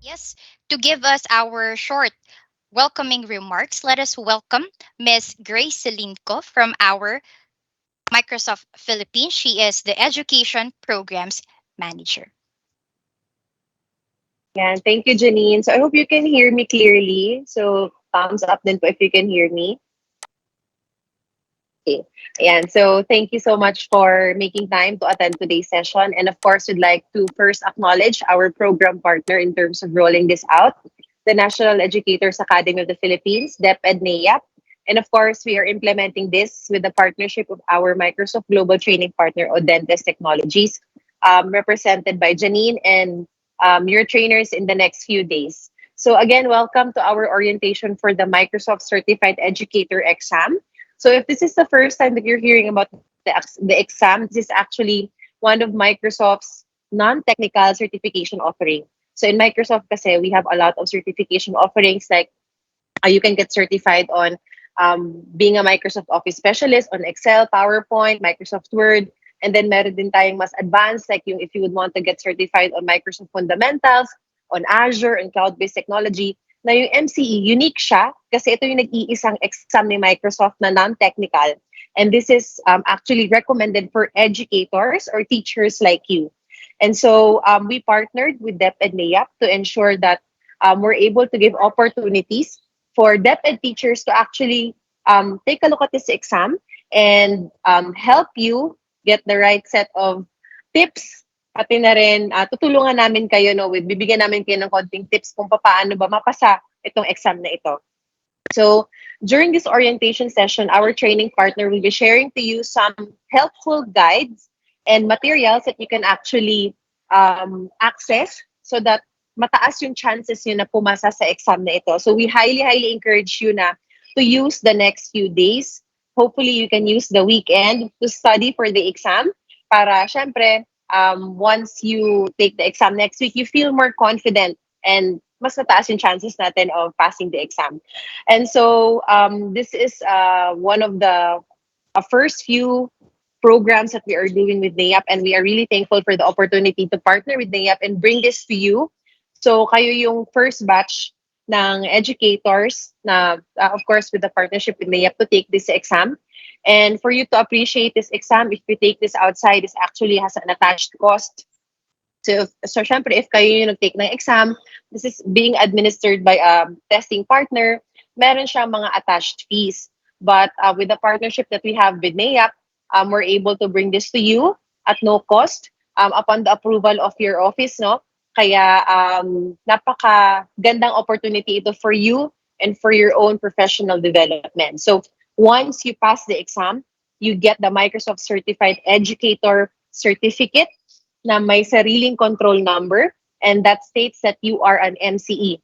Yes, to give us our short welcoming remarks, let us welcome Miss Grace Selinko from our Microsoft Philippines. She is the Education Programs Manager. Yeah, thank you, Janine. So I hope you can hear me clearly. So thumbs up then po if you can hear me. Okay. Ayan. So thank you so much for making time to attend today's session. And of course, we'd like to first acknowledge our program partner in terms of rolling this out, the National Educators Academy of the Philippines, DepEd NEAP. And of course, we are implementing this with the partnership of our Microsoft Global Training Partner, Odentes Technologies, represented by Janine and your trainers in the next few days. So again, welcome to our orientation for the Microsoft Certified Educator exam. So if this is the first time that you're hearing about the exam, this is actually one of Microsoft's non-technical certification offering. So in Microsoft kasi, we have a lot of certification offerings like you can get certified on being a Microsoft Office specialist on Excel, PowerPoint, Microsoft Word, and then meron din tayong mas advanced like yung if you would want to get certified on Microsoft Fundamentals, on Azure, and cloud-based technology, na yung MCE, unique siya kasi ito yung nag-iisang exam ni Microsoft na non-technical. And this is actually recommended for educators or teachers like you. And so we partnered with DepEd NAYAP to ensure that we're able to give opportunities for DepEd teachers to actually take a look at this exam and help you get the right set of tips. Pati na rin, tutulungan namin kayo, no, bibigyan namin kayo ng konting tips kung paano ba mapasa itong exam na ito. So during this orientation session, our training partner will be sharing to you some helpful guides and materials that you can actually access so that mataas yung chances nyo na pumasa sa exam na ito. So we highly encourage you na to use the next few days. Hopefully, you can use the weekend to study for the exam para, syempre, once you take the exam next week, you feel more confident and mas mataas yung chances natin of passing the exam. And so this is one of the first few programs that we are doing with NAYAP, and we are really thankful for the opportunity to partner with NAYAP and bring this to you. So kayo yung first batch ng educators na of course with the partnership with NAYAP to take this exam. And for you to appreciate this exam, if you take this outside, it actually has an attached cost. So syempre, if kayo yung nag-take ng exam, this is being administered by a testing partner, meron siyang mga attached fees. But with the partnership that we have with NAYAP, we're able to bring this to you at no cost upon the approval of your office, no? Kaya napaka gandang opportunity ito for you and for your own professional development. So once you pass the exam, you get the Microsoft Certified Educator Certificate na may sariling control number, and that states that you are an MCE.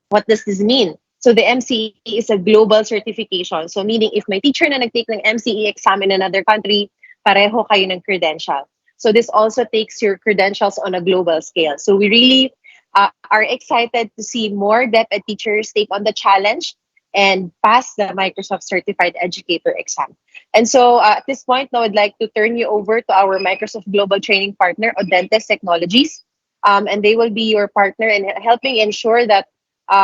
What does this mean? So the MCE is a global certification. So meaning if my teacher na nag-take ng MCE exam in another country, pareho kayo ng credential. So this also takes your credentials on a global scale. So we really are excited to see more DepEd teachers take on the challenge and pass the Microsoft Certified Educator exam. And so at this point, now I'd like to turn you over to our Microsoft Global Training Partner, Odentes Technologies. And they will be your partner in helping ensure that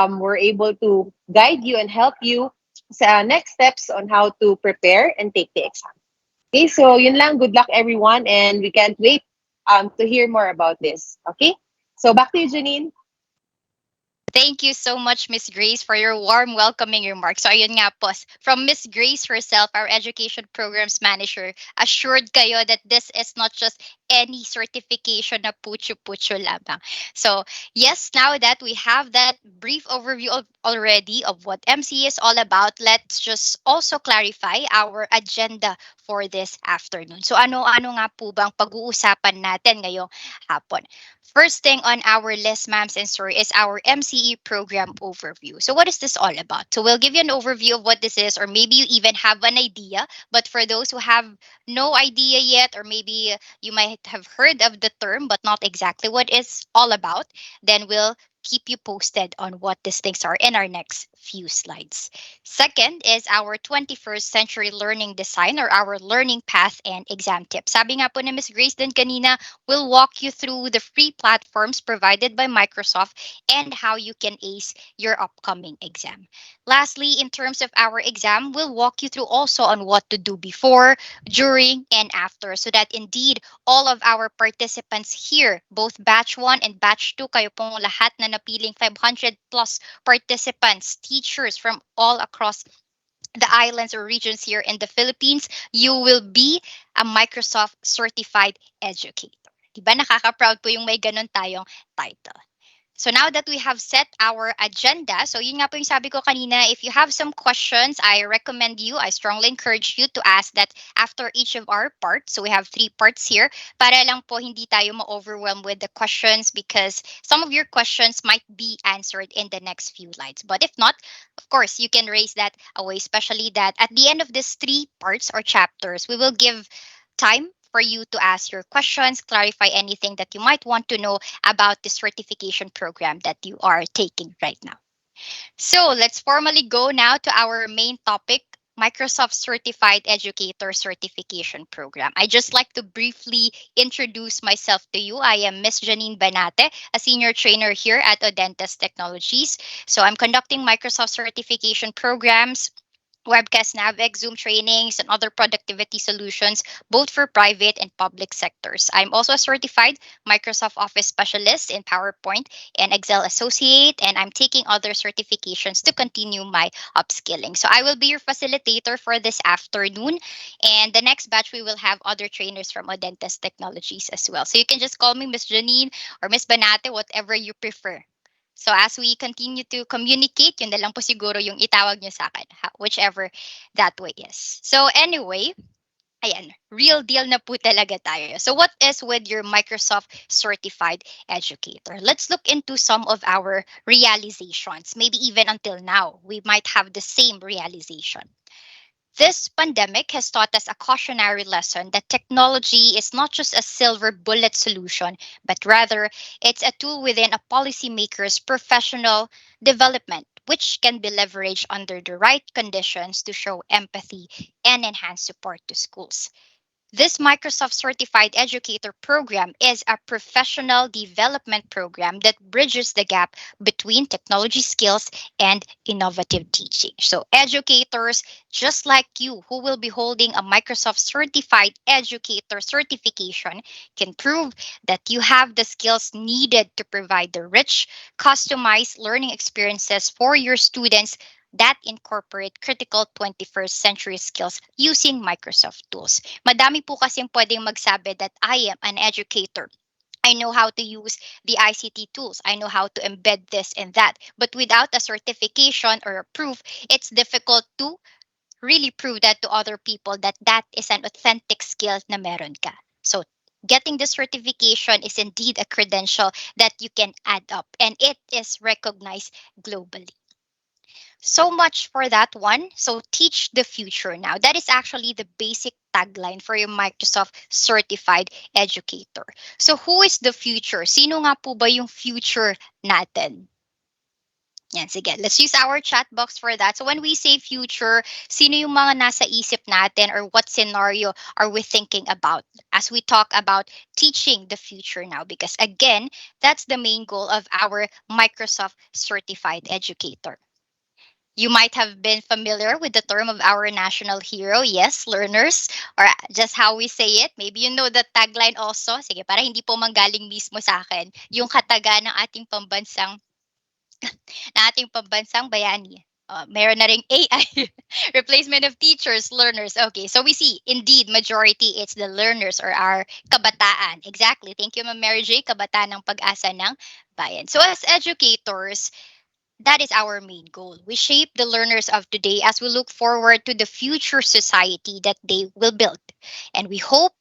we're able to guide you and help you sa next steps on how to prepare and take the exam. Okay, so yun lang. Good luck, everyone. And we can't wait to hear more about this. Okay, so back to you, Janine. Thank you so much, Miss Grace, for your warm welcoming remarks. So ayun nga po, from Miss Grace herself, our Education Programs Manager, assured kayo that this is not just any certification na pucho-pucho lamang. So yes, now that we have that brief overview already of what MC is all about, let's just also clarify our agenda for this afternoon. So ano-ano nga po bang pag-uusapan natin ngayong hapon? First thing on our list, ma'ams and sir, is our MCE program overview. So what is this all about? So we'll give you an overview of what this is, or maybe you even have an idea. But for those who have no idea yet, or maybe you might have heard of the term, but not exactly what it's all about, then we'll keep you posted on what these things are in our next few slides. Second is our 21st century learning design or our learning path and exam tips. Sabi nga po ni Miss Grace din kanina, we'll walk you through the free platforms provided by Microsoft and how you can ace your upcoming exam. Lastly, in terms of our exam, we'll walk you through also on what to do before, during, and after so that indeed all of our participants here, both batch 1 and batch 2, kayo pong lahat na napiling 500 plus participants, teachers from all across the islands or regions here in the Philippines, you will be a Microsoft certified educator. Diba nakaka-proud po yung may ganun tayong title. So now that we have set our agenda, so yun nga po yung sabi ko kanina, if you have some questions, I strongly encourage you to ask that after each of our parts. So we have three parts here para lang po hindi tayo ma-overwhelm with the questions because some of your questions might be answered in the next few slides. But if not, of course, you can raise that away, especially that at the end of these three parts or chapters, we will give time for you to ask your questions, clarify anything that you might want to know about the certification program that you are taking right now. So let's formally go now to our main topic. Microsoft Certified Educator Certification Program. I just like to briefly introduce myself to you. I am Miss Janine Banate, a senior trainer here at Odentes Technologies. So I'm conducting Microsoft certification programs, webcast Navex, Zoom trainings, and other productivity solutions, both for private and public sectors. I'm also a certified Microsoft Office specialist in PowerPoint and Excel associate, and I'm taking other certifications to continue my upskilling. So I will be your facilitator for this afternoon, and the next batch we will have other trainers from Odentes Technologies as well. So you can just call me Miss Janine or Miss Banate, whatever you prefer. So as we continue to communicate, yun na lang po siguro yung itawag nyo sa akin, whichever that way is. So anyway, ayan, real deal na po talaga tayo. So what is with your Microsoft Certified Educator? Let's look into some of our realizations. Maybe even until now, we might have the same realization. This pandemic has taught us a cautionary lesson that technology is not just a silver bullet solution, but rather it's a tool within a policymaker's professional development, which can be leveraged under the right conditions to show empathy and enhance support to schools. This Microsoft Certified Educator program is a professional development program that bridges the gap between technology skills and innovative teaching. So, educators just like you who will be holding a Microsoft Certified Educator certification can prove that you have the skills needed to provide the rich, customized learning experiences for your students that incorporate critical 21st century skills using Microsoft tools. Madami po kasing pwedeng magsabi that I am an educator. I know how to use the ICT tools. I know how to embed this and that. But without a certification or a proof, it's difficult to really prove that to other people that that is an authentic skill na meron ka. So getting the certification is indeed a credential that you can add up and it is recognized globally. So much for that one. So teach the future now. That is actually the basic tagline for your Microsoft certified educator. So who is the future? Sino nga po ba yung future natin? Yan, sige. Let's use our chat box for that. So when we say future, sino yung mga nasa isip natin or what scenario are we thinking about as we talk about teaching the future now? Because again, that's the main goal of our Microsoft certified educator. You might have been familiar with the term of our national hero, yes, learners, or just how we say it. Maybe you know the tagline also. Sige, para hindi po manggaling mismo sa akin. Yung kataga ng ating pambansang bayani. Meron na ring AI, replacement of teachers, learners. Okay, so we see, indeed, majority, it's the learners or our kabataan. Exactly. Thank you, Ma'am Mary J. Kabataan ng pag-asa ng bayan. So as educators, that is our main goal. We shape the learners of today as we look forward to the future society that they will build. And we hope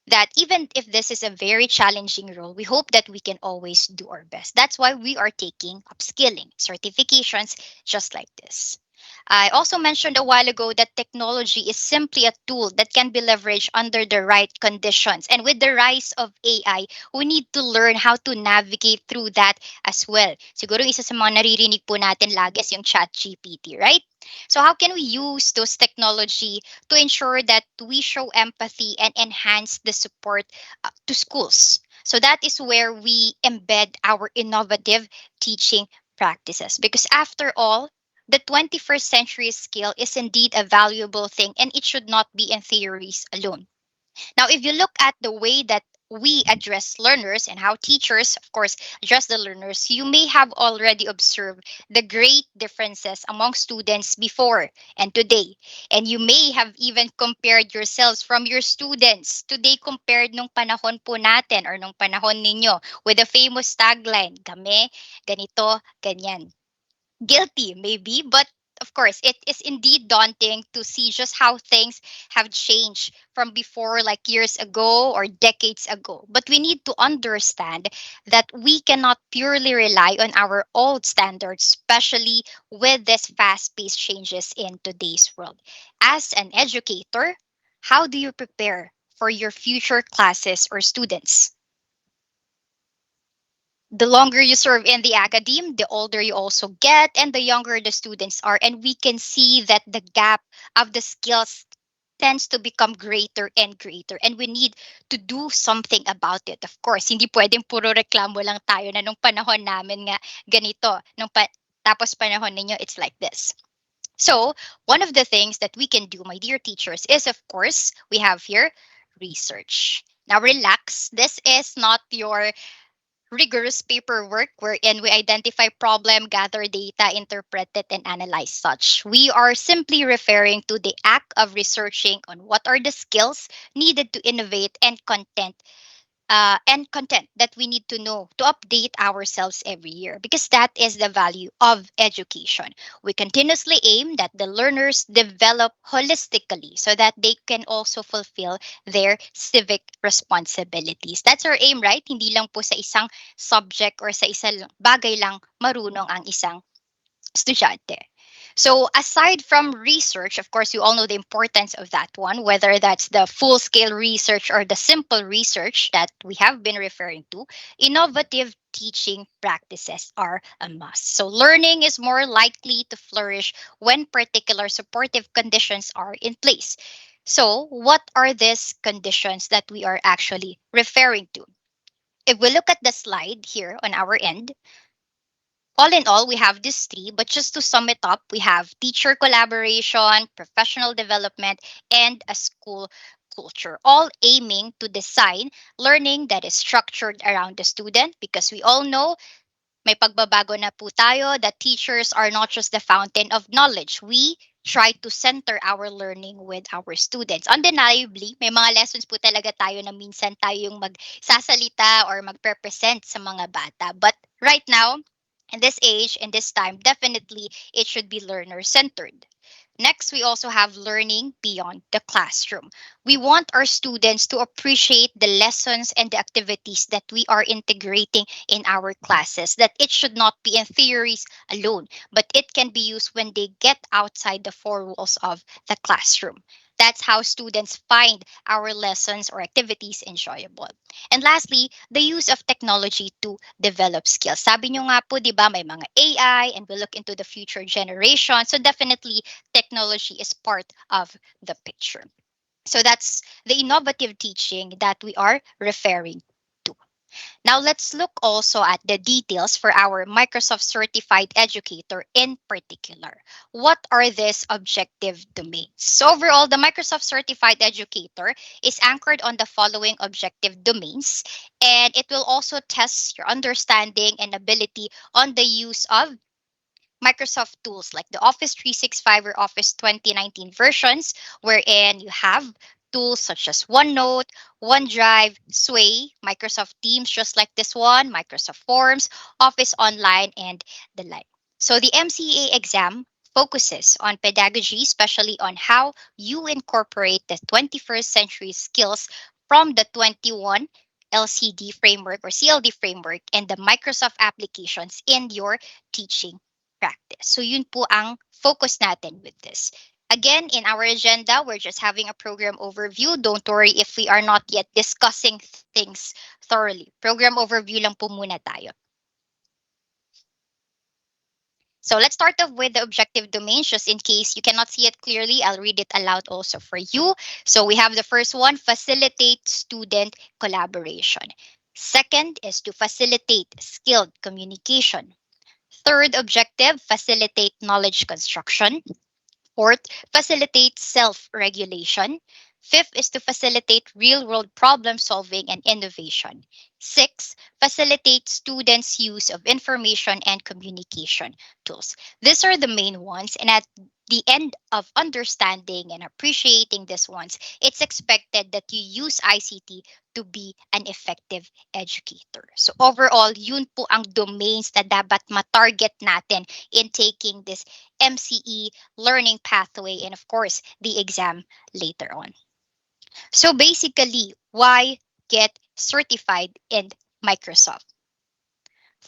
that even if this is a very challenging role, we hope that we can always do our best. That's why we are taking upskilling certifications just like this. I also mentioned a while ago that technology is simply a tool that can be leveraged under the right conditions. And with the rise of AI, we need to learn how to navigate through that as well. Siguro isa sa mga naririnig po natin lagi is yung chat GPT, right? So how can we use those technology to ensure that we show empathy and enhance the support to schools? So that is where we embed our innovative teaching practices. Because after all, the 21st century skill is indeed a valuable thing and it should not be in theories alone. Now, if you look at the way that we address learners and how teachers, of course, address the learners, you may have already observed the great differences among students before and today. And you may have even compared yourselves from your students today compared nung panahon po natin or nung panahon ninyo with the famous tagline, kami, ganito, ganyan. Guilty maybe, but of course it is indeed daunting to see just how things have changed from before, like years ago or decades ago. But we need to understand that we cannot purely rely on our old standards, especially with this fast-paced changes in today's world. As an educator, how do you prepare for your future classes or students? The longer you serve in the academe, the older you also get, and the younger the students are. And we can see that the gap of the skills tends to become greater and greater. And we need to do something about it. Of course, hindi pwedeng puro reklamo lang tayo na nung panahon namin nga ganito. Tapos panahon ninyo, it's like this. So, one of the things that we can do, my dear teachers, is of course, we have here research. Now, relax. This is not your rigorous paperwork wherein we identify problem, gather data, interpret it, and analyze such. We are simply referring to the act of researching on what are the skills needed to innovate and content that we need to know to update ourselves every year, because that is the value of education. We continuously aim that the learners develop holistically so that they can also fulfill their civic responsibilities. That's our aim, right? Hindi lang po sa isang subject or sa isang bagay lang marunong ang isang estudyante. So, aside from research, of course, you all know the importance of that one, whether that's the full scale research or the simple research that we have been referring to, innovative teaching practices are a must. So, learning is more likely to flourish when particular supportive conditions are in place. So, what are these conditions that we are actually referring to? If we look at the slide here on our end, all in all, we have these three, but just to sum it up, we have teacher collaboration, professional development, and a school culture, all aiming to design learning that is structured around the student, because we all know may pagbabago na po tayo that teachers are not just the fountain of knowledge. We try to center our learning with our students. Undeniably, may mga lessons po talaga tayo na minsan tayo yung magsasalita or magpresent sa mga bata. But right now, in this age, in this time, definitely it should be learner centered. Next, we also have learning beyond the classroom. We want our students to appreciate the lessons and the activities that we are integrating in our classes, that it should not be in theories alone, but it can be used when they get outside the four walls of the classroom. That's how students find our lessons or activities enjoyable. And lastly, the use of technology to develop skills. Sabi nyo nga po, di ba, may mga AI and we look into the future generation. So definitely, technology is part of the picture. So that's the innovative teaching that we are referring to. Now let's look also at the details for our Microsoft Certified Educator in particular. What are these objective domains? So overall, the Microsoft Certified Educator is anchored on the following objective domains, and it will also test your understanding and ability on the use of Microsoft tools like the Office 365 or Office 2019 versions, wherein you have tools such as OneNote, OneDrive, Sway, Microsoft Teams, just like this one, Microsoft Forms, Office Online, and the like. So the MCA exam focuses on pedagogy, especially on how you incorporate the 21st century skills from the 21 LCD framework or CLD framework and the Microsoft applications in your teaching practice. So yun po ang focus natin with this. Again, in our agenda, we're just having a program overview. Don't worry if we are not yet discussing things thoroughly. Program overview lang po muna tayo. So let's start off with the objective domains. Just in case you cannot see it clearly, I'll read it aloud also for you. So we have the first one, facilitate student collaboration. Second is to facilitate skilled communication. Third objective, facilitate knowledge construction. Fourth, facilitate self regulation. Fifth is to facilitate real world problem solving and innovation. Six, facilitate students' use of information and communication tools. These are the main ones, and at the end of understanding and appreciating these ones, it's expected that you use ICT to be an effective educator. So overall, yun po ang domains na dapat matarget natin in taking this MCE learning pathway and of course the exam later on. So basically, why get certified in Microsoft?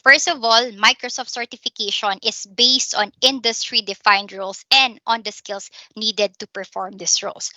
First of all, Microsoft certification is based on industry defined roles and on the skills needed to perform these roles.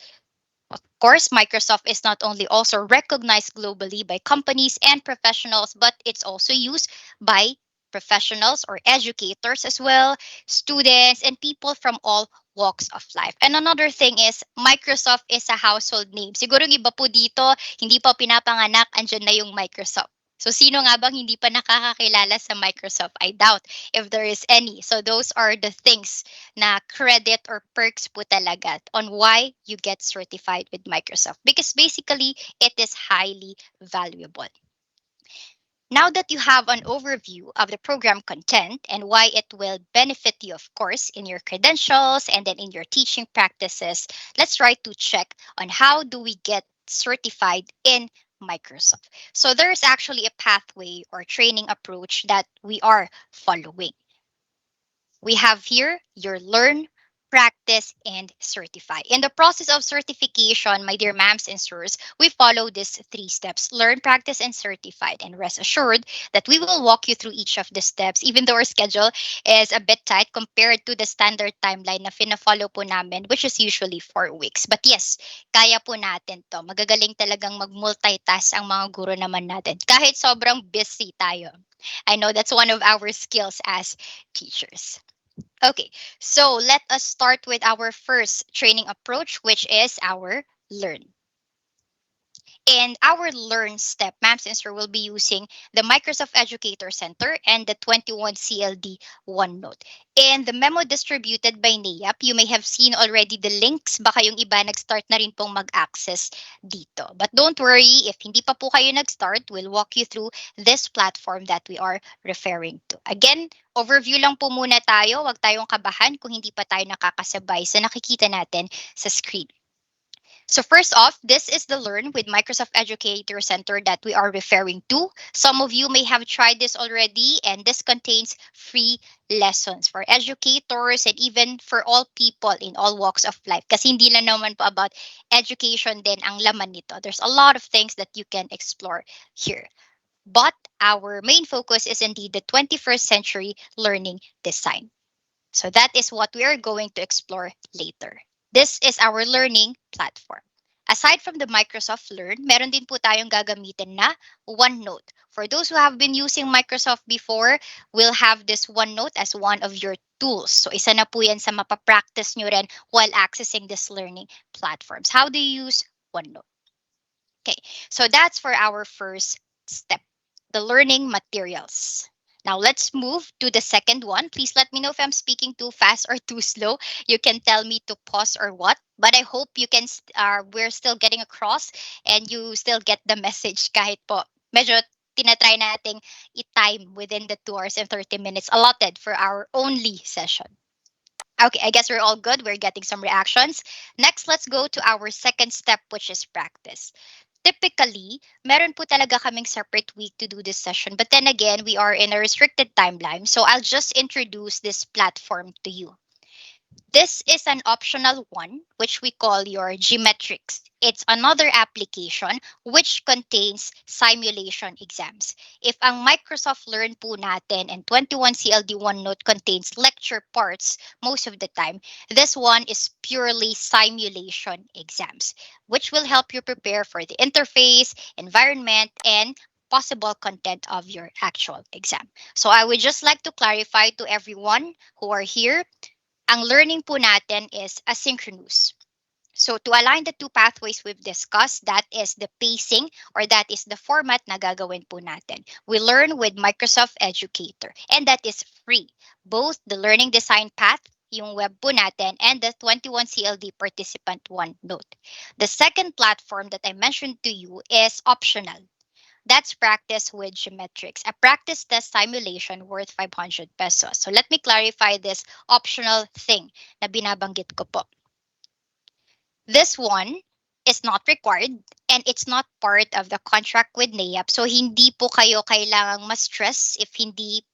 Of course, Microsoft is not only also recognized globally by companies and professionals, but it's also used by professionals or educators as well, students, and people from all walks of life. And another thing is, Microsoft is a household name. Siguro yung iba po dito, hindi pa pinapanganak, andyan na yung Microsoft. So, sino nga bang hindi pa nakakakilala sa Microsoft? I doubt if there is any. So, those are the things na credit or perks po talaga on why you get certified with Microsoft because basically it is highly valuable. Now that you have an overview of the program content and why it will benefit you, of course, in your credentials and then in your teaching practices, let's try to check on how do we get certified in Microsoft. So there's actually a pathway or training approach that we are following. We have here your learn, practice, and certify. In the process of certification, my dear ma'ams and sirs, we follow these three steps learn, practice, and certified. And rest assured that we will walk you through each of the steps, even though our schedule is a bit tight compared to the standard timeline na fina-follow po namin, which is usually 4 weeks. But yes, kaya po natin to. Magagaling talagang mag-multitask ang mga guro naman natin. Kahit sobrang busy tayo. I know that's one of our skills as teachers. Okay, so let us start with our first training approach, which is our learn. In our learn step, Ma'am Sensor will be using the Microsoft Educator Center and the 21 CLD OneNote. In the memo distributed by NEAP, you may have seen already the links. Baka yung iba nag-start na rin pong mag-access dito. But don't worry, if hindi pa po kayo nag-start, we'll walk you through this platform that we are referring to. Again, overview lang po muna tayo. Huwag tayong kabahan kung hindi pa tayo nakakasabay sa nakikita natin sa screen. So first off, this is the Learn with Microsoft Educator Center that we are referring to. Some of you may have tried this already, and this contains free lessons for educators and even for all people in all walks of life. Kasi hindi lang naman po about education din ang laman nito. There's a lot of things that you can explore here. But our main focus is indeed the 21st century learning design. So that is what we are going to explore later. This is our learning platform. Aside from the Microsoft Learn, meron din po tayong gagamitin na OneNote. For those who have been using Microsoft before, we'll have this OneNote as one of your tools. So isa na po yan sa mapapractice nyo rin while accessing this learning platforms. How do you use OneNote? Okay, so that's for our first step, the learning materials. Now let's move to the second one. Please let me know if I'm speaking too fast or too slow. You can tell me to pause or what. But I hope you can we're still getting across and you still get the message kahit po medyo tinatry nating i-time within the 2 hours and 30 minutes allotted for our only session. Okay, I guess we're all good. We're getting some reactions. Next, let's go to our second step, which is practice. Typically, meron po talaga kaming separate week to do this session. But then again, we are in a restricted timeline. So I'll just introduce this platform to you. This is an optional one, which we call your geometrics. It's another application which contains simulation exams. If ang Microsoft Learn po natin and 21 CLD OneNote contains lecture parts most of the time, this one is purely simulation exams, which will help you prepare for the interface, environment, and possible content of your actual exam. So I would just like to clarify to everyone who are here, ang learning po natin is asynchronous. So to align the two pathways we've discussed, that is the pacing or that is the format na gagawin po natin. We learn with Microsoft Educator and that is free. Both the learning design path, yung web po natin, and the 21 CLD participant OneNote. The second platform that I mentioned to you is optional. That's practice with geometrics, a practice test simulation worth 500 pesos. So let me clarify this optional thing na binabanggit ko po. This one is not required and it's not part of the contract with NEAP. So hindi po kayo kailangang ma-stress if hindi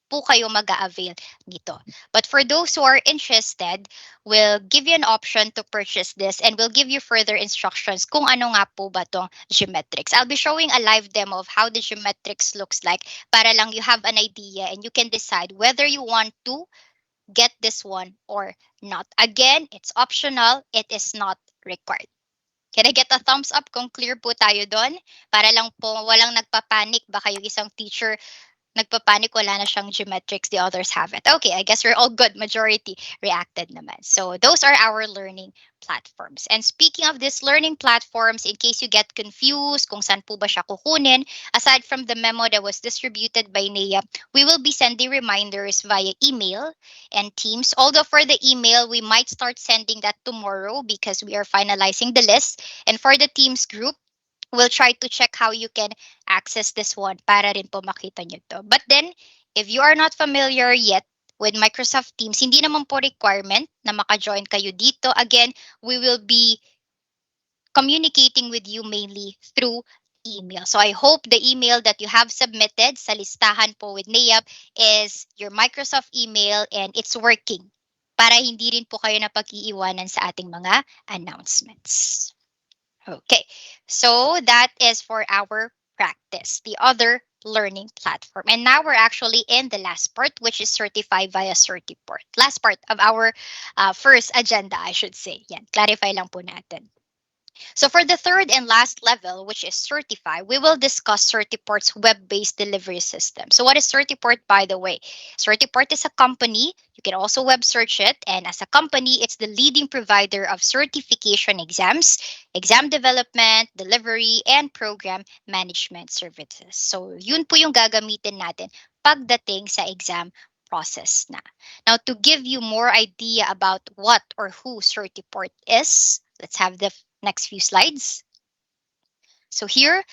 po kayo mag-a-avail nito. But for those who are interested, we'll give you an option to purchase this and we'll give you further instructions kung ano nga po ba tong geometrics. I'll be showing a live demo of how the geometrics looks like para lang you have an idea and you can decide whether you want to get this one or not. Again, it's optional. It is not required. Can I get a thumbs up kung clear po tayo doon? Para lang po walang nagpapanik. Baka yung isang teacher nagpapanik, wala na siyang geometrics, the others have it. Okay, I guess we're all good. Majority reacted naman. So those are our learning platforms. And speaking of these learning platforms, in case you get confused kung saan po ba siya kukunin, aside from the memo that was distributed by NEA, we will be sending reminders via email and Teams. Although for the email, we might start sending that tomorrow because we are finalizing the list. And for the Teams group, we'll try to check how you can access this one para rin po makita nyo to. But then, if you are not familiar yet with Microsoft Teams, hindi naman po requirement na maka-join kayo dito. Again, we will be communicating with you mainly through email. So I hope the email that you have submitted sa listahan po with NAYAP is your Microsoft email and it's working para hindi rin po kayo napag-iiwanan sa ating mga announcements. Okay, so that is for our practice, the other learning platform. And now we're actually in the last part, which is certified via Certiport. Last part of our first agenda, I should say. Yan, clarify lang po natin. So for the third and last level, which is Certify, we will discuss Certiport's web-based delivery system. So what is Certiport, by the way? Certiport is a company. You can also web search it. And as a company, it's the leading provider of certification exams, exam development, delivery, and program management services. So yun po yung gagamitin natin pagdating sa exam process na. Now, to give you more idea about what or who Certiport is, let's have the next few slides. So here,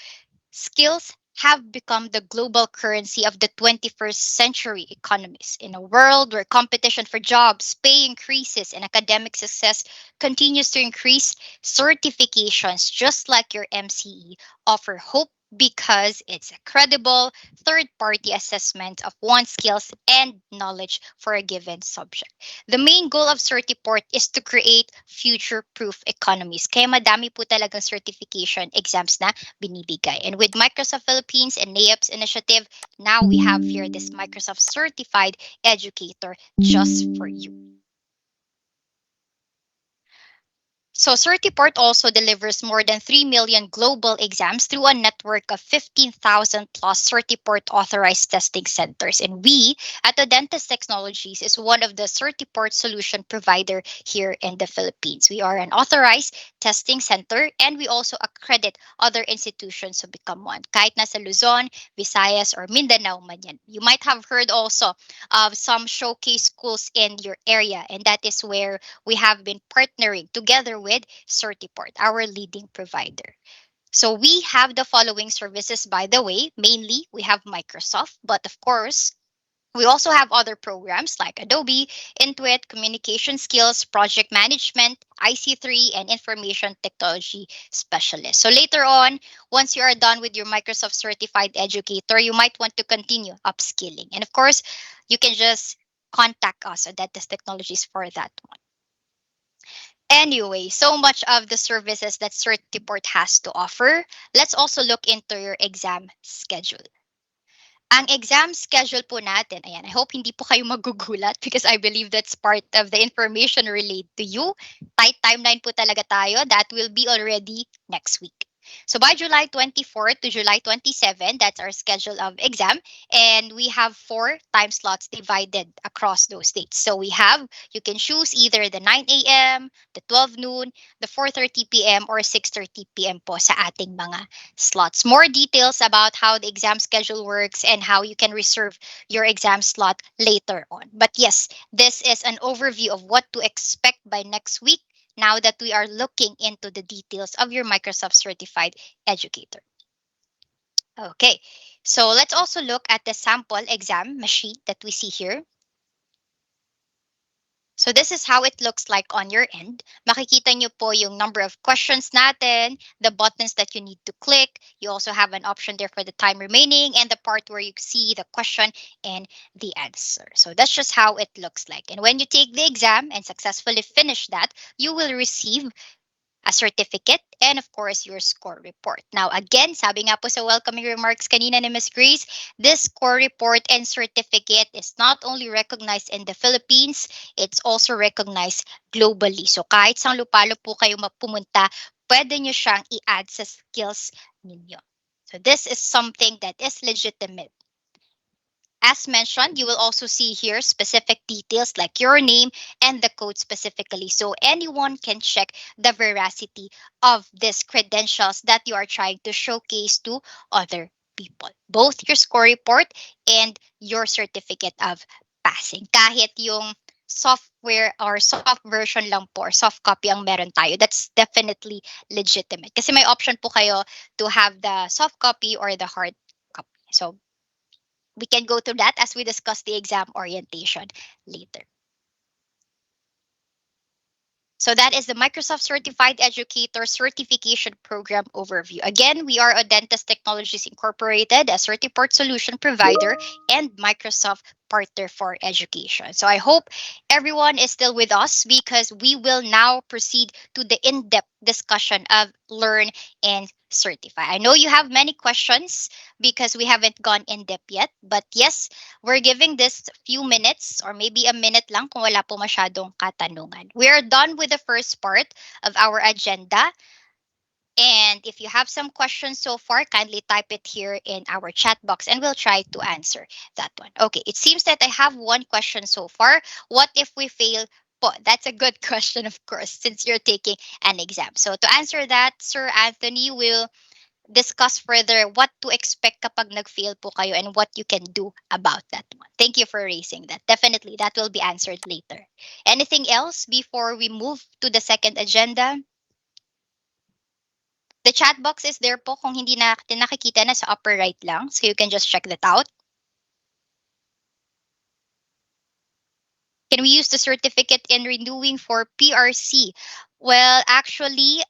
skills have become the global currency of the 21st century economies. In a world where competition for jobs, pay increases, and academic success continues to increase, certifications just like your MCE offer hope because it's a credible third party assessment of one's skills and knowledge for a given subject. The main goal of Certiport is to create future proof economies. Kaya madami po talagang certification exams na binibigay. And with Microsoft Philippines and NAEP's initiative, now we have here this Microsoft Certified Educator just for you. So Certiport also delivers more than 3 million global exams through a network of 15,000 plus Certiport authorized testing centers. And we at Adentis Technologies is one of the Certiport solution provider here in the Philippines. We are an authorized testing center and we also accredit other institutions to become one. Kahit nasa Luzon, Visayas, or Mindanao man yan. You might have heard also of some showcase schools in your area and that is where we have been partnering together with Certiport, our leading provider. So we have the following services, by the way. Mainly, we have Microsoft, but of course, we also have other programs like Adobe, Intuit, Communication Skills, Project Management, IC3, and Information Technology Specialist. So later on, once you are done with your Microsoft Certified Educator, you might want to continue upskilling. And of course, you can just contact us at Dentist Technologies for that one. Anyway, so much of the services that Certiport has to offer. Let's also look into your exam schedule. Ang exam schedule po natin, ayan, I hope hindi po kayo magugulat because I believe that's part of the information relayed to you. Tight timeline po talaga tayo. That will be already next week. So by July 24 to July 27, that's our schedule of exam. And we have 4 time slots divided across those dates. So you can choose either the 9 a.m., the 12 noon, the 4:30 p.m., or 6:30 p.m. po sa ating mga slots. More details about how the exam schedule works and how you can reserve your exam slot later on. But yes, this is an overview of what to expect by next week now that we are looking into the details of your Microsoft Certified Educator. Okay, so let's also look at the sample exam machine that we see here. So this is how it looks like on your end. Makikita nyo po yung number of questions natin, the buttons that you need to click. You also have an option there for the time remaining and the part where you see the question and the answer. So that's just how it looks like. And when you take the exam and successfully finish that, you will receive a certificate, and of course, your score report. Now, again, sabi nga po sa welcoming remarks kanina ni Ms. Grace, this score report and certificate is not only recognized in the Philippines, it's also recognized globally. So, kahit sang lupalo po kayo pumunta, pwede nyo siyang i-add sa skills ninyo. So, this is something that is legitimate. As mentioned, you will also see here specific details like your name and the code specifically. So anyone can check the veracity of these credentials that you are trying to showcase to other people. Both your score report and your certificate of passing. Kahit yung software or soft version lang po or soft copy ang meron tayo, that's definitely legitimate. Kasi may option po kayo to have the soft copy or the hard copy. So we can go through that as we discuss the exam orientation later. So that is the Microsoft Certified Educator Certification Program overview. Again, we are a Dentist Technologies Incorporated, a Certiport solution provider, and Microsoft partner for education. So I hope everyone is still with us because we will now proceed to the in-depth discussion of Learn and Certify. I know you have many questions because we haven't gone in depth yet, but yes, we're giving this few minutes or maybe a minute lang kung wala po masyadong katanungan. We're done with the first part of our agenda. And if you have some questions so far, kindly type it here in our chat box and we'll try to answer that one. Okay, it seems that I have one question so far. What if we fail po? That's a good question, of course, since you're taking an exam. So to answer that, Sir Anthony will discuss further what to expect kapag nag-fail po kayo and what you can do about that one. Thank you for raising that. Definitely, that will be answered later. Anything else before we move to the second agenda? The chat box is there po kung hindi natin nakikita na sa upper right lang. So you can just check that out. Can we use the certificate in renewing for PRC? Well, actually,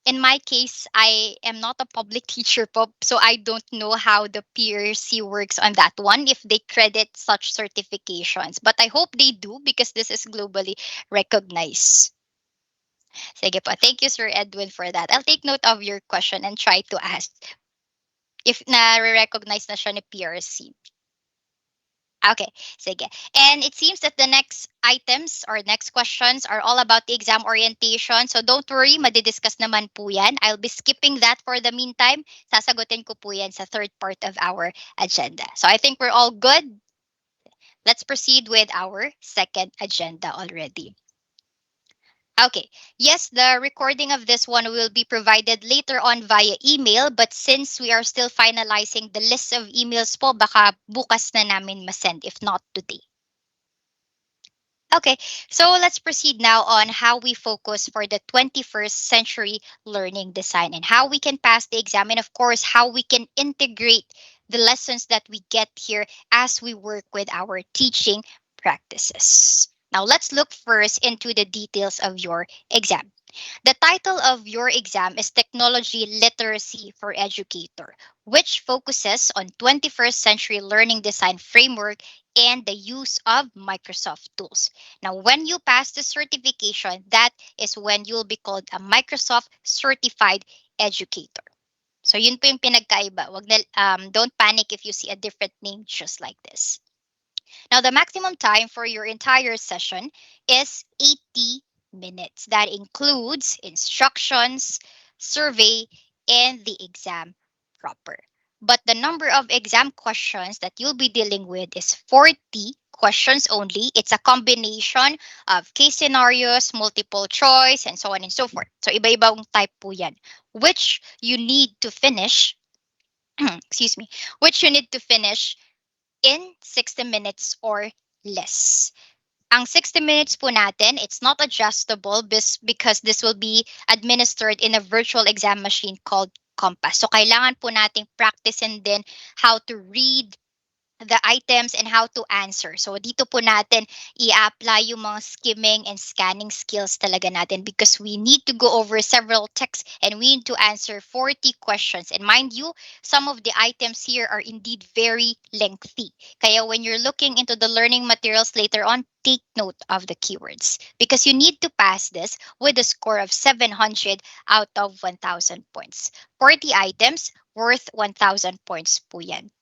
in my case, I am not a public teacher po, so I don't know how the PRC works on that one if they credit such certifications. But I hope they do because this is globally recognized. Sige po. Thank you, Sir Edwin, for that. I'll take note of your question and try to ask if na-recognize na siya ni PRC. Okay, sige. And it seems that the next items or next questions are all about the exam orientation. So don't worry, madidiscuss naman po yan. I'll be skipping that for the meantime. Sasagutin ko po yan sa third part of our agenda. So I think we're all good. Let's proceed with our second agenda already. Okay. Yes, the recording of this one will be provided later on via email, but since we are still finalizing the list of emails po, baka bukas na namin masend if not today. Okay, so let's proceed now on how we focus for the 21st century learning design and how we can pass the exam, and of course, how we can integrate the lessons that we get here as we work with our teaching practices. Now, let's look first into the details of your exam. The title of your exam is Technology Literacy for Educator, which focuses on 21st century learning design framework and the use of Microsoft tools. Now, when you pass the certification, that is when you'll be called a Microsoft Certified Educator. So, yun po yung pinagkaiba. Don't panic if you see a different name just like this. Now, the maximum time for your entire session is 80 minutes. That includes instructions, survey, and the exam proper. But the number of exam questions that you'll be dealing with is 40 questions only. It's a combination of case scenarios, multiple choice, and so on and so forth. So, iba-ibang type po yan, which you need to finish, excuse me, which you need to finish in 60 minutes or less. Ang 60 minutes po natin, it's not adjustable because this will be administered in a virtual exam machine called Compass. So, kailangan po nating practicein din how to read the items and how to answer. So, dito po natin i-apply yung mga skimming and scanning skills talaga natin because we need to go over several texts and we need to answer 40 questions. And mind you, some of the items here are indeed very lengthy. Kaya when you're looking into the learning materials later on, take note of the keywords because you need to pass this with a score of 700 out of 1,000 points. 40 items worth 1,000 points po yan.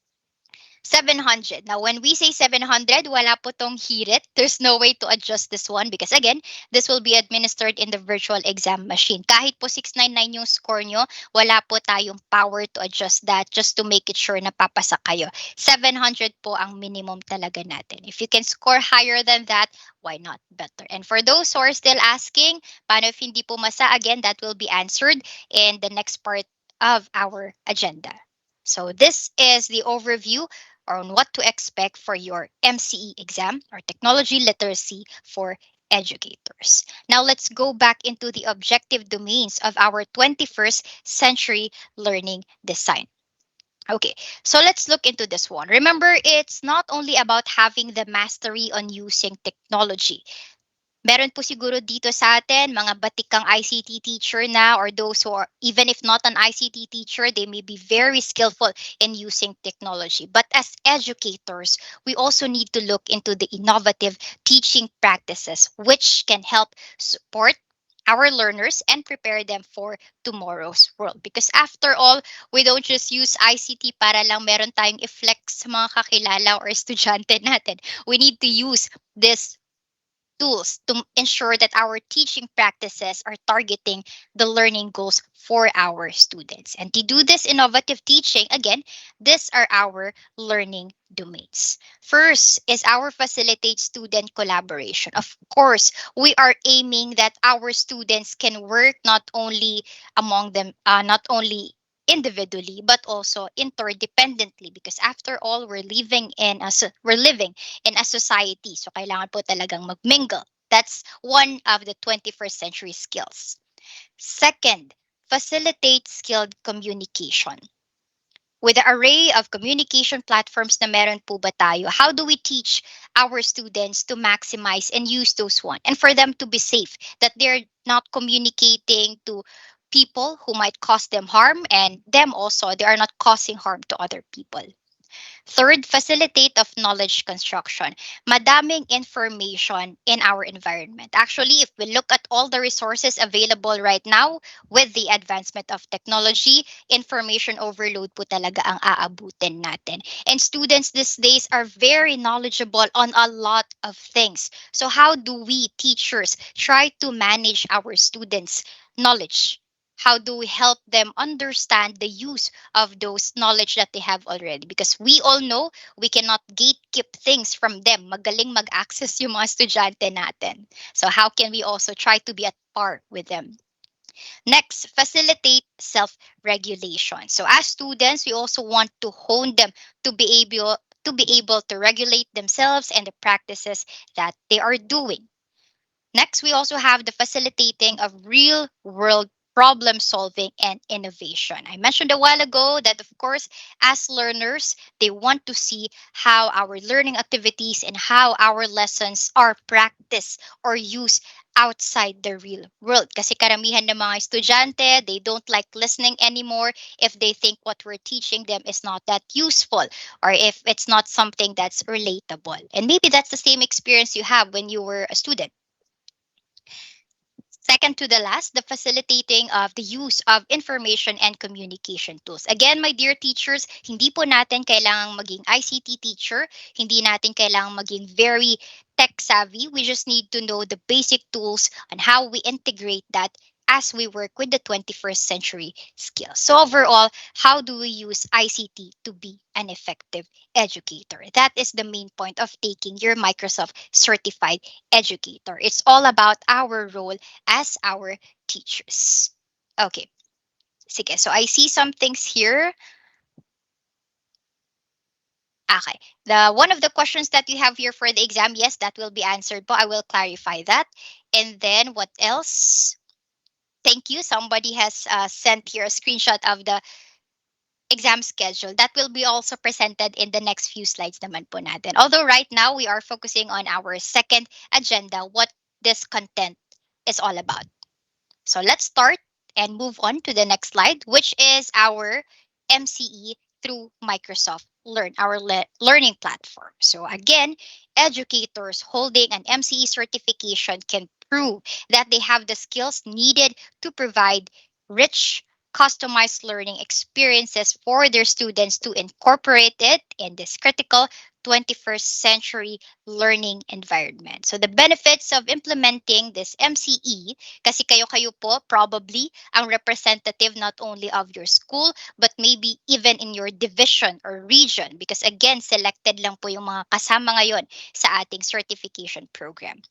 700. Now, when we say 700, wala po tong hirit. There's no way to adjust this one because again, this will be administered in the virtual exam machine. Kahit po 699 yung score nyo, wala po tayong power to adjust that just to make it sure na papasa kayo. 700 po ang minimum talaga natin. If you can score higher than that, why not better? And for those who are still asking, paano if hindi po masa, again, that will be answered in the next part of our agenda. So this is the overview on what to expect for your MCE exam or technology literacy for educators. Now let's go back into the objective domains of our 21st century learning design. Okay, so let's look into this one. Remember, it's not only about having the mastery on using technology. Meron po siguro dito sa atin mga batikang ICT teacher na or those who are, even if not an ICT teacher, they may be very skillful in using technology. But as educators, we also need to look into the innovative teaching practices which can help support our learners and prepare them for tomorrow's world. Because after all, we don't just use ICT para lang meron tayong i-flex sa mga kakilala or estudyante natin. We need to use this tools to ensure that our teaching practices are targeting the learning goals for our students. And to do this innovative teaching, again, these are our learning domains. First is our facilitate student collaboration. Of course, we are aiming that our students can work not only among them, not only individually but also interdependently because after all we're living in a society. So, kailangan po talagang magmingle. That's one of the 21st century skills. Second, facilitate skilled communication. With the array of communication platforms na meron po ba tayo, how do we teach our students to maximize and use those one? And for them to be safe, that they're not communicating to people who might cause them harm and them also, they are not causing harm to other people. Third, facilitate of knowledge construction. Madaming information in our environment. Actually, if we look at all the resources available right now with the advancement of technology, information overload po talaga ang aabutin natin. And students these days are very knowledgeable on a lot of things. So how do we teachers try to manage our students' knowledge? How do we help them understand the use of those knowledge that they have already? Because we all know we cannot gatekeep things from them. Magaling mag-access yung mga estudyante natin. So how can we also try to be at par with them? Next, facilitate self-regulation. So as students, we also want to hone them to be able to regulate themselves and the practices that they are doing. Next, we also have the facilitating of real world problem solving and innovation. I mentioned a while ago that, of course, as learners, they want to see how our learning activities and how our lessons are practiced or used outside the real world. Kasi karamihan ng mga estudyante, they don't like listening anymore if they think what we're teaching them is not that useful or if it's not something that's relatable. And maybe that's the same experience you have when you were a student. Second to the last, the facilitating of the use of information and communication tools. Again, my dear teachers, hindi po natin kailangang maging ICT teacher, hindi natin kailangang maging very tech savvy. We just need to know the basic tools on how we integrate that as we work with the 21st century skills. So overall, how do we use ICT to be an effective educator? That is the main point of taking your Microsoft certified educator. It's all about our role as our teachers. Okay. Sige. So I see some things here. Okay. The one of the questions that you have here for the exam, yes, that will be answered, but I will clarify that. And then what else? Thank you. Somebody has sent here a screenshot of the exam schedule that will be also presented in the next few slides naman po natin. Although right now we are focusing on our second agenda, what this content is all about. So let's start and move on to the next slide, which is our MCE through Microsoft Learn, our learning platform. So again, educators holding an MCE certification can prove that they have the skills needed to provide rich, customized learning experiences for their students to incorporate it in this critical 21st century learning environment. So the benefits of implementing this MCE, kasi kayo-kayo po probably ang representative not only of your school but maybe even in your division or region because again, selected lang po yung mga kasama ngayon sa ating certification program.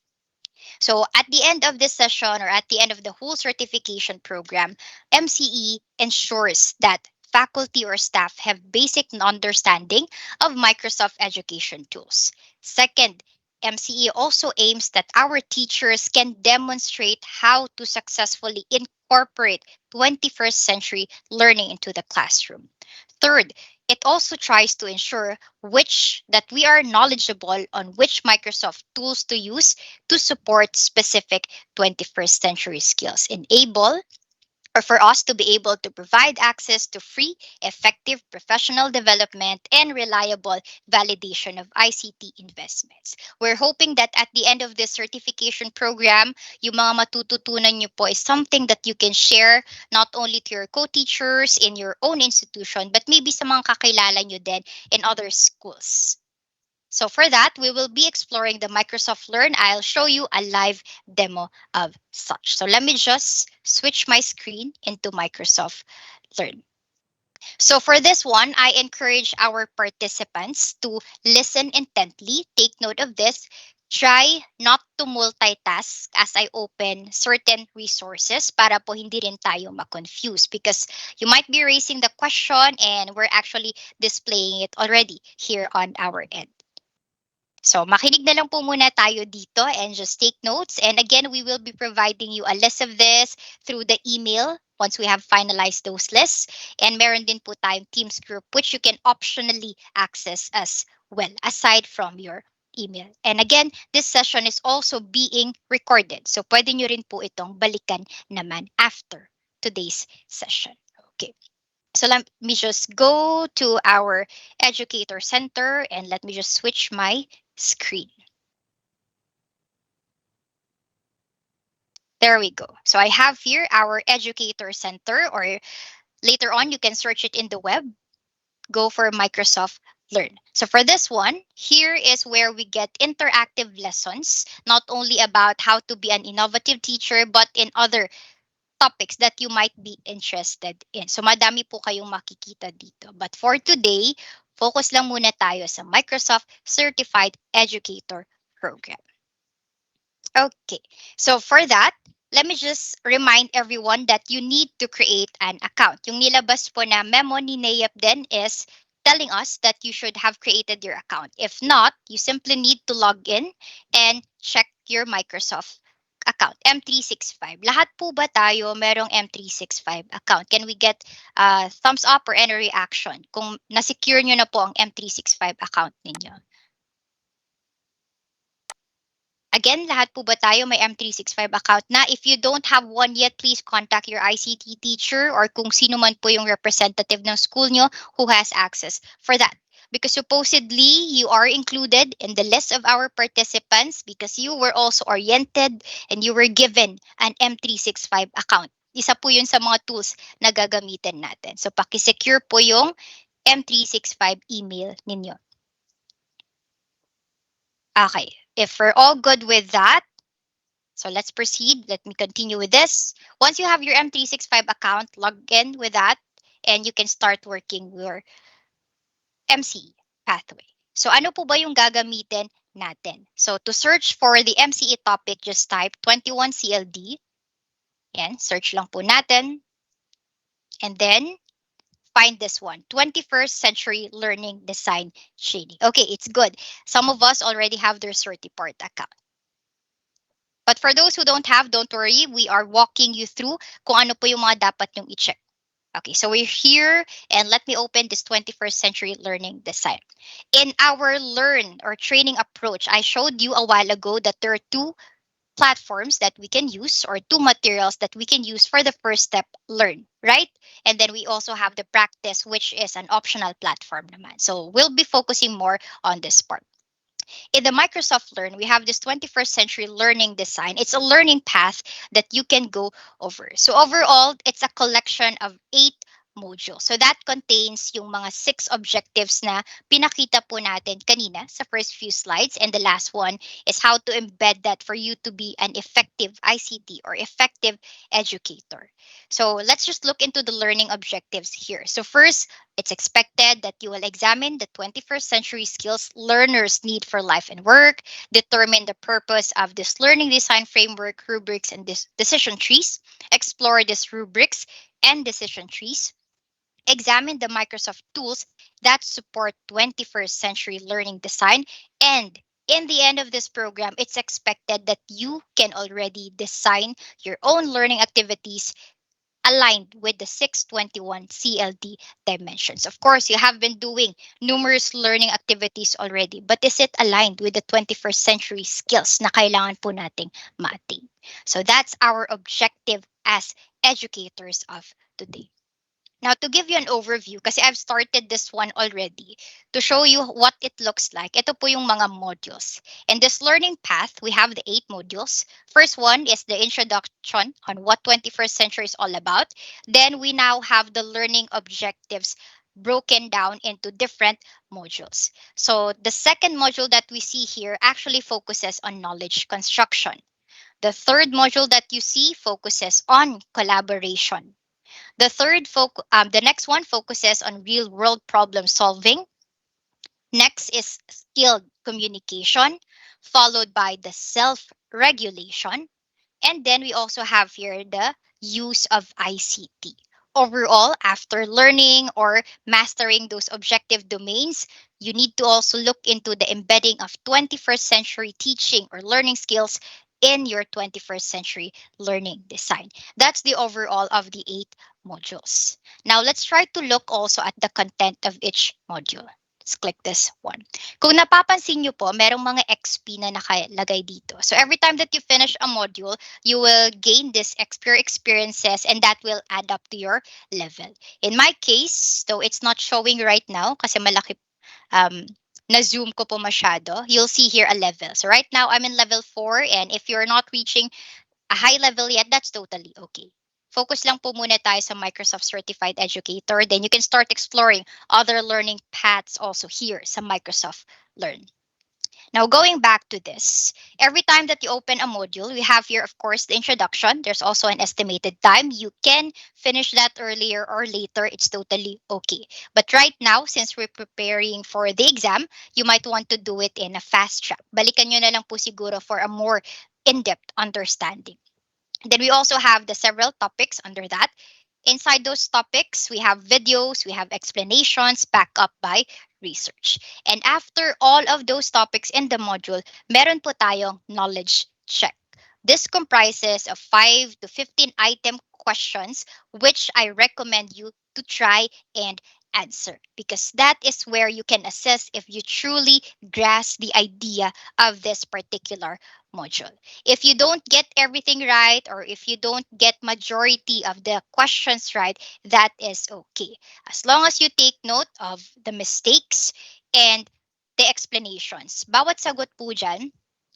So at the end of this session or at the end of the whole certification program, MCE ensures that faculty or staff have basic understanding of Microsoft education tools. Second, MCE also aims that our teachers can demonstrate how to successfully incorporate 21st century learning into the classroom. Third, it also tries to ensure which that we are knowledgeable on which Microsoft tools to use to support specific 21st century skills, enable or for us to be able to provide access to free, effective professional development and reliable validation of ICT investments. We're hoping that at the end of this certification program, yung mga matututunan nyo po is something that you can share not only to your co-teachers in your own institution, but maybe sa mga kakilala nyo din in other schools. So for that, we will be exploring the Microsoft Learn. I'll show you a live demo of such. So let me just switch my screen into Microsoft Learn. So for this one, I encourage our participants to listen intently, take note of this, try not to multitask as I open certain resources para po hindi rin tayo ma-confuse because you might be raising the question and we're actually displaying it already here on our end. So makinig na lang po muna tayo dito and just take notes. And again, we will be providing you a list of this through the email once we have finalized those lists. And meron din po tayong Teams group which you can optionally access as well aside from your email. And again, this session is also being recorded. So pwede nyo rin po itong balikan naman after today's session. Okay. So let me just go to our educator center and let me just switch my screen. There we go. So I have here our educator center, or later on, you can search it in the web. Go for Microsoft Learn. So for this one, here is where we get interactive lessons, not only about how to be an innovative teacher, but in other topics that you might be interested in. So madami po kayong makikita dito. But for today, focus lang muna tayo sa Microsoft Certified Educator Program. Okay. So for that, let me just remind everyone that you need to create an account. Yung nilabas po na memo ni NEAP din is telling us that you should have created your account. If not, you simply need to log in and check your Microsoft account, M365. Lahat po ba tayo merong M365 account? Can we get thumbs up or any reaction kung na-secure nyo na po ang M365 account ninyo? Again, lahat po ba tayo may M365 account na? If you don't have one yet, please contact your ICT teacher or kung sino man po yung representative ng school nyo who has access for that. Because supposedly, you are included in the list of our participants because you were also oriented and you were given an M365 account. Isa po yun sa mga tools na gagamitin natin. So, pakisecure po yung M365 email ninyo. Okay. If we're all good with that, so let's proceed. Let me continue with this. Once you have your M365 account, log in with that, and you can start working your MCE pathway. So ano po ba yung gagamitin natin? So to search for the MCE topic, just type 21 CLD. Yan, search lang po natin. And then find this one, 21st Century Learning Design Training. Okay, it's good. Some of us already have their Certiport account. But for those who don't have, don't worry. We are walking you through kung ano po yung mga dapat nyong i-check. Okay, so we're here and let me open this 21st Century Learning Design. In our learn or training approach, I showed you a while ago that there are two platforms that we can use or two materials that we can use for the first step learn, right? And then we also have the practice, which is an optional platform naman. So we'll be focusing more on this part. In the Microsoft Learn, we have this 21st century learning design. It's a learning path that you can go over. So overall, it's a collection of 8 modules. So that contains yung mga 6 objectives na pinakita po natin kanina sa first few slides. And the last one is how to embed that for you to be an effective ICT or effective educator. So let's just look into the learning objectives here. So first, it's expected that you will examine the 21st century skills learners need for life and work, determine the purpose of this learning design framework, rubrics, and decision trees, explore these rubrics and decision trees, examine the Microsoft tools that support 21st century learning design, and in the end of this program, it's expected that you can already design your own learning activities aligned with the 621 CLD dimensions. Of course, you have been doing numerous learning activities already, but is it aligned with the 21st century skills na kailangan po nating ma-attain? So that's our objective as educators of today. Now, to give you an overview, kasi I've started this one already, to show you what it looks like, ito po yung mga modules. In this learning path, we have the 8 modules. First one is the introduction on what 21st century is all about. Then we now have the learning objectives broken down into different modules. So the second module that we see here actually focuses on knowledge construction. The third module that you see focuses on collaboration. The next one focuses on real world problem solving. Next is skilled communication, followed by the self regulation. And then we also have here the use of ICT. Overall, after learning or mastering those objective domains, you need to also look into the embedding of 21st century teaching or learning skills in your 21st century learning design. That's the overall of the 8 modules. Now, let's try to look also at the content of each module. Let's click this one. Kung napapansin nyo po, merong mga XP na nakalagay dito. So every time that you finish a module, you will gain this experiences and that will add up to your level. In my case, though it's not showing right now kasi malaki um, na-zoom ko po masyado, you'll see here a level. So right now, I'm in level 4 and if you're not reaching a high level yet, that's totally okay. Focus lang po muna tayo sa Microsoft Certified Educator. Then you can start exploring other learning paths also here sa Microsoft Learn. Now, going back to this, every time that you open a module, we have here, of course, the introduction. There's also an estimated time. You can finish that earlier or later. It's totally okay. But right now, since we're preparing for the exam, you might want to do it in a fast track. Balikan nyo na lang po siguro for a more in-depth understanding. Then we also have the several topics under that. Inside those topics, we have videos, we have explanations backed up by research. And after all of those topics in the module, meron po tayong knowledge check. This comprises of 5 to 15 item questions which I recommend you to try and answer, because that is where you can assess if you truly grasp the idea of this particular module. If you don't get everything right, or if you don't get majority of the questions right, that is okay. As long as you take note of the mistakes and the explanations. Bawat sagot po dyan,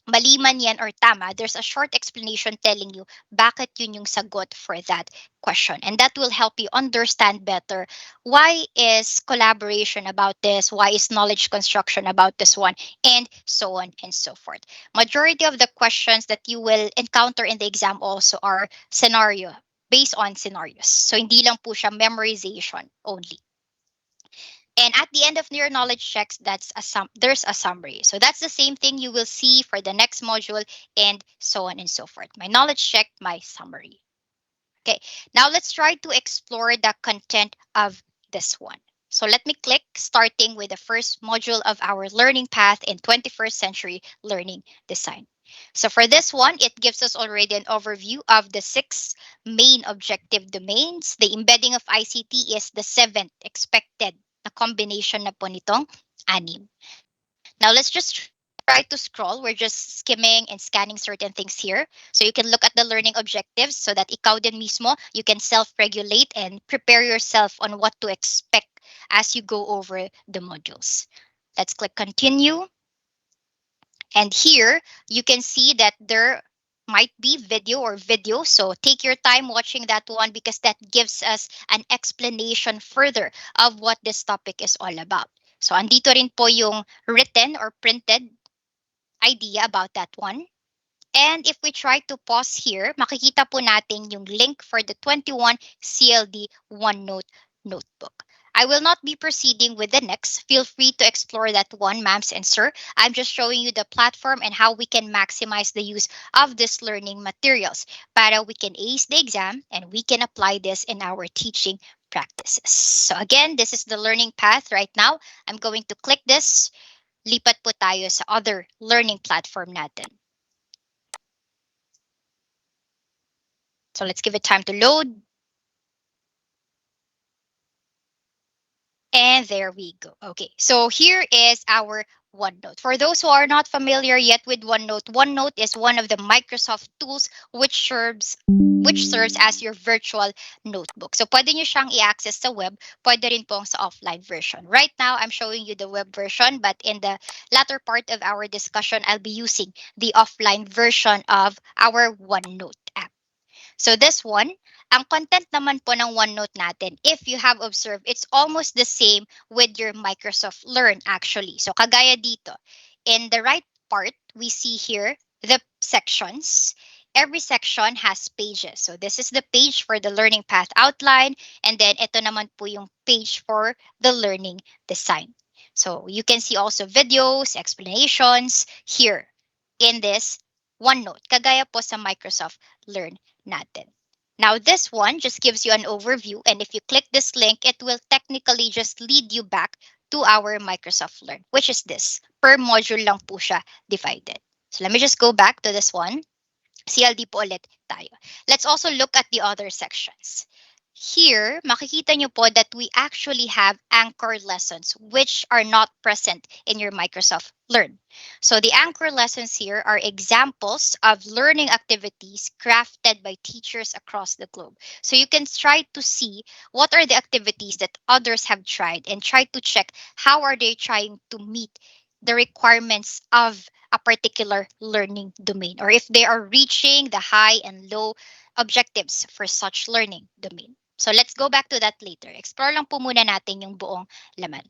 mali man yan or tama, there's a short explanation telling you bakit yun yung sagot for that question. And that will help you understand better why is collaboration about this, why is knowledge construction about this one, and so on and so forth. Majority of the questions that you will encounter in the exam also are scenario, based on scenarios. So hindi lang po siya memorization only. And at the end of your knowledge checks, there's a summary. So that's the same thing you will see for the next module, and so on and so forth. My knowledge check, my summary. Okay, now let's try to explore the content of this one. So let me click, starting with the first module of our learning path in 21st century learning design. So for this one, it gives us already an overview of the six main objective domains. The embedding of ICT is the seventh expected na combination na po nitong anim. Now let's just try to scroll. We're just skimming and scanning certain things here. So you can look at the learning objectives so that ikaw din mismo, you can self-regulate and prepare yourself on what to expect as you go over the modules. Let's click continue. And here you can see that there might be video or video. So take your time watching that one, because that gives us an explanation further of what this topic is all about. So andito rin po yung written or printed idea about that one. And if we try to pause here, makikita po natin yung link for the 21 CLD OneNote notebook. I will not be proceeding with the next. Feel free to explore that one, ma'ams and sir. I'm just showing you the platform and how we can maximize the use of this learning materials para we can ace the exam and we can apply this in our teaching practices. So again, this is the learning path right now. I'm going to click this. Lipat po tayo sa other learning platform natin. So let's give it time to load. And there we go. Okay, so here is our OneNote. For those who are not familiar yet with OneNote, OneNote is one of the Microsoft tools which serves as your virtual notebook. So pwede nyo siyang i-access sa web, pwede rin pong sa offline version. Right now, I'm showing you the web version, but in the latter part of our discussion, I'll be using the offline version of our OneNote app. So this one, ang content naman po ng OneNote natin, if you have observed, it's almost the same with your Microsoft Learn actually. So kagaya dito, in the right part, we see here the sections. Every section has pages. So this is the page for the learning path outline, and then ito naman po yung page for the learning design. So you can see also videos, explanations here in this OneNote, kagaya po sa Microsoft Learn natin. Now, this one just gives you an overview, and if you click this link, it will technically just lead you back to our Microsoft Learn, which is this. Per module lang po siya divided. So let me just go back to this one. CLD po ulit tayo. Let's also look at the other sections. Here, makikita nyo po that we actually have anchor lessons which are not present in your Microsoft Learn. So the anchor lessons here are examples of learning activities crafted by teachers across the globe. So you can try to see what are the activities that others have tried and try to check how are they trying to meet the requirements of a particular learning domain, or if they are reaching the high and low objectives for such learning domain. So let's go back to that later. Explore lang po muna natin yung buong laman.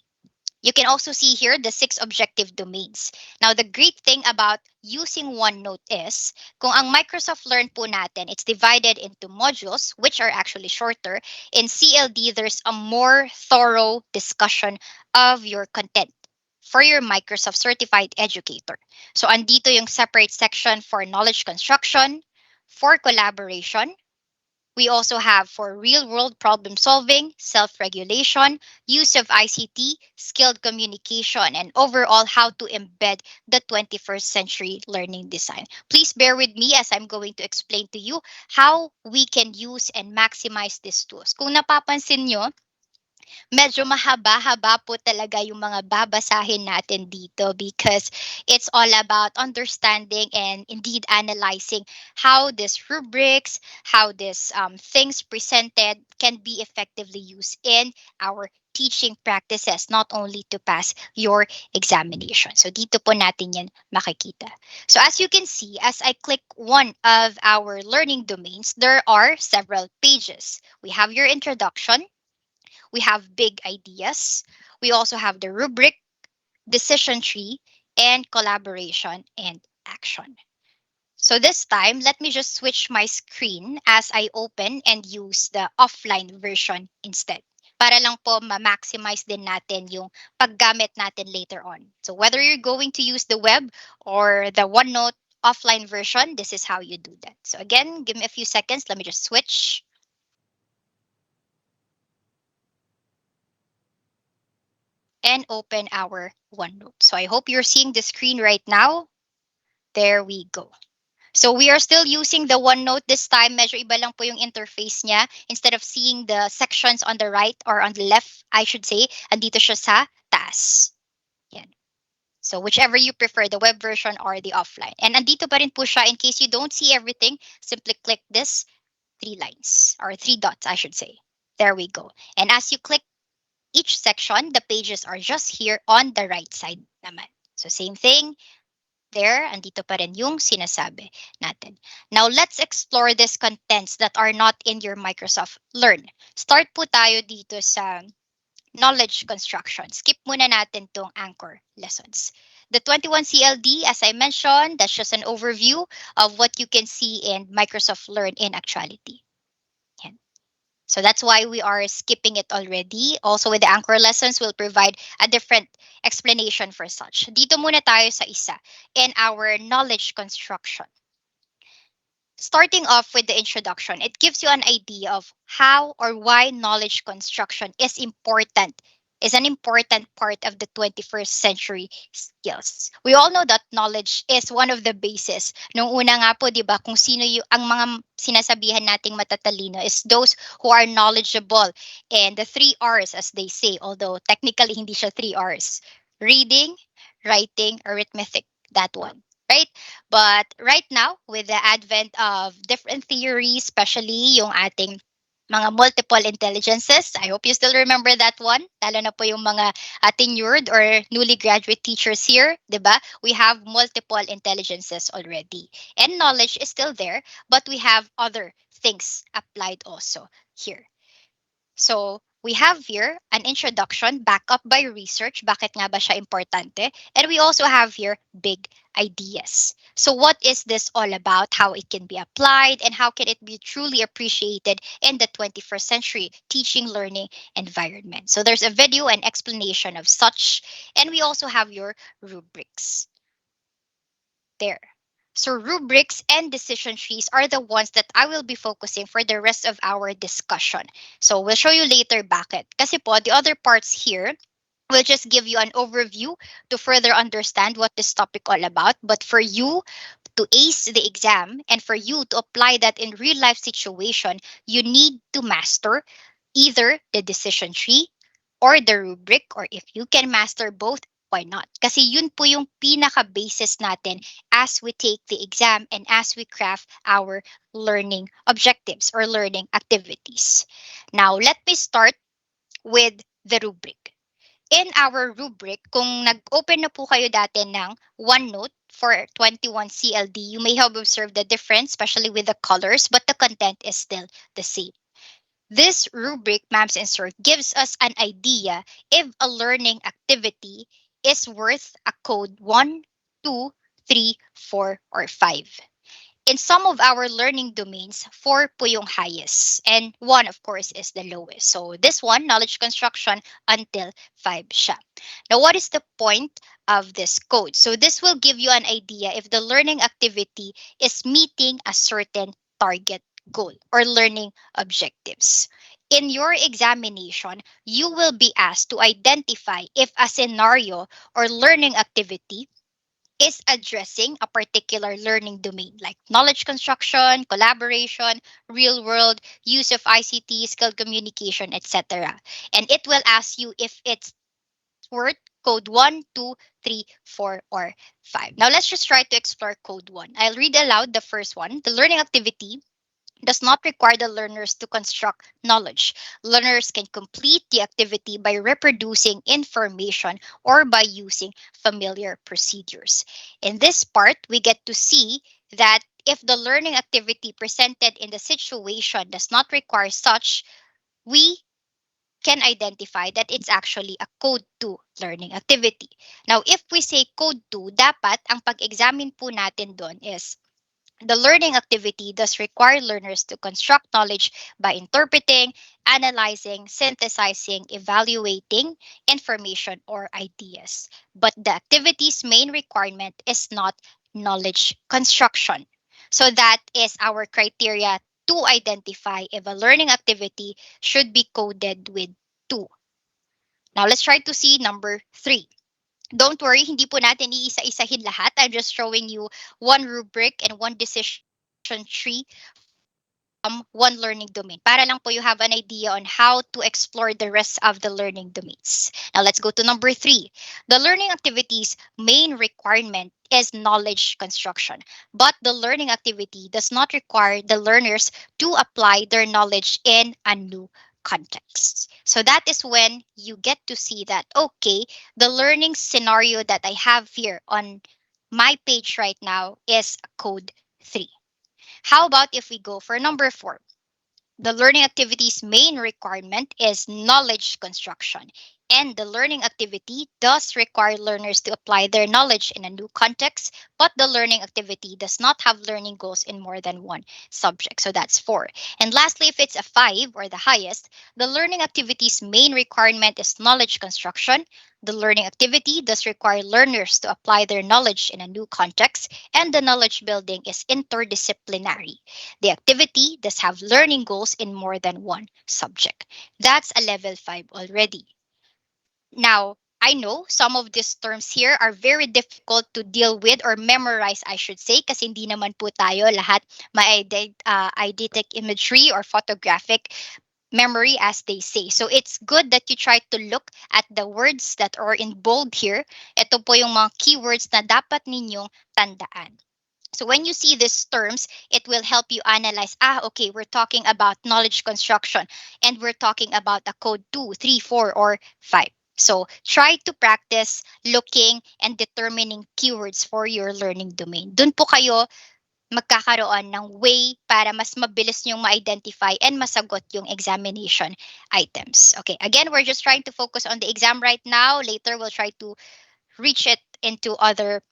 You can also see here the six objective domains. Now, the great thing about using OneNote is, kung ang Microsoft Learn po natin, it's divided into modules, which are actually shorter. In CLD, there's a more thorough discussion of your content for your Microsoft Certified Educator. So, andito yung separate section for knowledge construction, for collaboration. We also have for real world problem solving, self regulation, use of ICT, skilled communication, and overall how to embed the 21st century learning design. Please bear with me as I'm going to explain to you how we can use and maximize these tools. Kung napapansin nyo, Medyo mahaba-haba po talaga yung mga babasahin natin dito because it's all about understanding and indeed analyzing how this rubrics, how these things presented can be effectively used in our teaching practices, not only to pass your examination. So dito po natin yan makikita. So as you can see, as I click one of our learning domains, there are several pages. We have your introduction, we have big ideas. We also have the rubric, decision tree, and collaboration and action. So this time, let me just switch my screen as I open and use the offline version instead. Para lang po ma-maximize din natin yung paggamit natin later on. So whether you're going to use the web or the OneNote offline version, this is how you do that. So again, give me a few seconds. Let me just switch and open our OneNote. So I hope you're seeing the screen right now. There we go. So we are still using the OneNote this time. Medyo iba lang po yung interface niya. Instead of seeing the sections on the right or on the left, I should say, andito siya sa taas. Yan. So whichever you prefer, the web version or the offline. And andito pa rin po siya in case you don't see everything, simply click this three lines or three dots, I should say. There we go. And as you click each section, the pages are just here on the right side naman. So same thing, there, andito pa rin yung sinasabi natin. Now, let's explore these contents that are not in your Microsoft Learn. Start po tayo dito sa knowledge construction. Skip muna natin tong anchor lessons. The 21 CLD, as I mentioned, that's just an overview of what you can see in Microsoft Learn in actuality. Yan. So that's why we are skipping it already. Also with the anchor lessons, we'll provide a different explanation for such. Dito muna tayo sa isa, in our knowledge construction. Starting off with the introduction, it gives you an idea of how or why knowledge construction is an important part of the 21st century skills. We all know that knowledge is one of the bases. Nung una nga po, 'di ba, kung sino yung ang mga sinasabihan nating matatalino is those who are knowledgeable. And the 3 R's as they say, although technically hindi siya 3 R's. Reading, writing, arithmetic. That one. Right? But right now, with the advent of different theories, especially yung ating mga multiple intelligences, I hope you still remember that one. Lalo na po yung mga tenured or newly graduate teachers here, di ba? We have multiple intelligences already. And knowledge is still there, but we have other things applied also here. So, we have here an introduction backed up by research. Bakit nga ba siya importante? And we also have here big ideas. So, what is this all about? How it can be applied and how can it be truly appreciated in the 21st century teaching learning environment? So, there's a video and explanation of such. And we also have your rubrics there. So rubrics and decision trees are the ones that I will be focusing for the rest of our discussion. So we'll show you later bakit. Kasi po, the other parts here will just give you an overview to further understand what this topic all about. But for you to ace the exam and for you to apply that in real life situation, you need to master either the decision tree or the rubric, or if you can master both, why not? Kasi yun po yung pinaka-basis natin as we take the exam and as we craft our learning objectives or learning activities. Now, let me start with the rubric. In our rubric, kung nag-open na po kayo dati ng OneNote for 21 CLD, you may have observed the difference, especially with the colors, but the content is still the same. This rubric, Maps Insert, gives us an idea if a learning activity is worth a code 1, 2, 3, 4, or 5. In some of our learning domains, 4 po yung highest. And 1, of course, is the lowest. So this one, knowledge construction, until 5 siya. Now, what is the point of this code? So this will give you an idea if the learning activity is meeting a certain target goal or learning objectives. In your examination, you will be asked to identify if a scenario or learning activity is addressing a particular learning domain like knowledge construction, collaboration, real world use of ICT, skill communication, etc. And it will ask you if it's worth code 1, 2, 3, 4, or 5. Now let's just try to explore code 1. I'll read aloud the first one. The learning activity does not require the learners to construct knowledge. Learners can complete the activity by reproducing information or by using familiar procedures. In this part, we get to see that if the learning activity presented in the situation does not require such, we can identify that it's actually a code 2 learning activity. Now, if we say code 2, dapat ang pag-examine po natin doon is the learning activity does require learners to construct knowledge by interpreting, analyzing, synthesizing, evaluating information or ideas. But the activity's main requirement is not knowledge construction. So that is our criteria to identify if a learning activity should be coded with 2. Now let's try to see number 3. Don't worry, hindi po natin iisa-isahin lahat. I'm just showing you one rubric and one decision tree from one learning domain. Para lang po you have an idea on how to explore the rest of the learning domains. Now let's go to number 3. The learning activity's main requirement is knowledge construction. But the learning activity does not require the learners to apply their knowledge in a new context. So that is when you get to see that, okay, the learning scenario that I have here on my page right now is code 3. How about if we go for number 4? The learning activity's main requirement is knowledge construction, and the learning activity does require learners to apply their knowledge in a new context, but the learning activity does not have learning goals in more than one subject. So that's 4. And lastly, if it's a 5 or the highest, the learning activity's main requirement is knowledge construction. The learning activity does require learners to apply their knowledge in a new context, and the knowledge building is interdisciplinary. The activity does have learning goals in more than one subject. That's a level 5 already. Now, I know some of these terms here are very difficult to deal with or memorize, I should say, kasi hindi naman po tayo lahat eidetic imagery or photographic memory as they say. So it's good that you try to look at the words that are in bold here. Ito po yung mga keywords na dapat ninyong tandaan. So when you see these terms, it will help you analyze, okay, we're talking about knowledge construction and we're talking about a code 2, 3, 4, or 5. So try to practice looking and determining keywords for your learning domain. Dun po kayo magkakaroon ng way para mas mabilis nyong ma-identify and masagot yung examination items. Okay, again, we're just trying to focus on the exam right now. Later, we'll try to reach it into other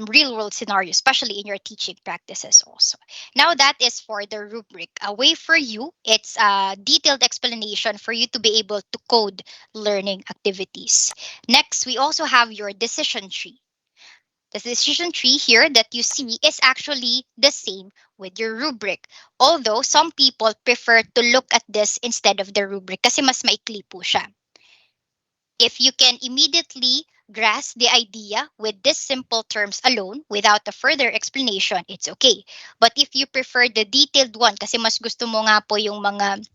real world scenarios, especially in your teaching practices also. Now, that is for the rubric. A way for you, it's a detailed explanation for you to be able to code learning activities. Next, we also have your decision tree. The decision tree here that you see is actually the same with your rubric. Although some people prefer to look at this instead of the rubric kasi mas maikli po siya. If you can immediately grasp the idea with these simple terms alone without a further explanation, it's okay. But if you prefer the detailed one kasi mas gusto mo nga po yung mga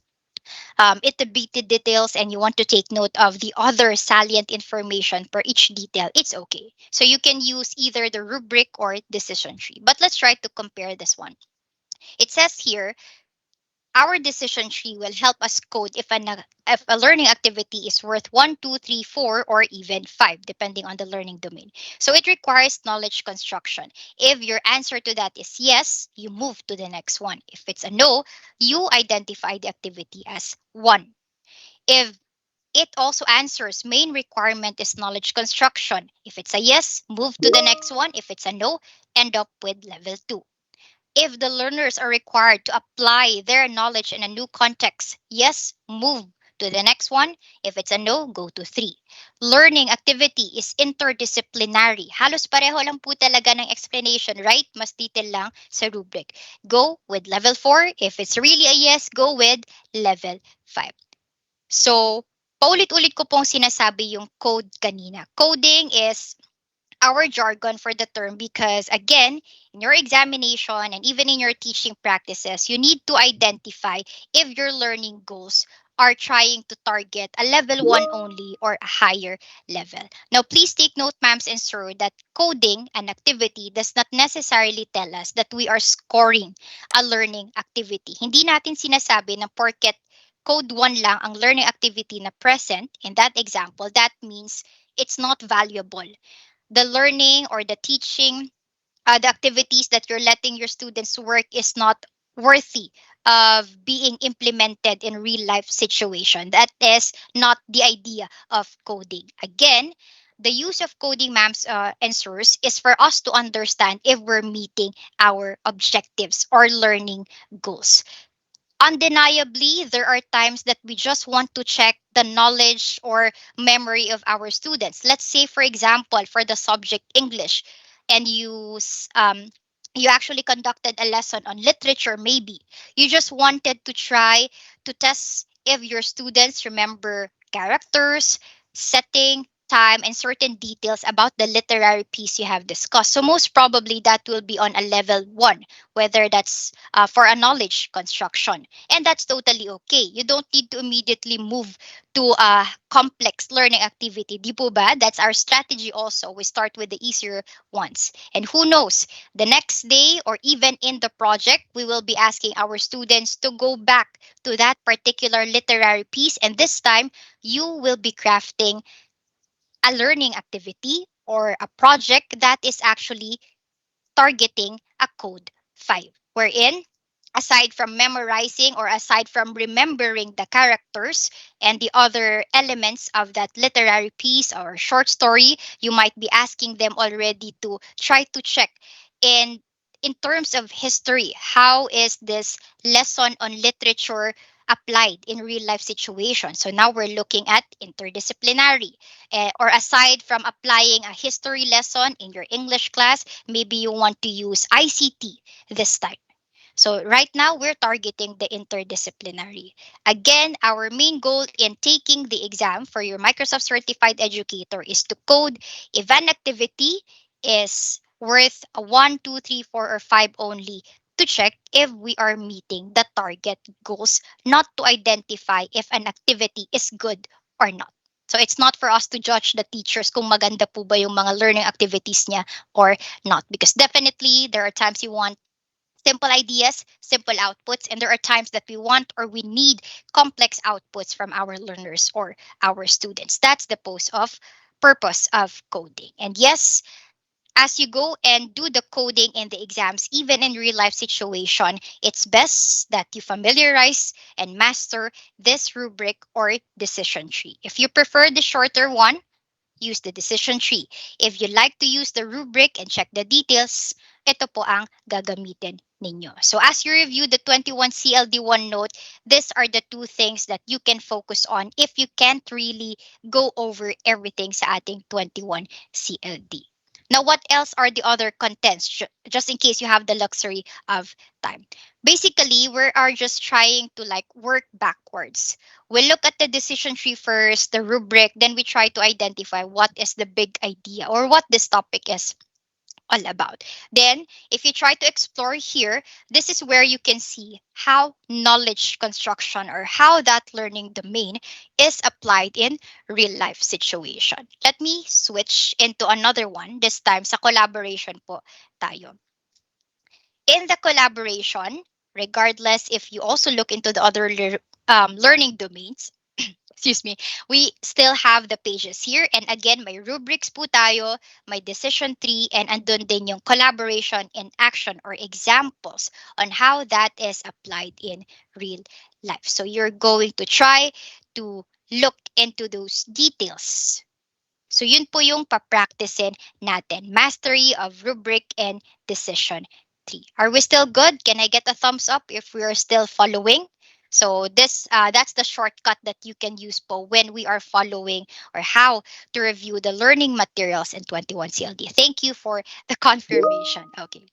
itty-bitty details and you want to take note of the other salient information per each detail, it's okay. So you can use either the rubric or decision tree. But let's try to compare this one. It says here, our decision tree will help us code if a learning activity is worth 1, 2, 3, 4, or even 5, depending on the learning domain. So it requires knowledge construction. If your answer to that is yes, you move to the next one. If it's a no, you identify the activity as 1. If it also answers main requirement is knowledge construction. If it's a yes, move to the next one. If it's a no, end up with level 2. If the learners are required to apply their knowledge in a new context, yes, move to the next one. If it's a no, go to 3. Learning activity is interdisciplinary. Halos pareho lang po talaga ng explanation, right? Mas detail lang sa rubric. Go with level 4. If it's really a yes, go with level 5. So, paulit-ulit ko pong sinasabi yung code kanina. Coding is our jargon for the term because, again, in your examination and even in your teaching practices, you need to identify if your learning goals are trying to target a level 1 only or a higher level. Now, please take note, ma'ams and sir, that coding an activity does not necessarily tell us that we are scoring a learning activity. Hindi natin sinasabi na porket code 1 lang ang learning activity na present in that example, that means it's not valuable. The learning or the teaching, the activities that you're letting your students work is not worthy of being implemented in real life situation. That is not the idea of coding. Again, the use of coding, ma'ams and sirs, is for us to understand if we're meeting our objectives or learning goals. Undeniably, there are times that we just want to check the knowledge or memory of our students. Let's say, for example, for the subject English, and you actually conducted a lesson on literature, maybe. You just wanted to try to test if your students remember characters, setting, time, and certain details about the literary piece you have discussed. So, most probably, that will be on a level 1, whether that's for a knowledge construction. And that's totally okay. You don't need to immediately move to a complex learning activity. Di po ba? That's our strategy also. We start with the easier ones. And who knows, the next day or even in the project, we will be asking our students to go back to that particular literary piece. And this time, you will be crafting a learning activity or a project that is actually targeting a code 5, wherein aside from memorizing or aside from remembering the characters and the other elements of that literary piece or short story, you might be asking them already to try to check in terms of history, how is this lesson on literature applied in real life situations. So now we're looking at interdisciplinary. Or aside from applying a history lesson in your English class, maybe you want to use ICT this time. So right now we're targeting the interdisciplinary. Again, our main goal in taking the exam for your Microsoft Certified Educator is to code if an activity is worth a 1, 2, 3, 4, or 5 only, to check if we are meeting the target goals, not to identify if an activity is good or not. So it's not for us to judge the teachers kung maganda po ba yung mga learning activities niya or not. Because definitely there are times you want simple ideas, simple outputs, and there are times that we want or we need complex outputs from our learners or our students. That's the purpose of coding. And yes, as you go and do the coding in the exams, even in real life situation, it's best that you familiarize and master this rubric or decision tree. If you prefer the shorter one, use the decision tree. If you like to use the rubric and check the details, ito po ang gagamitin ninyo. So as you review the 21 CLD OneNote, these are the two things that you can focus on if you can't really go over everything sa ating 21 CLD. Now, what else are the other contents? Just in case you have the luxury of time. Basically, we are just trying to like work backwards. We look at the decision tree first, the rubric, then we try to identify what is the big idea or what this topic is all about. Then, if you try to explore here, this is where you can see how knowledge construction or how that learning domain is applied in real life situation. Let me switch into another one, this time sa collaboration po tayo. In the collaboration, regardless if you also look into the other learning domains, excuse me, we still have the pages here. And again, may rubrics po tayo, may decision tree, and andun din yung collaboration in action or examples on how that is applied in real life. So you're going to try to look into those details. So yun po yung papracticein natin. Mastery of rubric and decision tree. Are we still good? Can I get a thumbs up if we are still following? So that's the shortcut that you can use po when we are following or how to review the learning materials in 21 CLD. Thank you for the confirmation. Okay.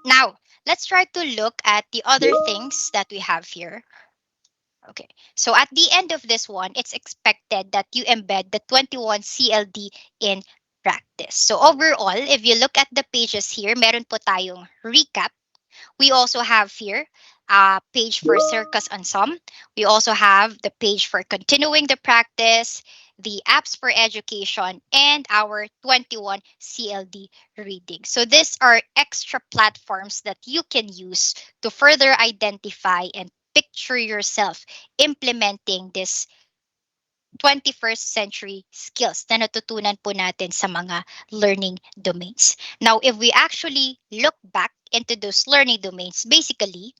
Now, let's try to look at the other things that we have here. Okay. So at the end of this one, it's expected that you embed the 21 CLD in practice. So overall, if you look at the pages here, meron po tayong recap. We also have here a page for circus and some. We also have the page for continuing the practice, the apps for education, and our 21 CLD reading. So these are extra platforms that you can use to further identify and picture yourself implementing this 21st century skills na natutunan po natin sa mga learning domains. Now, if we actually look back into those learning domains, basically,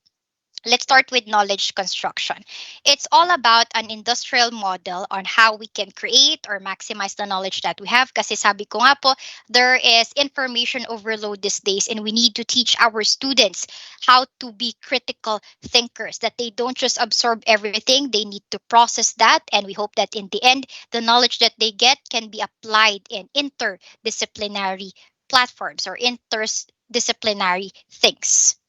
let's start with knowledge construction. It's all about an industrial model on how we can create or maximize the knowledge that we have. Kasi sabi ko nga po, there is information overload these days and we need to teach our students how to be critical thinkers, that they don't just absorb everything, they need to process that. And we hope that in the end, the knowledge that they get can be applied in interdisciplinary platforms or interdisciplinary things.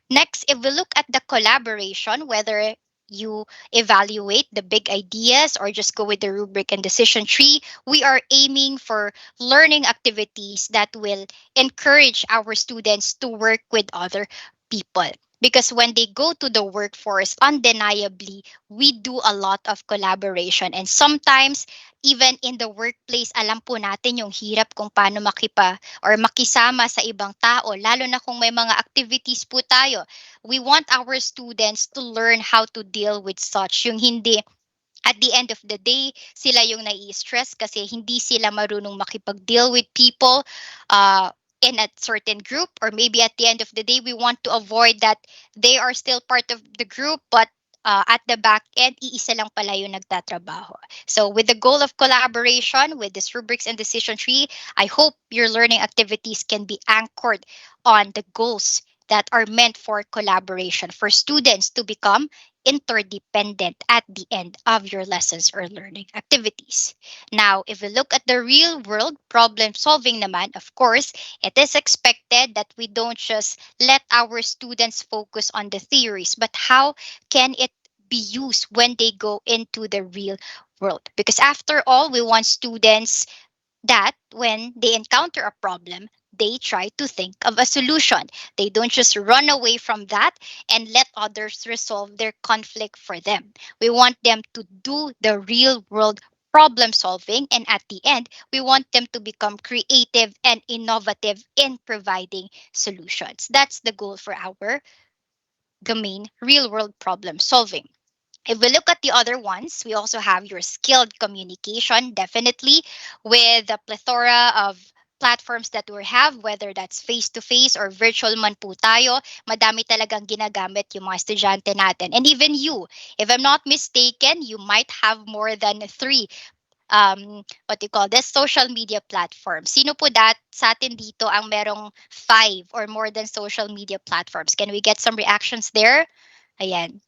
Next, if we look at the collaboration, whether you evaluate the big ideas or just go with the rubric and decision tree, we are aiming for learning activities that will encourage our students to work with other people. Because when they go to the workforce, undeniably, we do a lot of collaboration. And sometimes, even in the workplace, alam po natin yung hirap kung paano or makisama sa ibang tao, lalo na kung may mga activities po tayo. We want our students to learn how to deal with such. Yung hindi at the end of the day, sila yung nai-stress kasi hindi sila marunong makipag-deal with people in a certain group, or maybe at the end of the day, we want to avoid that they are still part of the group but at the back end, iisa lang pala yung nagtatrabaho. So with the goal of collaboration, with this rubrics and decision tree, I hope your learning activities can be anchored on the goals that are meant for collaboration, for students to become interdependent at the end of your lessons or learning activities. Now, if we look at the real world problem solving naman, of course, it is expected that we don't just let our students focus on the theories, but how can it be used when they go into the real world? Because after all, we want students that when they encounter a problem, they try to think of a solution. They don't just run away from that and let others resolve their conflict for them. We want them to do the real world problem solving, and at the end, we want them to become creative and innovative in providing solutions. That's the goal for our domain real world problem solving. If we look at the other ones, we also have your skilled communication, definitely, with the plethora of platforms that we have, whether that's face-to-face or virtual man po tayo, madami talagang ginagamit yung mga estudyante natin. And even you, if I'm not mistaken, you might have more than three what do you call this, social media platforms. Sino po sa atin dito ang merong five or more than social media platforms? Can we get some reactions there? Ayan.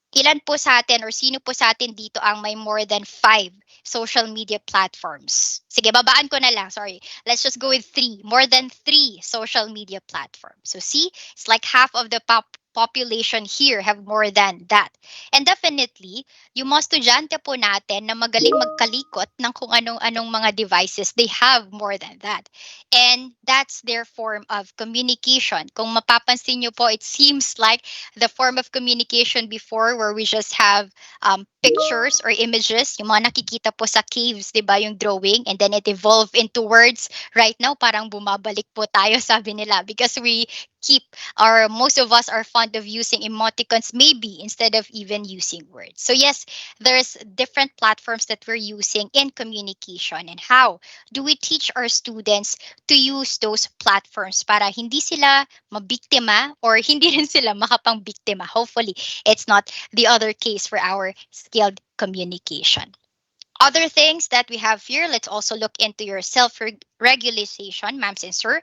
Ilan po sa atin or sino po sa atin dito ang may more than five social media platforms? Sige, babaan ko na lang. Sorry. Let's just go with three. More than three social media platforms. So see, it's like half of the population here have more than that. And definitely, yung mga estudyante po natin na magaling magkalikot ng kung anong-anong mga devices, they have more than that. And that's their form of communication. Kung mapapansin nyo po, it seems like the form of communication before where we just have pictures or images, yung mga nakikita po sa caves, di ba, yung drawing, and then it evolved into words. Right now, parang bumabalik po tayo, sabi nila, because we keep, or most of us are fond of using emoticons maybe instead of even using words. So yes, there's different platforms that we're using in communication, and how do we teach our students to use those platforms para hindi sila mabiktima or hindi rin sila makapangbiktima. Hopefully, it's not the other case for our skilled communication. Other things that we have here, let's also look into your self-regulation, ma'ams and sir.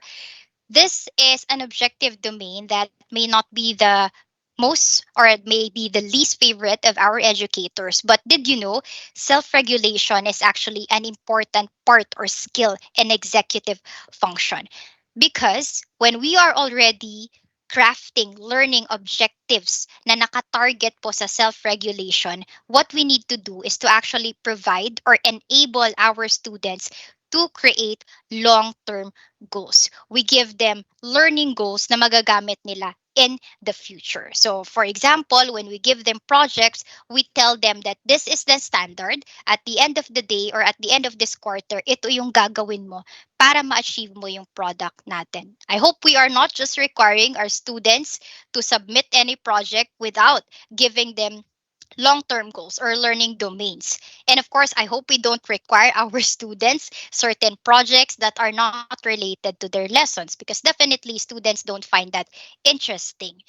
This is an objective domain that may not be the most or it may be the least favorite of our educators. But did you know self regulation is actually an important part or skill in executive function? Because when we are already crafting learning objectives na nakatarget po sa self-regulation, what we need to do is to actually provide or enable our students to create long-term goals. We give them learning goals na magagamit nila in the future. So, for example, when we give them projects, we tell them that this is the standard. At the end of the day or at the end of this quarter, ito yung gagawin mo para ma-achieve mo yung product natin. I hope we are not just requiring our students to submit any project without giving them long-term goals or learning domains. And of course, I hope we don't require our students certain projects that are not related to their lessons, because definitely students don't find that interesting.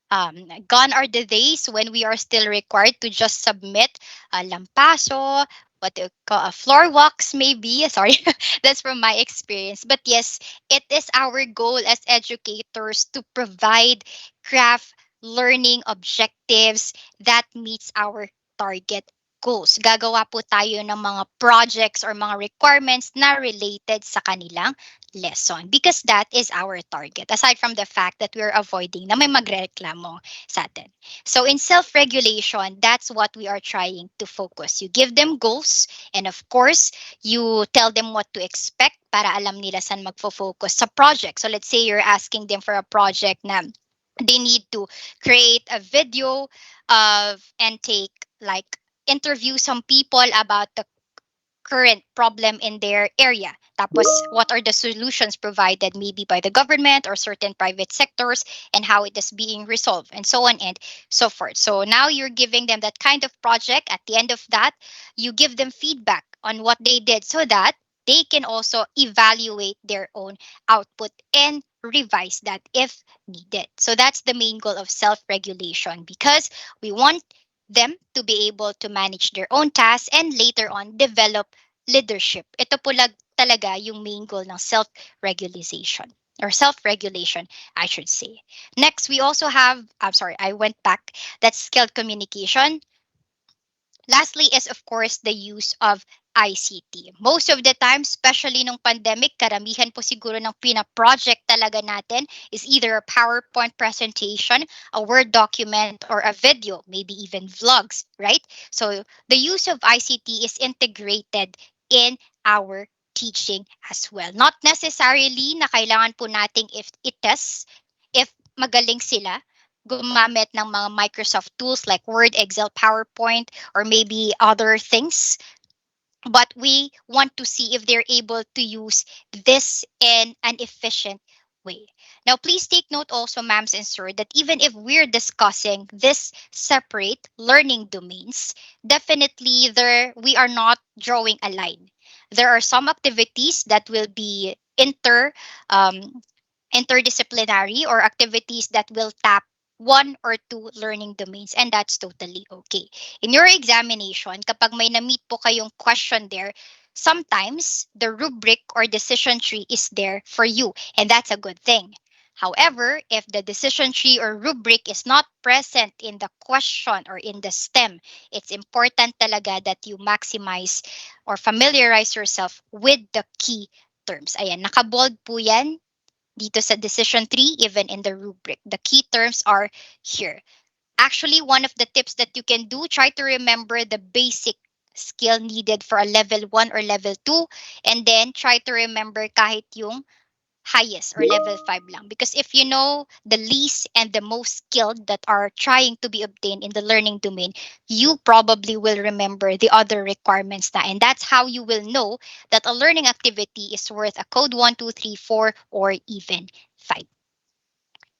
Gone are the days when we are still required to just submit a lampaso, what do you call a floor walks maybe. Sorry, that's from my experience. But yes, it is our goal as educators to provide craft learning objectives that meets our target goals. Gagawa po tayo ng mga projects or mga requirements na related sa kanilang lesson, because that is our target. Aside from the fact that we're avoiding na may magreklamo sa atin. So in self-regulation, that's what we are trying to focus. You give them goals, and of course, you tell them what to expect para alam nila saan magfo-focus sa project. So let's say you're asking them for a project na they need to create a video of and take like interview some people about the current problem in their area. Tapos, what are the solutions provided maybe by the government or certain private sectors, and how it is being resolved, and so on and so forth. So now you're giving them that kind of project. At the end of that, you give them feedback on what they did so that they can also evaluate their own output and revise that if needed. So that's the main goal of self regulation, because we want them to be able to manage their own tasks and later on develop leadership. Ito po talaga yung main goal ng self-regulation or self-regulation, I should say. Next, we also have, I'm sorry, I went back. That's skilled communication. Lastly is of course the use of ICT. Most of the time, especially nung pandemic, karamihan po siguro ng pina-project talaga natin is either a PowerPoint presentation, a Word document, or a video, maybe even vlogs, right? So the use of ICT is integrated in our teaching as well. Not necessarily na kailangan po nating if itest if magaling sila gumamit ng mga Microsoft tools like Word, Excel, PowerPoint, or maybe other things, but we want to see if they're able to use this in an efficient way. Now, please take note also, ma'ams and sir, that even if we're discussing this separate learning domains, definitely there we are not drawing a line. There are some activities that will be um, interdisciplinary or activities that will tap one or two learning domains, and that's totally okay. In your examination, kapag may na-meet po kayong question there, sometimes the rubric or decision tree is there for you, and that's a good thing. However, if the decision tree or rubric is not present in the question or in the STEM, it's important talaga that you maximize or familiarize yourself with the key terms. Ayan, nakabold po yan dito sa decision tree, even in the rubric. The key terms are here. Actually, one of the tips that you can do, try to remember the basic skill needed for a level 1 or level 2, and then try to remember kahit yung highest or level 5 lang. Because if you know the least and the most skilled that are trying to be obtained in the learning domain, you probably will remember the other requirements na. And that's how you will know that a learning activity is worth a code 1, 2, 3, 4, or even 5.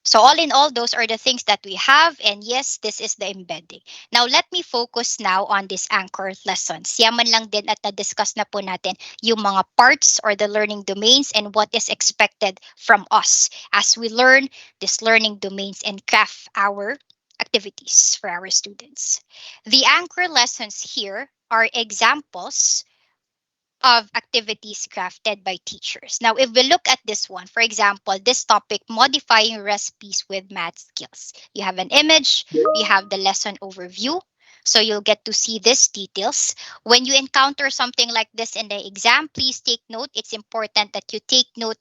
So all in all, those are the things that we have. And yes, this is the embedding. Now, let me focus now on this anchor lessons. Yaman lang din at na-discuss na po natin yung mga parts or the learning domains and what is expected from us as we learn these learning domains and craft our activities for our students. The anchor lessons here are examples of activities crafted by teachers. Now, if we look at this one, for example, this topic, modifying recipes with math skills. You have an image, you have the lesson overview, so you'll get to see these details. When you encounter something like this in the exam, please take note. It's important that you take note.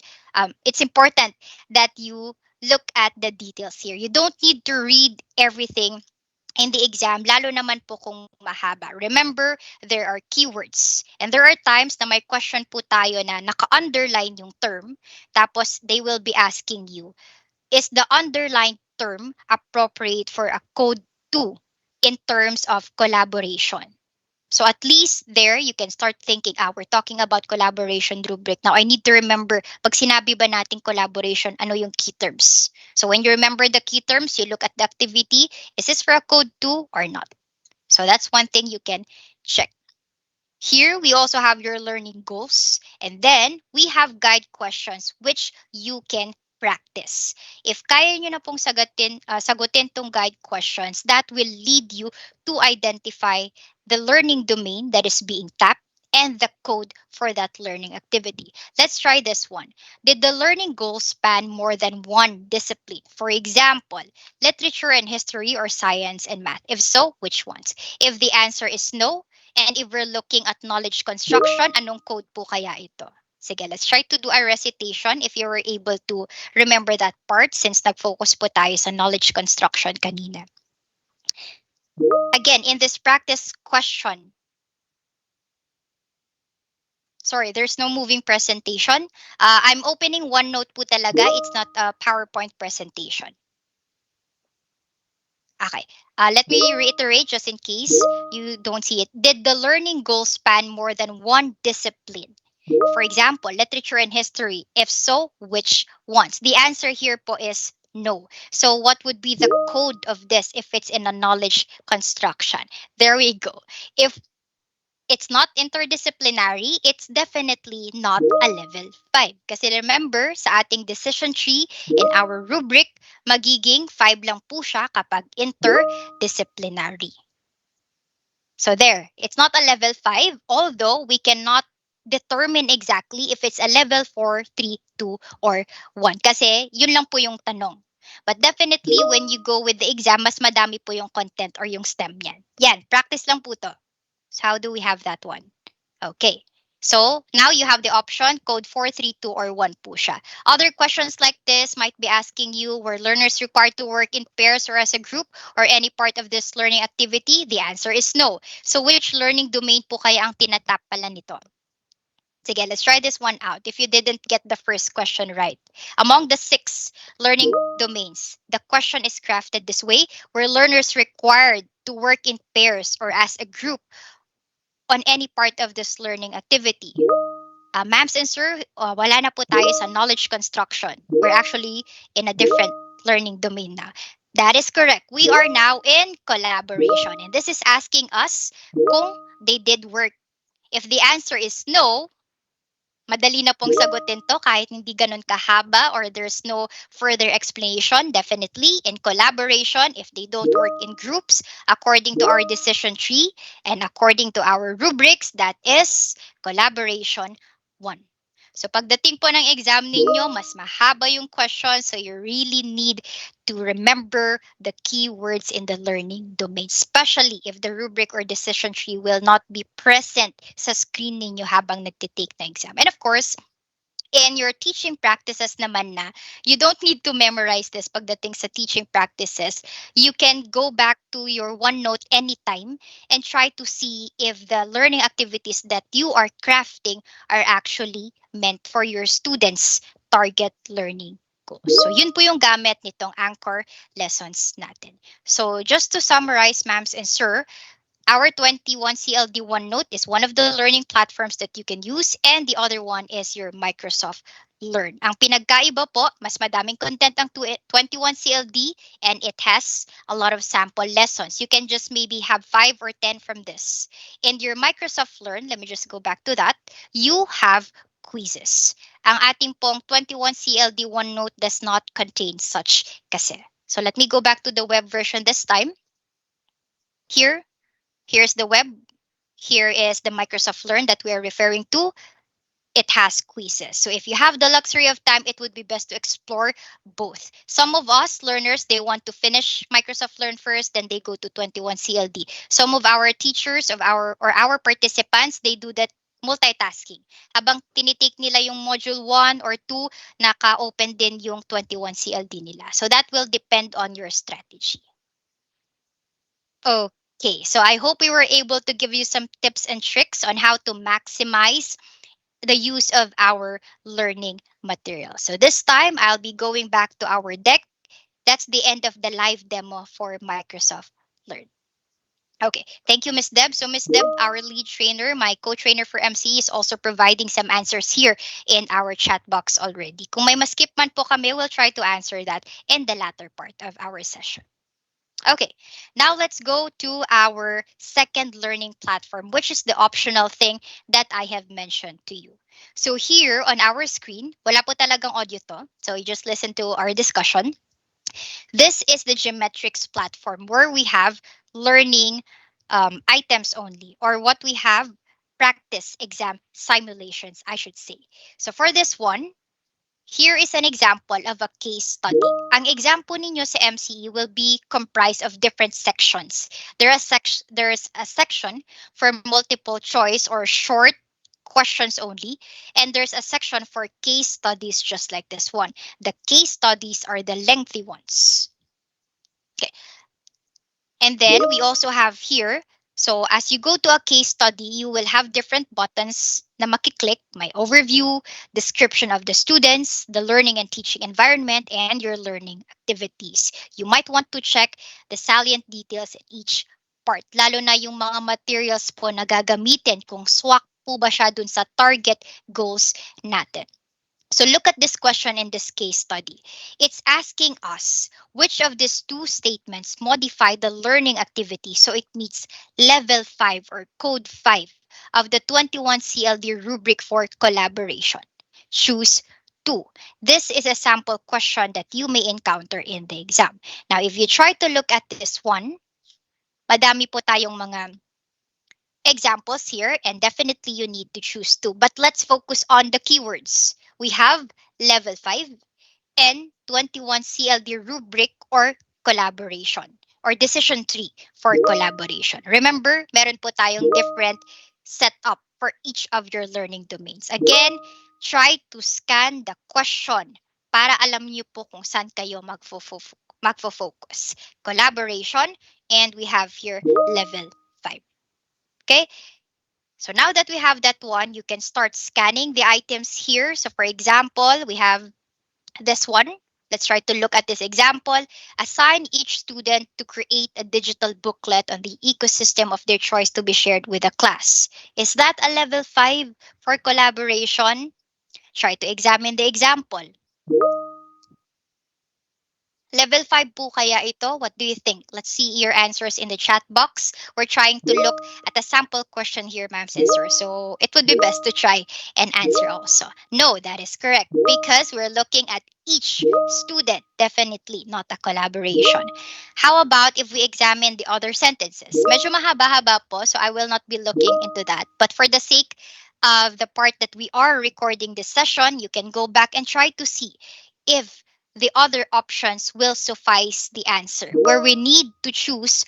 It's important that you look at the details here. You don't need to read everything in the exam, lalo naman po kung mahaba. Remember, there are keywords. And there are times na may question po tayo na naka-underline yung term, tapos they will be asking you, is the underlined term appropriate for a code 2 in terms of collaboration? So at least there, you can start thinking, we're talking about collaboration rubric. Now, I need to remember, pag sinabi ba nating collaboration, ano yung key terms? So when you remember the key terms, you look at the activity, is this for a code 2 or not? So that's one thing you can check. Here, we also have your learning goals. And then, we have guide questions which you can practice. If kaya nyo na pong sagutin tong guide questions, that will lead you to identify the learning domain that is being tapped and the code for that learning activity. Let's try this one. Did the learning goals span more than one discipline? For example, literature and history or science and math? If so, which ones? If the answer is no, and if we're looking at knowledge construction, anong code po kaya ito? Sige, let's try to do a recitation if you were able to remember that part since nag-focus po tayo sa knowledge construction kanina. Again, in this practice question, sorry, there's no moving presentation. I'm opening OneNote po talaga. It's not a PowerPoint presentation. Okay. Let me reiterate just in case you don't see it. Did the learning goal span more than one discipline? For example, literature and history. If so, which ones? The answer here po is no. So what would be the code of this if it's in a knowledge construction? There we go. If it's not interdisciplinary, it's definitely not a level 5. Kasi remember, sa ating decision tree in our rubric, magiging 5 lang po siya kapag interdisciplinary. So there, it's not a level 5, although we cannot determine exactly if it's a level 4, 3, 2, or 1. Kasi yun lang po yung tanong. But definitely, when you go with the exam, mas madami po yung content or yung STEM yan. Yan, practice lang po to. So how do we have that one? Okay. So now you have the option code 432 or 1 po siya. Other questions like this might be asking you, were learners required to work in pairs or as a group or any part of this learning activity? The answer is no. So which learning domain po kaya ang tinatap pala nito? Sige, let's try this one out. If you didn't get the first question right. Among the 6 learning domains, the question is crafted this way, were learners required to work in pairs or as a group on any part of this learning activity? Ma'ams and sir, wala na po tayo sa knowledge construction. We're actually in a different learning domain now. That is correct. We are now in collaboration. And this is asking us kung they did work. If the answer is no, madali na pong sagutin to kahit hindi ganun kahaba or there's no further explanation. Definitely, in collaboration, if they don't work in groups, according to our decision tree and according to our rubrics, that is collaboration 1. So pagdating po ng exam ninyo, mas mahaba yung question, so you really need to remember the keywords in the learning domain, especially if the rubric or decision tree will not be present sa screen ninyo habang nagtitake na exam. And of course, in your teaching practices naman na, you don't need to memorize this pagdating sa teaching practices. You can go back to your OneNote anytime and try to see if the learning activities that you are crafting are actually meant for your students' target learning goals. So yun po yung gamit nitong anchor lessons natin. So just to summarize, ma'ams and sir, our 21 CLD OneNote is one of the learning platforms that you can use, and the other one is your Microsoft Learn. Ang pinagkaiba po, mas madaming content ang 21 CLD and it has a lot of sample lessons. You can just maybe have 5 or 10 from this. In your Microsoft Learn, let me just go back to that, you have quizzes. Ang ating pong 21 CLD OneNote does not contain such kasi. So let me go back to the web version this time. Here's the web. Here is the Microsoft Learn that we are referring to. It has quizzes. So if you have the luxury of time, it would be best to explore both. Some of us learners, they want to finish Microsoft Learn first, then they go to 21 CLD. Some of our teachers of our participants, they do that multitasking. Habang tinitake nila yung module 1 or 2, naka-open din yung 21 CLD nila. So that will depend on your strategy. Okay, so I hope we were able to give you some tips and tricks on how to maximize the use of our learning material. So this time, I'll be going back to our deck. That's the end of the live demo for Microsoft Learn. Okay, thank you, Miss Deb. So, Miss Deb, our lead trainer, my co-trainer for MCE, is also providing some answers here in our chat box already. Kung may maskip man po kami, we'll try to answer that in the latter part of our session. Okay, now let's go to our second learning platform, which is the optional thing that I have mentioned to you. So here on our screen, wala po talagang audio to. So you just listen to our discussion. This is the Geometrics platform where we have learning items only, or what we have practice exam simulations, I should say. So for this one, here is an example of a case study. Ang example ninyo sa MCE will be comprised of different sections. There's a section for multiple choice or short questions only, and there's a section for case studies just like this one. The case studies are the lengthy ones. Okay, and then we also have here, so as you go to a case study, you will have different buttons na makiklik, my overview, description of the students, the learning and teaching environment, and your learning activities. You might want to check the salient details in each part, lalo na yung mga materials po na gagamitin kung swak po ba siya dun sa target goals natin. So look at this question in this case study. It's asking us which of these two statements modify the learning activity so it meets level 5 or code 5 of the 21 CLD rubric for collaboration. Choose two. This is a sample question that you may encounter in the exam. Now, if you try to look at this one, madami po tayong mga examples here, and definitely you need to choose two. But let's focus on the keywords. We have level 5 and 21 CLD rubric or collaboration, or decision tree for collaboration. Remember, meron po tayong different setup for each of your learning domains. Again, try to scan the question para alam niyo po kung saan kayo magfo-focus. Collaboration, and we have here level 5. Okay? So now that we have that one, you can start scanning the items here. So for example, we have this one. Let's try to look at this example. Assign each student to create a digital booklet on the ecosystem of their choice to be shared with the class. Is that a level 5 for collaboration? Try to examine the example. Level 5 po kaya ito? What do you think? Let's see your answers in the chat box. We're trying to look at a sample question here, ma'am and sir. So it would be best to try and answer also. No, that is correct because we're looking at each student, definitely not a collaboration. How about if we examine the other sentences? Medyo mahaba-haba po, so I will not be looking into that. But for the sake of the part that we are recording this session, you can go back and try to see if the other options will suffice the answer, where we need to choose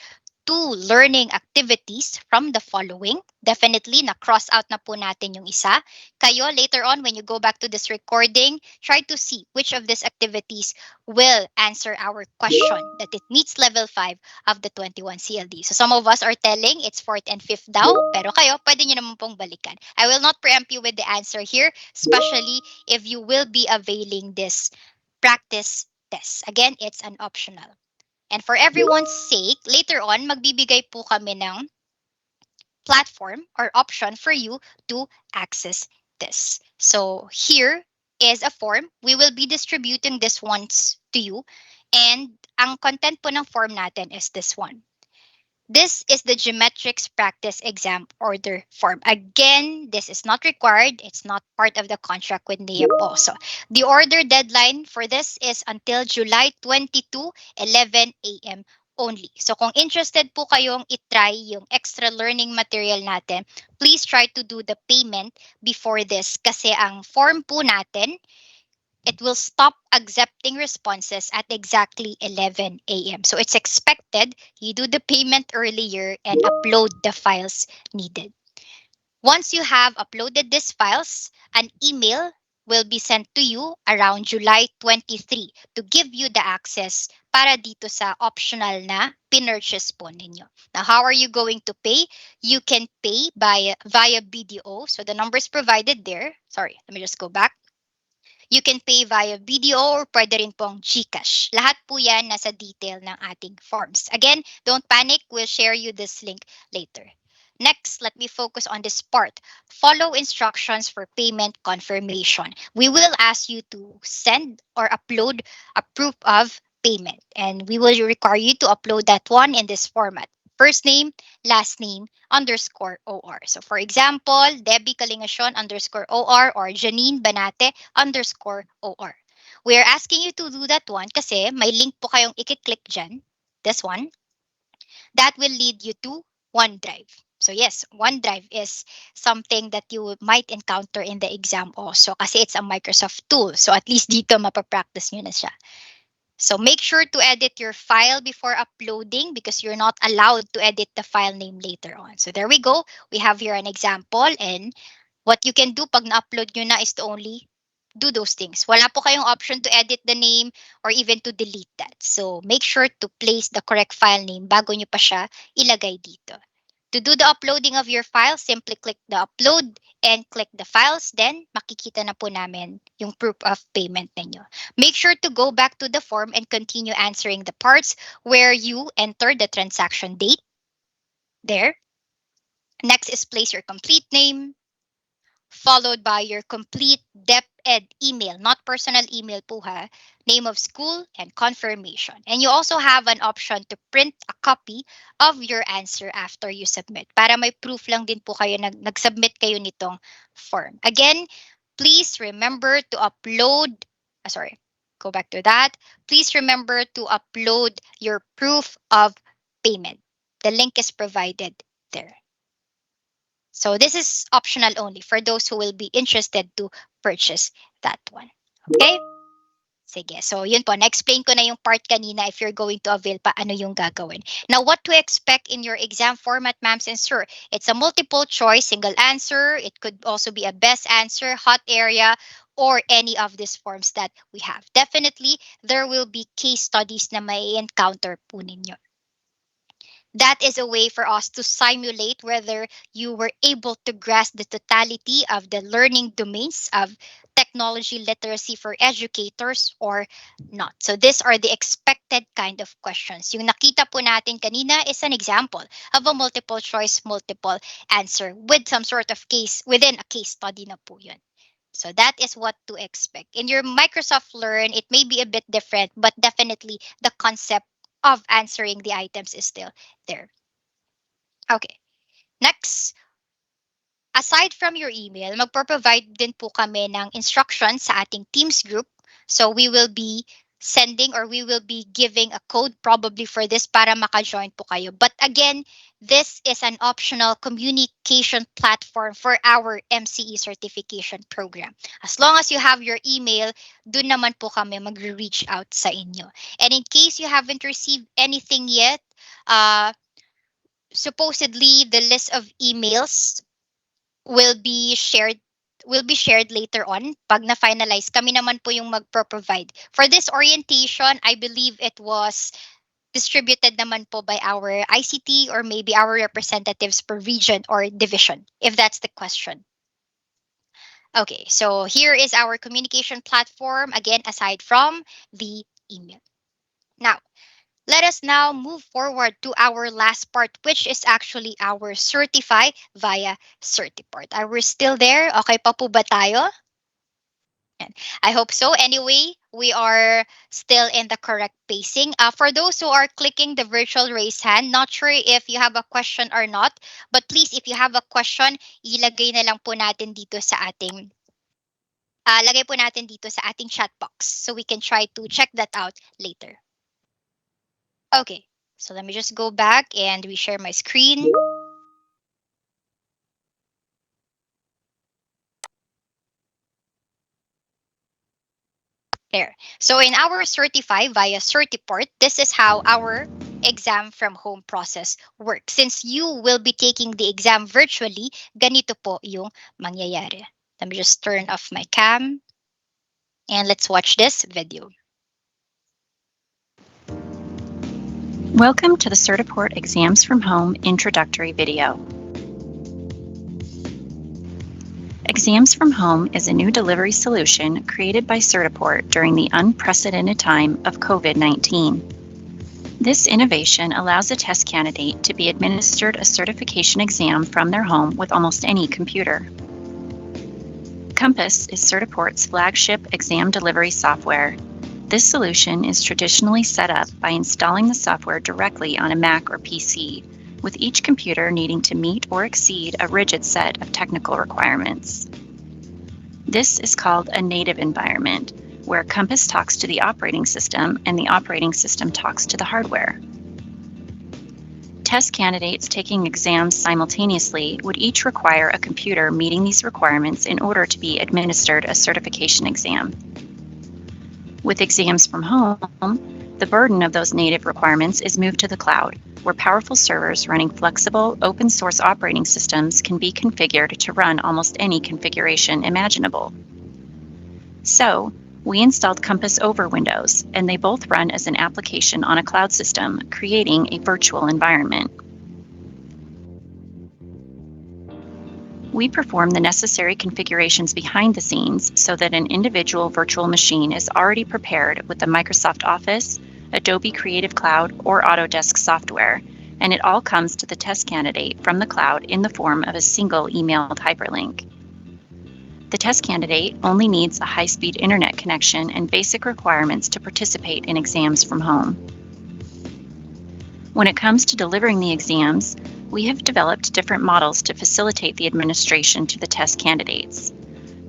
two learning activities from the following. Definitely, na-cross out na po natin yung isa. Kayo, later on, when you go back to this recording, try to see which of these activities will answer our question that it meets level 5 of the 21 CLD. So some of us are telling it's fourth and fifth daw, pero kayo, pwede nyo naman pong balikan. I will not preempt you with the answer here, especially if you will be availing this practice test. Again, it's an optional. And for everyone's sake, later on, magbibigay po kami ng platform or option for you to access this. So here is a form. We will be distributing this ones to you. And ang content po ng form natin is this one. This is the geometrics practice exam order form. Again, this is not required. It's not part of the contract with NEAP also. The order deadline for this is until July 22, 11 a.m. only. So kung interested po kayong itry yung extra learning material natin, please try to do the payment before this kasi ang form po natin, it will stop accepting responses at exactly 11 a.m. So it's expected you do the payment earlier and upload the files needed. Once you have uploaded these files, an email will be sent to you around July 23 to give you the access para dito sa optional na pinurchase po ninyo. Now, how are you going to pay? You can pay via BDO. So the numbers provided there. Sorry, let me just go back. You can pay via BDO or pwede rin pong GCash. Lahat po yan nasa detail ng ating forms. Again, don't panic. We'll share you this link later. Next, let me focus on this part. Follow instructions for payment confirmation. We will ask you to send or upload a proof of payment, and we will require you to upload that one in this format. First name, last name, underscore OR. So for example, Debbie Kalingasyon underscore OR or Janine Banate underscore OR. We are asking you to do that one kasi may link po kayong i-click dyan. This one. That will lead you to OneDrive. So yes, OneDrive is something that you might encounter in the exam also kasi it's a Microsoft tool. So at least dito mapapractice nyo na siya. So make sure to edit your file before uploading because you're not allowed to edit the file name later on. So there we go. We have here an example, and what you can do pag na-upload nyo na is to only do those things. Wala po kayong option to edit the name or even to delete that. So make sure to place the correct file name bago nyo pa siya ilagay dito. To do the uploading of your file, simply click the upload and click the files. Then, makikita na po namin yung proof of payment ninyo. Make sure to go back to the form and continue answering the parts where you enter the transaction date. There. Next is place your complete name, followed by your complete DepEd email, not personal email po ha, name of school, and confirmation. And you also have an option to print a copy of your answer after you submit. Para may proof lang din po kayo nag-submit kayo nitong form. Again, please remember to upload, sorry, go back to that. Please remember to upload your proof of payment. The link is provided there. So this is optional only for those who will be interested to purchase that one. Okay? Sige. So yun po, na-explain ko na yung part kanina if you're going to avail pa ano yung gagawin. Now, what to expect in your exam format, ma'ams and sir? It's a multiple choice, single answer. It could also be a best answer, hot area, or any of these forms that we have. Definitely, there will be case studies na may encounter po ninyo. That is a way for us to simulate whether you were able to grasp the totality of the learning domains of technology literacy for educators or not. So these are the expected kind of questions. Yung nakita po natin kanina is an example of a multiple choice, multiple answer with some sort of case within a case study na po yun. So that is what to expect. In your Microsoft Learn, it may be a bit different, but definitely the concept of answering the items is still there. Okay. Next, aside from your email, magpo-provide din po kami ng instructions sa ating Teams group. So we will be sending or we will be giving a code probably for this para maka-join po kayo. But again, this is an optional communication platform for our MCE certification program. As long as you have your email, dun naman po kami mag-reach out sa inyo. And in case you haven't received anything yet, supposedly the list of emails will be shared later on pag na-finalize. Kami naman po yung magpro-provide. For this orientation, I believe it was distributed naman po by our ICT or maybe our representatives per region or division, if that's the question. Okay, so here is our communication platform, again, aside from the email. Now, let us now move forward to our last part, which is actually our certify via Certiport. Are we still there? Okay pa po ba tayo? Yan. I hope so. Anyway, we are still in the correct pacing. For those who are clicking the virtual raise hand, not sure if you have a question or not, but please, if you have a question, ilagay na lang po natin dito sa ating lagay po natin dito sa ating chat box so we can try to check that out later. Okay, so let me just go back and reshare my screen. There. So in our Certify via Certiport, this is how our exam from home process works. Since you will be taking the exam virtually, ganito po yung mangyayari. Let me just turn off my cam. And let's watch this video. Welcome to the Certiport Exams from Home introductory video. Exams from Home is a new delivery solution created by Certiport during the unprecedented time of COVID-19. This innovation allows a test candidate to be administered a certification exam from their home with almost any computer. Compass is Certiport's flagship exam delivery software. This solution is traditionally set up by installing the software directly on a Mac or PC, with each computer needing to meet or exceed a rigid set of technical requirements. This is called a native environment, where Compass talks to the operating system and the operating system talks to the hardware. Test candidates taking exams simultaneously would each require a computer meeting these requirements in order to be administered a certification exam. With exams from home, the burden of those native requirements is moved to the cloud, where powerful servers running flexible, open source operating systems can be configured to run almost any configuration imaginable. So, we installed Compass over Windows, and they both run as an application on a cloud system, creating a virtual environment. We perform the necessary configurations behind the scenes so that an individual virtual machine is already prepared with the Microsoft Office, Adobe Creative Cloud, or Autodesk software, and it all comes to the test candidate from the cloud in the form of a single emailed hyperlink. The test candidate only needs a high-speed internet connection and basic requirements to participate in exams from home. When it comes to delivering the exams, we have developed different models to facilitate the administration to the test candidates.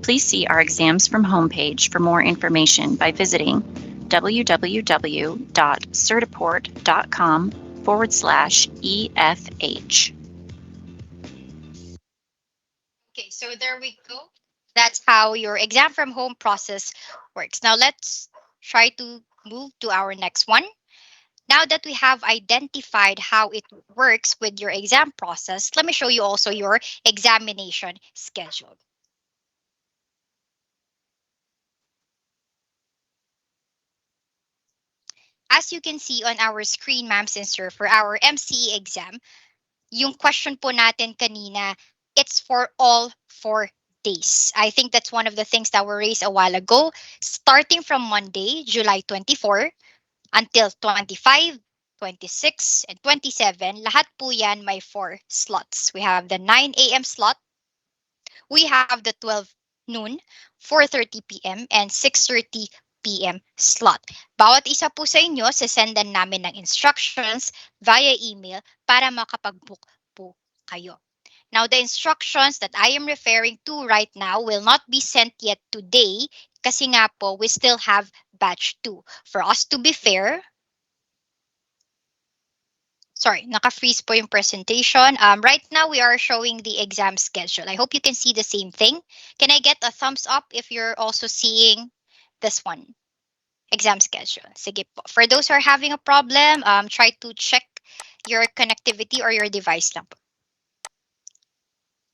Please see our Exams from Home page for more information by visiting www.certiport.com/EFH. Okay, so there we go. That's how your exam from home process works. Now let's try to move to our next one. Now that we have identified how it works with your exam process, let me show you also your examination schedule. As you can see on our screen, ma'am, and sir, for our MCE exam, yung question po natin kanina, it's for all 4 days. I think that's one of the things that were raised a while ago. Starting from Monday, July 24, until 25, 26, and 27, lahat po yan may 4 slots. We have the 9 a.m. slot, we have the 12 noon, 4:30 p.m., and 6:30 p.m. slot. Bawat isa po sa inyo, sesendan namin ng instructions via email para makapag-book po kayo. Now, the instructions that I am referring to right now will not be sent yet today kasi nga po, we still have batch 2. For us to be fair, sorry, naka-freeze po yung presentation. Right now, we are showing the exam schedule. I hope you can see the same thing. Can I get a thumbs up if you're also seeing this one? Exam schedule. Sige po. For those who are having a problem, try to check your connectivity or your device lang po.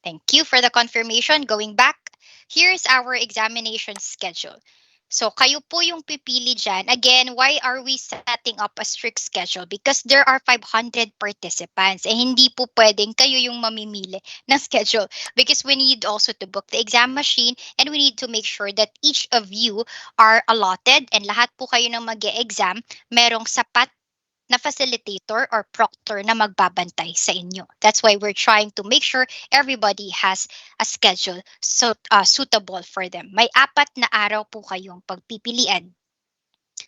Thank you for the confirmation. Going back, here's our examination schedule. So, kayo po yung pipili dyan. Again, why are we setting up a strict schedule? Because there are 500 participants and hindi po pwedeng kayo yung mamimili ng schedule because we need also to book the exam machine and we need to make sure that each of you are allotted and lahat po kayo ng mag-e-exam merong sapat na facilitator or proctor na magbabantay sa inyo. That's why we're trying to make sure everybody has a schedule suitable for them. May 4 na araw po kayong pagpipilian.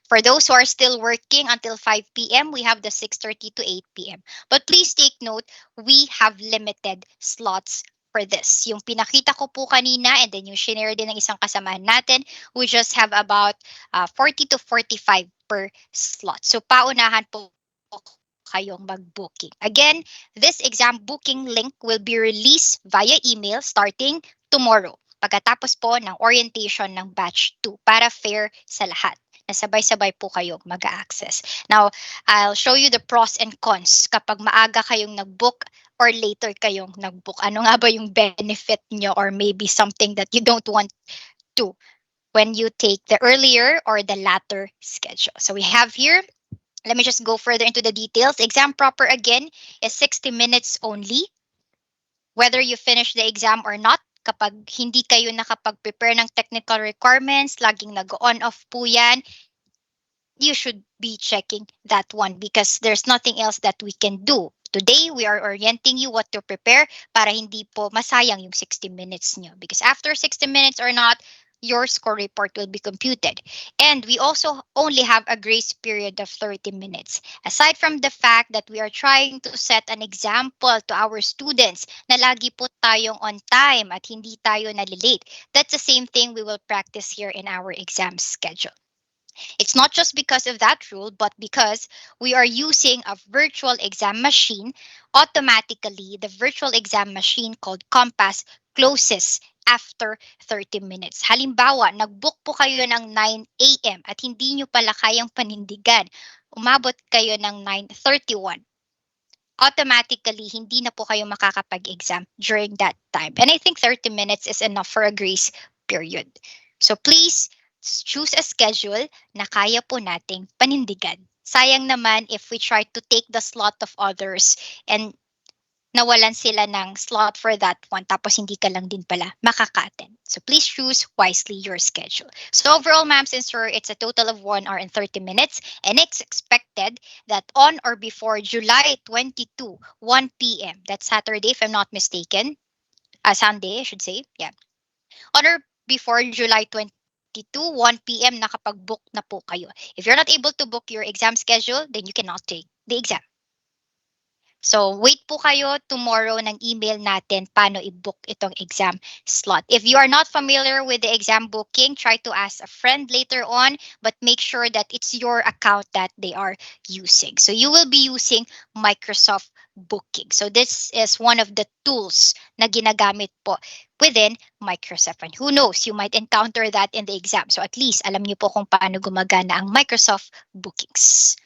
For those who are still working until 5 p.m., we have the 6:30 to 8 p.m. But please take note, we have limited slots for this. Yung pinakita ko po kanina and then yung shinare din ng isang kasamahan natin, we just have about 40 to 45 per slot. So paunahan po kayong mag-booking. Again, this exam booking link will be released via email starting tomorrow. Pagkatapos po ng orientation ng batch 2 para fair sa lahat na sabay-sabay po kayong mag-access. Now, I'll show you the pros and cons kapag maaga kayong nag-book or later kayong nag-book. Ano nga ba yung benefit nyo or maybe something that you don't want to when you take the earlier or the latter schedule. So we have here, let me just go further into the details. Exam proper again is 60 minutes only. Whether you finish the exam or not, kapag hindi kayo nakapag-prepare ng technical requirements, laging nag-on off po yan, you should be checking that one because there's nothing else that we can do. Today, we are orienting you what to prepare para hindi po masayang yung 60 minutes nyo. Because after 60 minutes or not, your score report will be computed. And we also only have a grace period of 30 minutes. Aside from the fact that we are trying to set an example to our students na lagi po tayong on time at hindi tayo nalilate, that's the same thing we will practice here in our exam schedule. It's not just because of that rule, but because we are using a virtual exam machine. Automatically, the virtual exam machine called Compass closes after 30 minutes. Halimbawa, nag-book po kayo ng 9 a.m. at hindi nyo pala kayang panindigan. Umabot kayo ng 9:31. Automatically, hindi na po kayo makakapag-exam during that time. And I think 30 minutes is enough for a grace period. So please, choose a schedule na kaya po nating panindigan. Sayang naman if we try to take the slot of others and nawalan sila ng slot for that one tapos hindi ka lang din pala makaka-attend. So please choose wisely your schedule. So overall, ma'ams and sir, it's a total of 1 hour and 30 minutes and it's expected that on or before July 22, 1 p.m., that's Saturday if I'm not mistaken, Sunday I should say, yeah. On or before July 22, 1 p.m., nakapag-book na po kayo. If you're not able to book your exam schedule, then you cannot take the exam. So, wait po kayo tomorrow ng email natin paano i-book itong exam slot. If you are not familiar with the exam booking, try to ask a friend later on, but make sure that it's your account that they are using. So, you will be using Microsoft Booking. So, this is one of the tools na ginagamit po within Microsoft. And who knows, you might encounter that in the exam. So, at least alam niyo po kung paano gumagana ang Microsoft Bookings.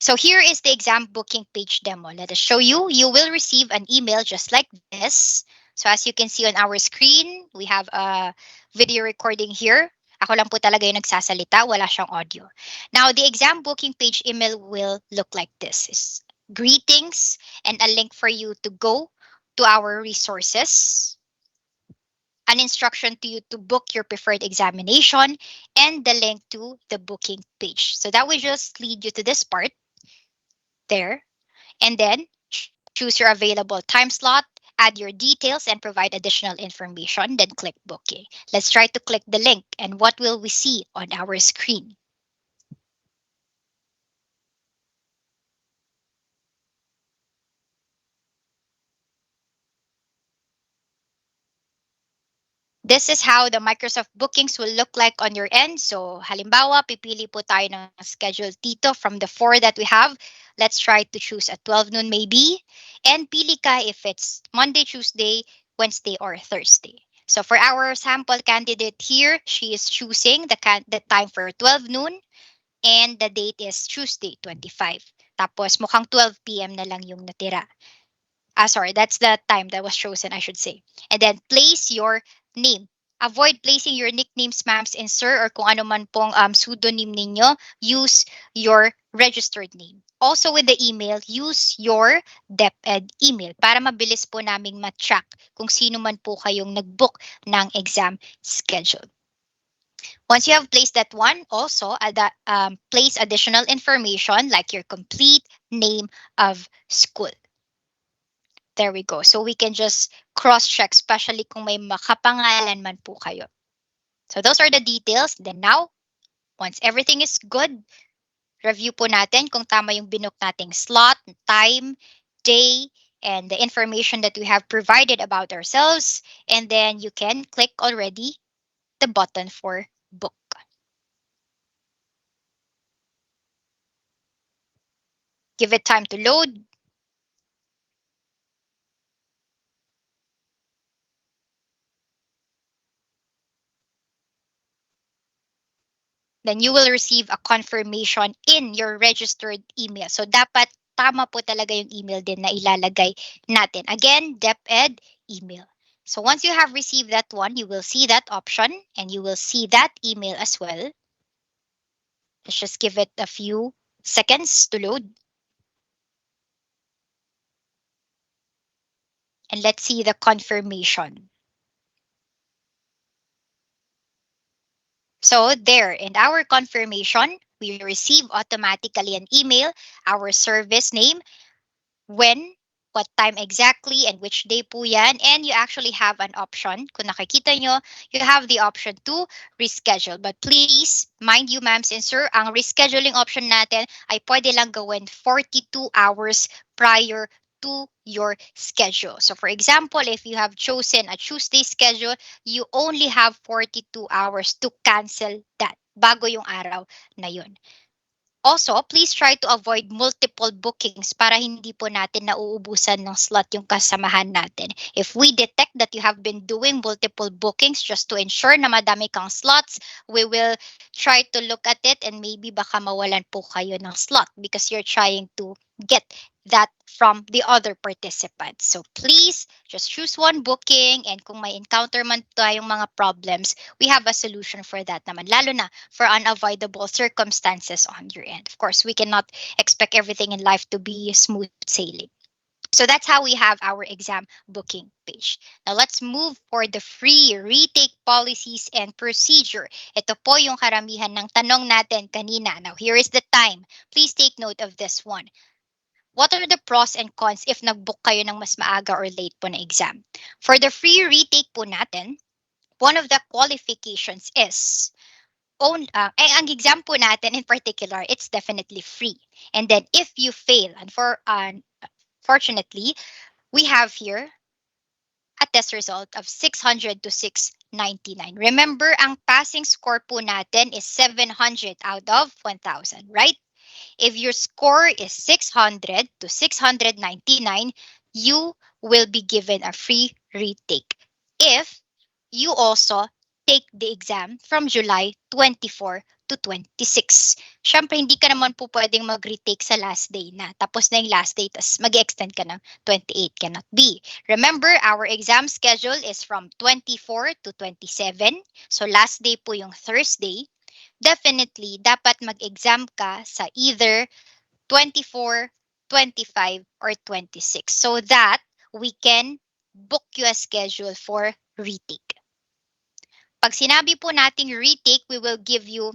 So here is the exam booking page demo. Let us show you. You will receive an email just like this. So as you can see on our screen, we have a video recording here. Ako lang po talaga yung nagsasalita, wala siyang audio. Now, the exam booking page email will look like this. It's greetings and a link for you to go to our resources, an instruction to you to book your preferred examination, and the link to the booking page. So that will just lead you to this part there, and then choose your available time slot, add your details, and provide additional information, then click booking. Let's try to click the link, and what will we see on our screen? This is how the Microsoft bookings will look like on your end. So, halimbawa, pipili po tayo ng schedule dito from the 4 that we have. Let's try to choose at 12 noon maybe. And pili ka if it's Monday, Tuesday, Wednesday, or Thursday. So, for our sample candidate here, she is choosing the time for 12 noon and the date is Tuesday, 25. Tapos, mukhang 12 p.m. na lang yung natira. Sorry, that's the time that was chosen, I should say. And then place your name. Avoid placing your nicknames, ma'ams and sir, or kung ano man pong pseudonym ninyo. Use your registered name. Also with the email, use your DepEd email para mabilis po naming ma-track kung sino man po kayong nag-book ng exam schedule. Once you have placed that one, also place additional information like your complete name of school. There we go. So we can just cross-check, especially kung may makapangalan man po kayo. So those are the details. Then now, once everything is good, review po natin kung tama yung binook nating slot, time, day, and the information that we have provided about ourselves. And then you can click already the button for book. Give it time to load. Then you will receive a confirmation in your registered email. So dapat tama po talaga yung email din na ilalagay natin. Again, DepEd email. So once you have received that one, you will see that option and you will see that email as well. Let's just give it a few seconds to load and let's see the confirmation. So there, in our confirmation, we receive automatically an email, our service name, when, what time exactly, and which day po yan. And you actually have an option. Kung nakikita nyo, you have the option to reschedule. But please, mind you ma'ams and sir, ang rescheduling option natin ay pwede lang gawin 42 hours prior to your schedule. So for example, if you have chosen a Tuesday schedule, you only have 42 hours to cancel that bago yung araw na yun. Also, please try to avoid multiple bookings para hindi po natin nauubusan ng slot yung kasamahan natin. If we detect that you have been doing multiple bookings just to ensure na madami kang slots, we will try to look at it and maybe baka mawalan po kayo ng slot because you're trying to get that from the other participants. So please just choose one booking and kung may encounter man tayong mga problems, we have a solution for that naman. Lalo na for unavoidable circumstances on your end. Of course, we cannot expect everything in life to be smooth sailing. So that's how we have our exam booking page. Now let's move for the free retake policies and procedure. Ito po yung karamihan ng tanong natin kanina. Now here is the time. Please take note of this one. What are the pros and cons if nag-book kayo ng mas maaga or late po na exam? For the free retake po natin, one of the qualifications is ang exam po natin in particular, it's definitely free. And then if you fail, and fortunately, we have here a test result of 600 to 699. Remember, ang passing score po natin is 700 out of 1,000, right? If your score is 600 to 699, you will be given a free retake. If you also take the exam from July 24 to 26. Siyempre, hindi ka naman po pwedeng mag-retake sa last day na. Tapos na yung last day, tas mag-extend ka ng 28. Cannot be. Remember, our exam schedule is from 24 to 27. So, last day po yung Thursday. Definitely, dapat mag-exam ka sa either 24, 25, or 26 so that we can book you a schedule for retake. Pag sinabi po nating retake, we will give you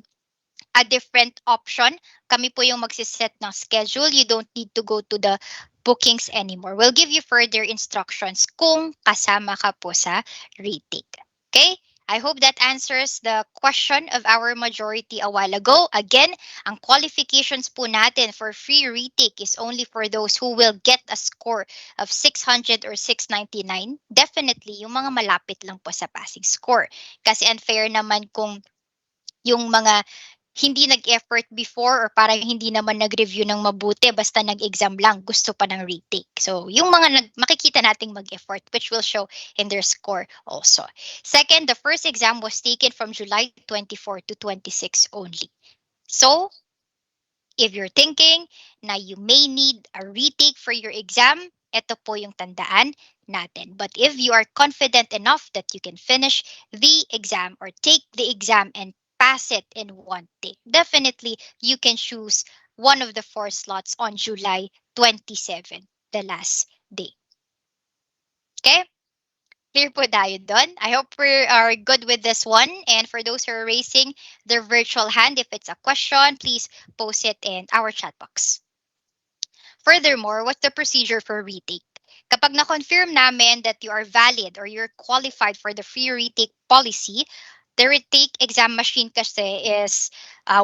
a different option. Kami po yung magsiset ng schedule. You don't need to go to the bookings anymore. We'll give you further instructions kung kasama ka po sa retake. Okay? I hope that answers the question of our majority a while ago. Again, ang qualifications po natin for free retake is only for those who will get a score of 600 or 699. Definitely, yung mga malapit lang po sa passing score. Kasi unfair naman kung yung mga hindi nag-effort before or parang hindi naman nag-review ng mabuti basta nag-exam lang, gusto pa ng retake. So, yung mga makikita nating mag-effort which will show in their score also. Second, the first exam was taken from July 24 to 26 only. So, if you're thinking na you may need a retake for your exam, ito po yung tandaan natin. But if you are confident enough that you can finish the exam or take the exam and pass it in one take, definitely you can choose one of the 4 slots on July 27, the last day. Okay? Clear po tayo dun. I hope we are good with this one. And for those who are raising their virtual hand, if it's a question, please post it in our chat box. Furthermore, what's the procedure for retake? Kapag na-confirm namin that you are valid or you're qualified for the free retake policy, the retake exam machine kasi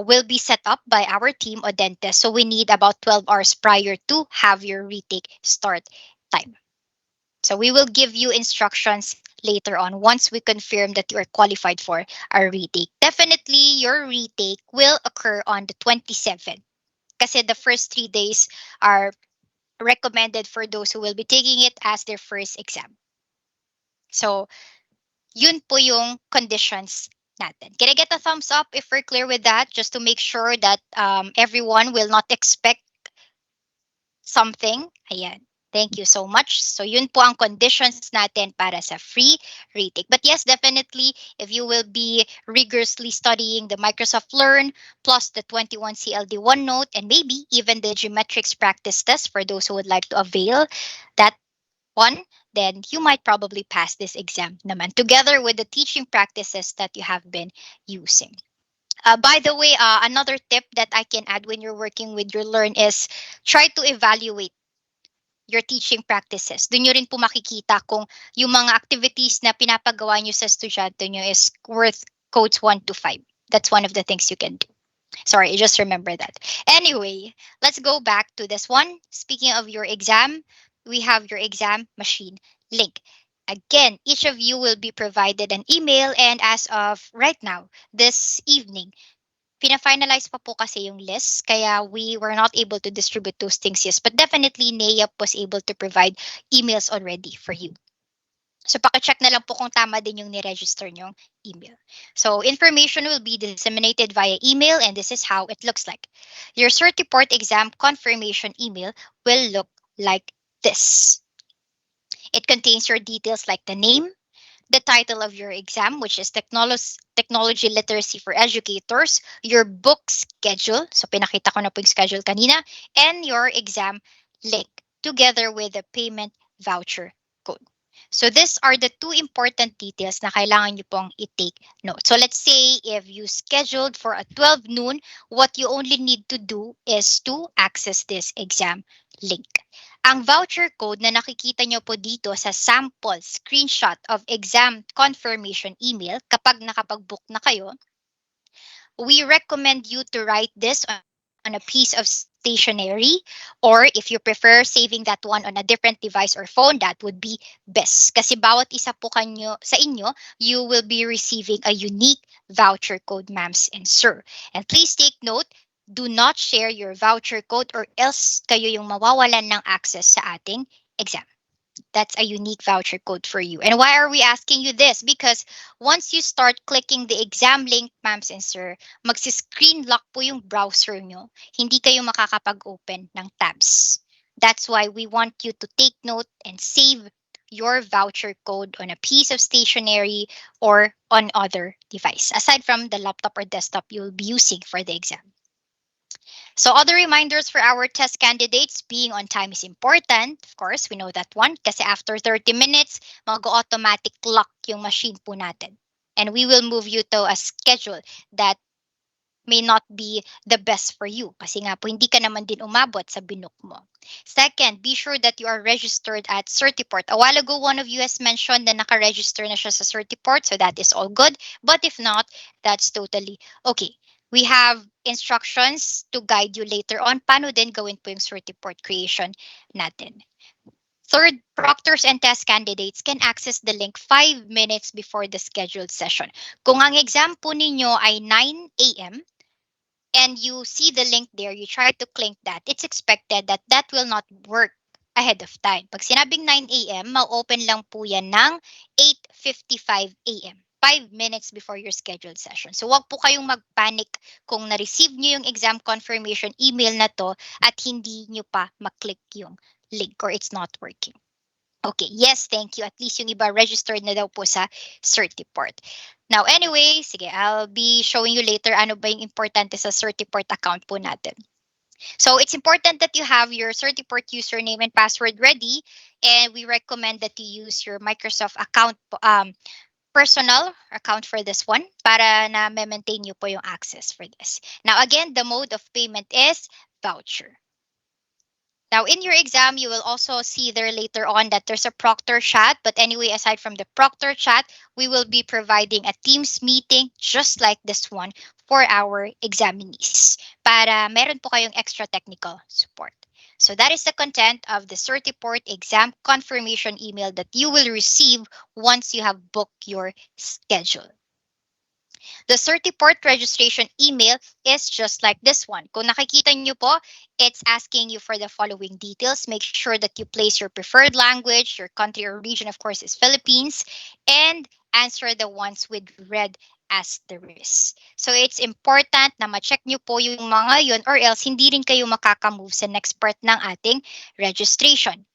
will be set up by our team o dentist. So we need about 12 hours prior to have your retake start time. So we will give you instructions later on once we confirm that you are qualified for a retake. Definitely, your retake will occur on the 27th. Kasi the first 3 days are recommended for those who will be taking it as their first exam. So, yun po yung conditions natin. Can I get a thumbs up if we're clear with that? Just to make sure that everyone will not expect something. Ayan. Thank you so much. So yun po ang conditions natin para sa free retake. But yes, definitely, if you will be rigorously studying the Microsoft Learn plus the 21 CLD OneNote and maybe even the geometrics practice test for those who would like to avail that one, then you might probably pass this exam naman together with the teaching practices that you have been using. By the way, another tip that I can add when you're working with your Learn is try to evaluate your teaching practices. Doon nyo rin po makikita kung yung mga activities na pinapagawa nyo sa estudyante nyo is worth codes 1 to 5. That's one of the things you can do. Sorry, I just remember that. Anyway, let's go back to this one. Speaking of your exam, we have your exam machine link. Again, each of you will be provided an email, and as of right now, this evening, pina-finalize pa po kasi yung list, kaya we were not able to distribute those things yes. But definitely, NEAP was able to provide emails already for you. So, pakicheck na lang po kung tama din yung niregister nyong email. So, information will be disseminated via email, and this is how it looks like. Your Certiport exam confirmation email will look like this. It contains your details like the name, the title of your exam, which is Technology Literacy for Educators, your book schedule, so pinakita ko na po yung schedule kanina, and your exam link, together with the payment voucher code. So these are the two important details na kailangan nyo pong i-take note. So let's say if you scheduled for a 12 noon, what you only need to do is to access this exam link. Ang voucher code na nakikita nyo po dito sa sample screenshot of exam confirmation email kapag nakapag-book na kayo, we recommend you to write this on a piece of stationery, or if you prefer saving that one on a different device or phone, that would be best. Kasi bawat isa po sa inyo, you will be receiving a unique voucher code, ma'ams and sir. And please take note, do not share your voucher code or else kayo yung mawawalan ng access sa ating exam. That's a unique voucher code for you. And why are we asking you this? Because once you start clicking the exam link, ma'ams and sir, magsi-screen lock po yung browser nyo. Hindi kayo makakapag-open ng tabs. That's why we want you to take note and save your voucher code on a piece of stationery or on other device, aside from the laptop or desktop you'll be using for the exam. So other reminders for our test candidates, being on time is important. Of course, we know that one kasi after 30 minutes, mag-automatic lock yung machine po natin. And we will move you to a schedule that may not be the best for you kasi nga po hindi ka naman din umabot sa binook mo. Second, be sure that you are registered at Certiport. A while ago, one of you has mentioned na naka-register na siya sa Certiport, so that is all good. But if not, that's totally okay. We have instructions to guide you later on paano din gawin po yung Certiport creation natin. Third, proctors and test candidates can access the link 5 minutes before the scheduled session. Kung ang exam po ninyo ay 9 a.m., and you see the link there, you try to click that, it's expected that that will not work ahead of time. Pag sinabing 9 a.m., ma-open lang po yan ng 8:55 a.m. 5 minutes before your scheduled session. So wag po kayong mag-panic kung na-receive nyo yung exam confirmation email na to at hindi nyo pa maklik yung link or it's not working. Okay, yes, thank you. At least yung iba registered na daw po sa Certiport. Now, anyway, sige, I'll be showing you later ano ba yung importante sa Certiport account po natin. So, it's important that you have your Certiport username and password ready, and we recommend that you use your Microsoft account, personal account for this one para na maintain nyo po yung access for this. Now, again, the mode of payment is voucher. Now, in your exam, you will also see there later on that there's a proctor chat. But anyway, aside from the proctor chat, we will be providing a Teams meeting just like this one for our examinees para meron po kayong extra technical support. So that is the content of the Certiport exam confirmation email that you will receive once you have booked your schedule. The Certiport registration email is just like this one. Kung nakikita nyo po, it's asking you for the following details. Make sure that you place your preferred language, your country or region, of course, is Philippines, and answer the ones with red asterisk. So it's important na ma-check nyo po yung mga yun or else hindi rin kayo makakamove sa next part ng ating registration.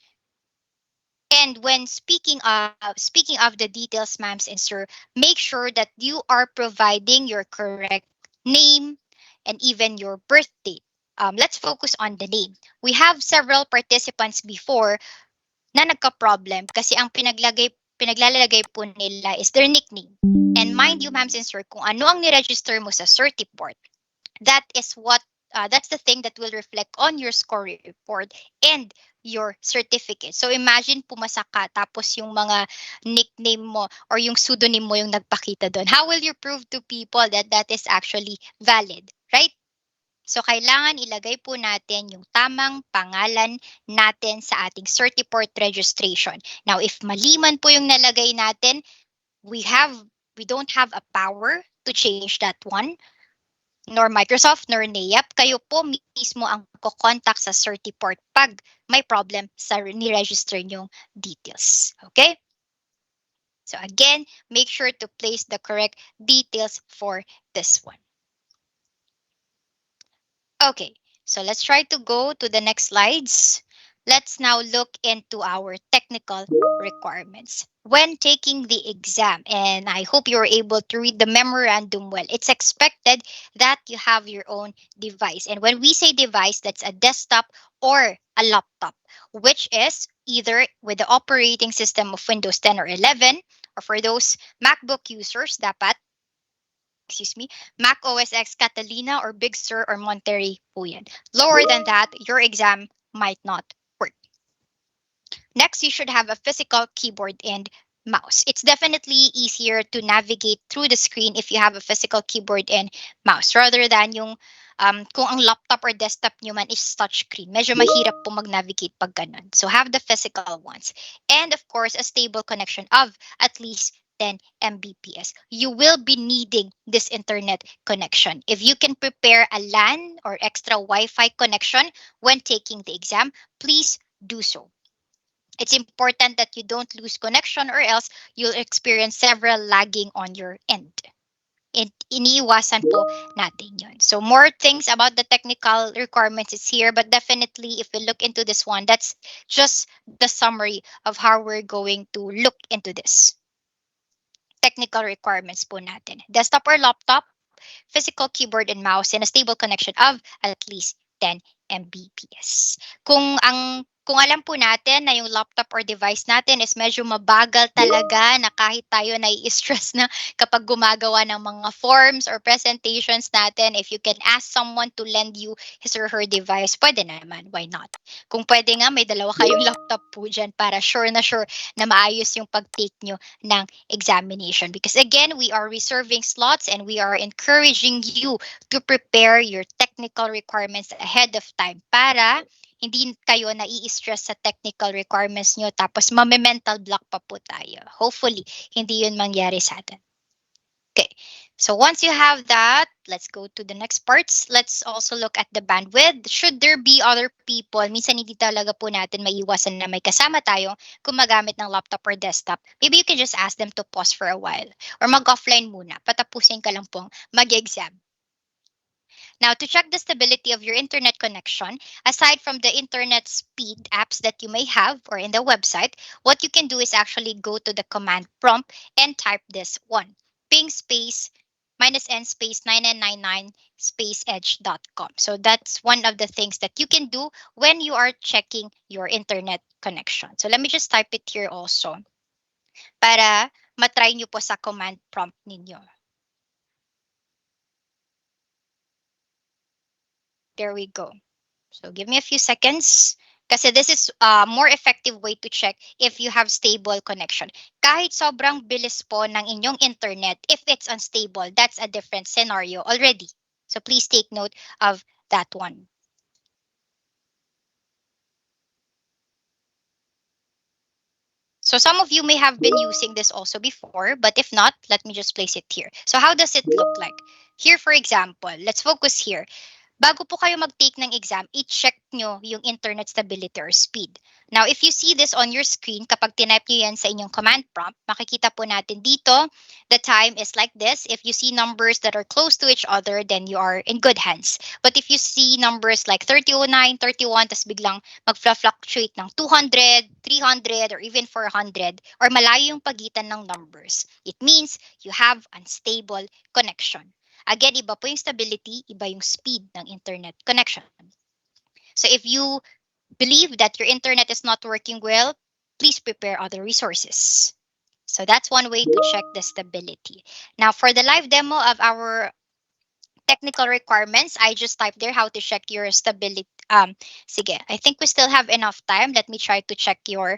And when speaking of the details, ma'ams and sir, make sure that you are providing your correct name and even your birth date. Let's focus on the name. We have several participants before na nagka-problem kasi ang pinaglalagay po nila is their nickname. And mind you, ma'ams and sir, kung ano ang niregister mo sa Certiport, that is what that's the thing that will reflect on your score report and your certificate. So imagine pumasa ka tapos yung mga nickname mo or yung pseudonym mo yung nagpakita doon. How will you prove to people that that is actually valid, right? So kailangan ilagay po natin yung tamang pangalan natin sa ating Certiport registration. Now if mali man po yung nalagay natin, we have we don't have a power to change that one, nor Microsoft, nor NEAP, kayo po mismo ang kukontak sa Certiport pag may problem sa ni-register nyong details. Okay? So again, make sure to place the correct details for this one. Okay, so let's try to go to the next slides. Let's now look into our technical requirements. When taking the exam, and I hope you're able to read the memorandum well, it's expected that you have your own device. And when we say device, that's a desktop or a laptop, which is either with the operating system of Windows 10 or 11, or for those MacBook users, dapat Mac OS X Catalina or Big Sur or Monterey po yan. Lower than that, your exam might not work. Next, you should have a physical keyboard and mouse. It's definitely easier to navigate through the screen if you have a physical keyboard and mouse rather than yung kung ang laptop or desktop nyo man is touchscreen. Medyo mahirap po mag-navigate pag ganun. So have the physical ones. And of course, a stable connection of at least 10 Mbps. You will be needing this internet connection. If you can prepare a LAN or extra Wi-Fi connection when taking the exam, please do so. It's important that you don't lose connection or else you'll experience several lagging on your end. Iniiwasan po natin yun. So more things about the technical requirements is here, but definitely if we look into this one, that's just the summary of how we're going to look into this. Technical requirements po natin. Desktop or laptop, physical keyboard and mouse, and a stable connection of at least 10 Mbps. Kung alam po natin na yung laptop or device natin is medyo mabagal talaga na kahit tayo nai-stress na kapag gumagawa ng mga forms or presentations natin, if you can ask someone to lend you his or her device, pwede naman, why not? Kung pwede nga, may dalawa kayong laptop po dyan para sure na maayos yung pag-take nyo ng examination. Because again, we are reserving slots and we are encouraging you to prepare your technical requirements ahead of time para hindi kayo nai-stress sa technical requirements nyo tapos mame-mental block pa po tayo. Hopefully, hindi yun mangyari sa atin. Okay, so once you have that, let's go to the next parts. Let's also look at the bandwidth. Should there be other people, minsan hindi talaga po natin maiiwasan na may kasama tayo gumagamit ng laptop or desktop. Maybe you can just ask them to pause for a while or mag-offline muna. Patapusin ka lang pong mag-exam. Now, to check the stability of your internet connection, aside from the internet speed apps that you may have or in the website, what you can do is actually go to the command prompt and type this one, ping space -n space 9999 space edge.com. So that's one of the things that you can do when you are checking your internet connection. So let me just type it here also para matry nyo po sa command prompt ninyo. There we go. So give me a few seconds. Kasi this is a more effective way to check if you have stable connection. Kahit sobrang bilis po ng inyong internet, if it's unstable, that's a different scenario already. So please take note of that one. So some of you may have been using this also before, but if not, let me just place it here. So how does it look like? Here, for example, let's focus here. bago po kayo mag-take ng exam, i-check nyo yung internet stability or speed. Now, if you see this on your screen, kapag tinype nyo yan sa inyong command prompt, makikita po natin dito, the time is like this. If you see numbers that are close to each other, then you are in good hands. But if you see numbers like 3009, 31, tas biglang mag-fluctuate ng 200, 300, or even 400, or malayo yung pagitan ng numbers, it means you have unstable connection. Again, iba po yung stability, iba yung speed ng internet connection. So if you believe that your internet is not working well, please prepare other resources. So that's one way to check the stability. Now, for the live demo of our technical requirements, I just typed there how to check your stability. Sige, I think we still have enough time. Let me try to check your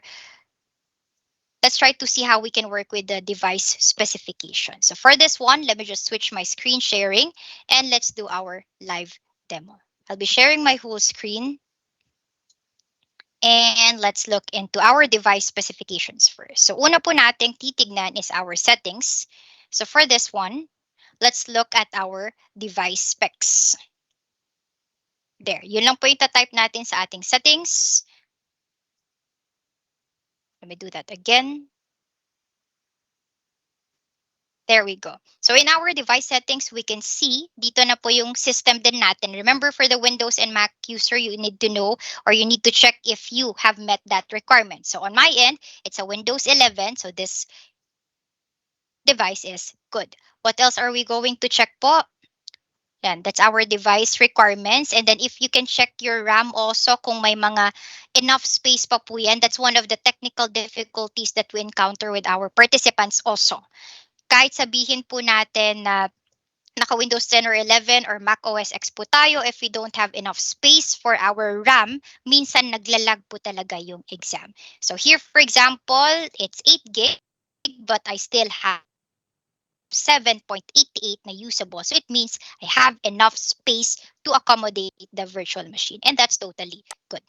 let's try to see how we can work with the device specification. So for this one, let me just switch my screen sharing and let's do our live demo. I'll be sharing my whole screen and let's look into our device specifications first. So una po nating titignan is our settings. So for this one, let's look at our device specs. There, yun lang po yung type natin sa ating settings. Let me do that again. There we go. So in our device settings, we can see dito na po yung system din natin. Remember, for the Windows and Mac user, you need to know or you need to check if you have met that requirement. So on my end, it's a Windows 11. So this device is good. What else are we going to check po? Yan, that's our device requirements. And then if you can check your RAM also kung may mga enough space pa po yan, that's one of the technical difficulties that we encounter with our participants also. Kahit sabihin po natin na naka Windows 10 or 11 or Mac OS X po tayo, if we don't have enough space for our RAM, minsan naglalag po talaga yung exam. So here, for example, it's 8 gig, but I still have 7.88 na usable. So it means I have enough space to accommodate the virtual machine. And that's totally good.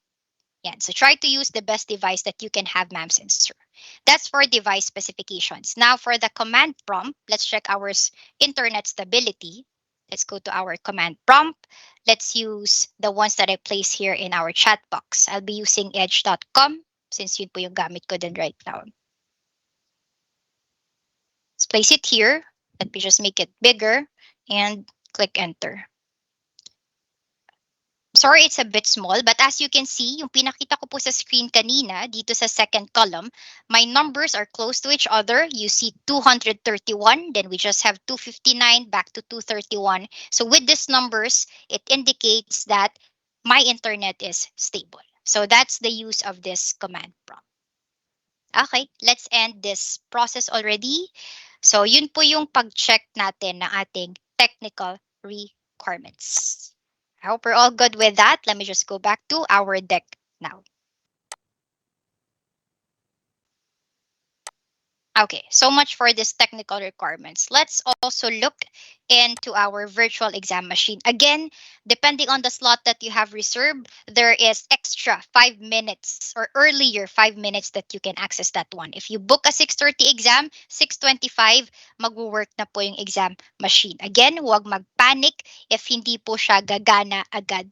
Yeah, so try to use the best device that you can have, ma'am, and sir. That's for device specifications. Now for the command prompt, let's check our internet stability. Let's go to our command prompt. Let's use the ones that I place here in our chat box. I'll be using edge.com since yun po yung gamit ko din right now. Let's place it here. Let me just make it bigger and click enter. Sorry, it's a bit small, but as you can see, yung pinakita ko po sa screen kanina, dito sa second column, my numbers are close to each other. You see 231, then we just have 259 back to 231. So with these numbers, it indicates that my internet is stable. So that's the use of this command prompt. Okay, let's end this process already. So yun po yung pag-check natin ng ating technical requirements. I hope we're all good with that. Let me just go back to our deck now. Okay, so much for this technical requirements. Let's also look into our virtual exam machine. Again, depending on the slot that you have reserved, there is extra 5 minutes or earlier 5 minutes that you can access that one. If you book a 6:30 exam, 6:25, mag-work na po yung exam machine. Again, huwag mag-panic if hindi po siya gagana agad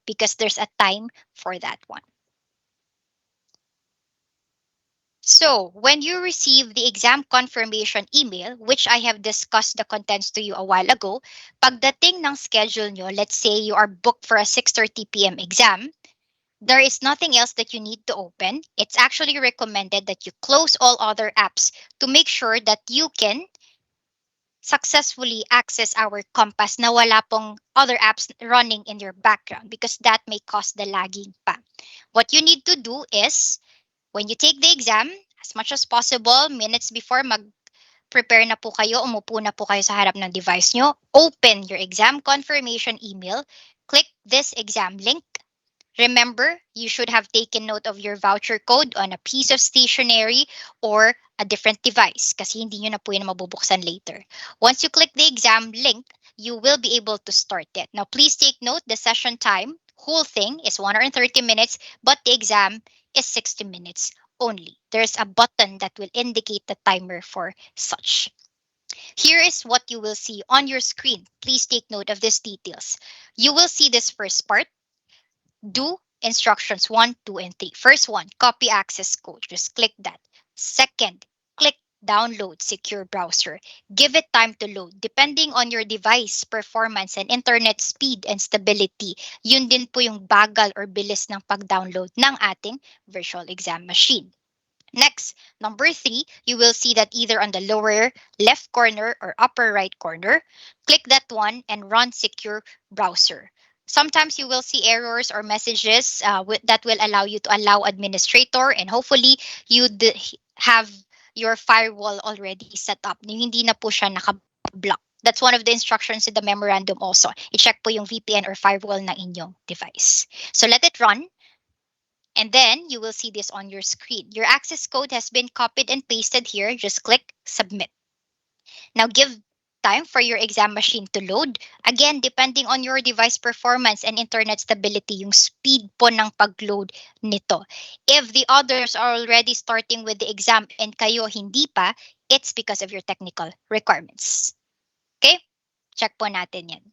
because there's a time for that one. So, when you receive the exam confirmation email, which I have discussed the contents to you a while ago, pagdating ng schedule nyo, let's say you are booked for a 6:30 p.m. exam, there is nothing else that you need to open. It's actually recommended that you close all other apps to make sure that you can successfully access our Compass na wala pong other apps running in your background because that may cause the lagging pa. What you need to do is when you take the exam, as much as possible, minutes before mag-prepare na po kayo, umupo na po kayo sa harap ng device nyo, open your exam confirmation email, click this exam link. Remember, you should have taken note of your voucher code on a piece of stationery or a different device kasi hindi nyo na po yun mabubuksan later. Once you click the exam link, you will be able to start it. Now, please take note, the session time, whole thing is 130 minutes, but the exam is 60 minutes only. There's a button that will indicate the timer for such. Here is what you will see on your screen. Please take note of these details. You will see this first part. Do instructions 1, 2, and 3. First one, copy access code. Just click that. Second, click download secure browser. Give it time to load. Depending on your device, performance, and internet speed and stability, yun din po yung bagal or bilis ng pag-download ng ating virtual exam machine. Next, number three, you will see that either on the lower left corner or upper right corner, click that one and run secure browser. Sometimes you will see errors or messages that will allow you to allow administrator, and hopefully you have your firewall already set up. Hindi na po siya naka-block. That's one of the instructions in the memorandum also. I-check po yung VPN or firewall ng inyong device. So let it run. And then you will see this on your screen. Your access code has been copied and pasted here. Just click submit. Now give time for your exam machine to load. Again, depending on your device performance and internet stability, yung speed po ng pag-load nito. If the others are already starting with the exam and kayo hindi pa, it's because of your technical requirements. Okay? Check po natin yan.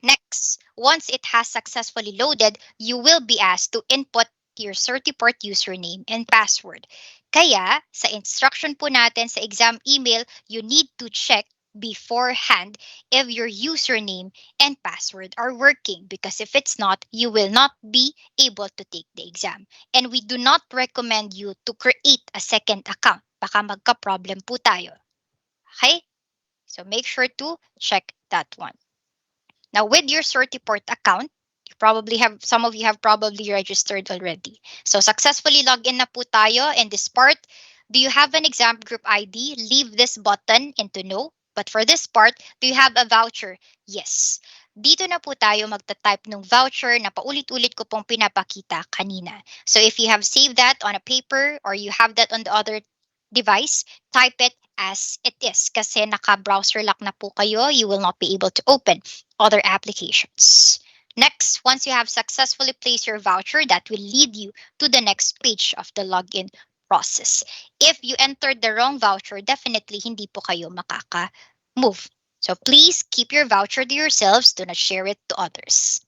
Next, once it has successfully loaded, you will be asked to input your Certiport username and password. Kaya, sa instruction po natin sa exam email, you need to check beforehand if your username and password are working, because if it's not, you will not be able to take the exam. And we do not recommend you to create a second account. Baka magka-problem po tayo. Okay? So make sure to check that one. Now, with your Certiport account, you probably have some of you have probably registered already. So successfully log in na po tayo in this part. Do you have an exam group ID? Leave this button into no. But for this part, do you have a voucher? Yes. Dito na po tayo magta-type ng voucher na paulit-ulit ko pong pinapakita kanina. So if you have saved that on a paper or you have that on the other device, type it as it is. Kasi naka-browser lock na po kayo, you will not be able to open other applications. Next, once you have successfully placed your voucher, that will lead you to the next page of the login process. If you entered the wrong voucher, definitely hindi po kayo makaka-move. So please keep your voucher to yourselves. Do not share it to others.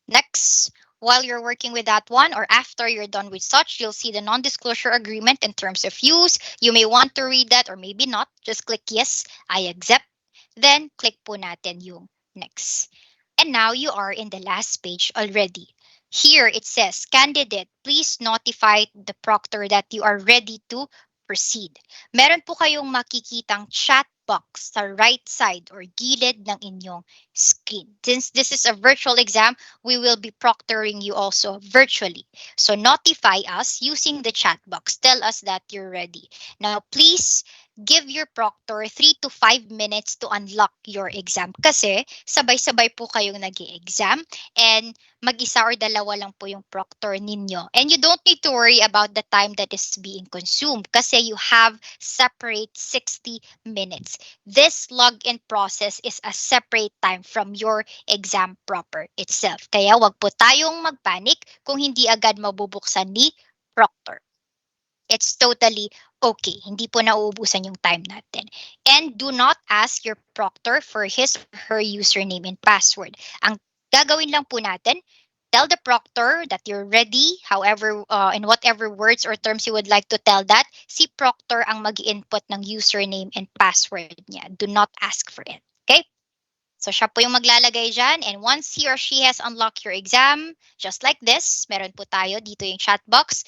Next, while you're working with that one or after you're done with such, you'll see the non-disclosure agreement in terms of use. You may want to read that or maybe not. Just click yes, I accept. Then click po natin yung next. And now you are in the last page already. Here it says, candidate, please notify the proctor that you are ready to proceed. Meron po kayong makikitang chat box sa right side or gilid ng inyong screen. Since this is a virtual exam, we will be proctoring you also virtually. So notify us using the chat box. Tell us that you're ready. Now, please give your proctor 3 to 5 minutes to unlock your exam. Kasi sabay-sabay po kayong nag-i-exam and mag-isa or dalawa lang po yung proctor ninyo. And you don't need to worry about the time that is being consumed kasi you have separate 60 minutes. This login process is a separate time from your exam proper itself. Kaya wag po tayong magpanic kung hindi agad mabubuksan ni proctor. It's totally okay. Hindi po nauubusan yung time natin. And do not ask your proctor for his or her username and password. Ang gagawin lang po natin, tell the proctor that you're ready, however, in whatever words or terms you would like to tell that, si proctor ang mag-input ng username and password niya. Do not ask for it. Okay? So siya po yung maglalagay dyan, and once he or she has unlocked your exam, just like this, meron po tayo dito yung chat box.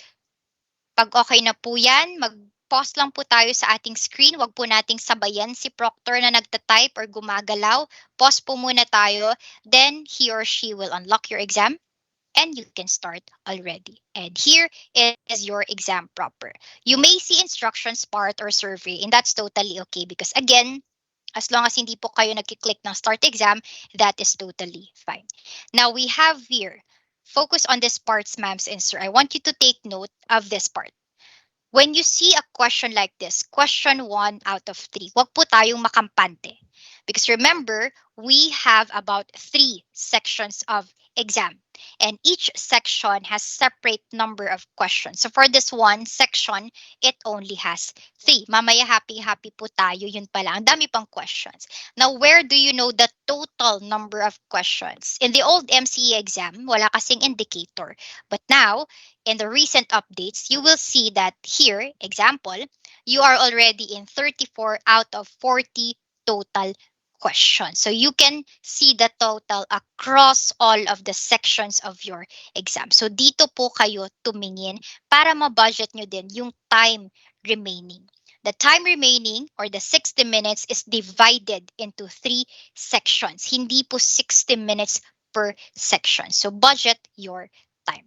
Pag okay na po yan, mag-pause lang po tayo sa ating screen. Wag po nating sabayan si proctor na nagta-type or gumagalaw. Pause po muna tayo. Then, he or she will unlock your exam and you can start already. And here is your exam proper. You may see instructions part or survey, and that's totally okay because again, as long as hindi po kayo nagki-click ng start exam, that is totally fine. Now we have here, focus on this parts, ma'ams and sir. I want you to take note of this part. When you see a question like this, question 1 out of 3, wag po tayong makampante. Because remember, we have about 3 sections of exam. And each section has separate number of questions. So for this one section, it only has three. Mamaya happy-happy po tayo. Yun pala. Ang dami pang questions. Now, where do you know the total number of questions? In the old MCE exam, wala kasing indicator. But now, in the recent updates, you will see that here, example, you are already in 34 out of 40 total questions. So you can see the total across all of the sections of your exam. So dito po kayo tumingin para ma-budget nyo din yung time remaining. The time remaining or the 60 minutes is divided into three sections. Hindi po 60 minutes per section. So budget your time.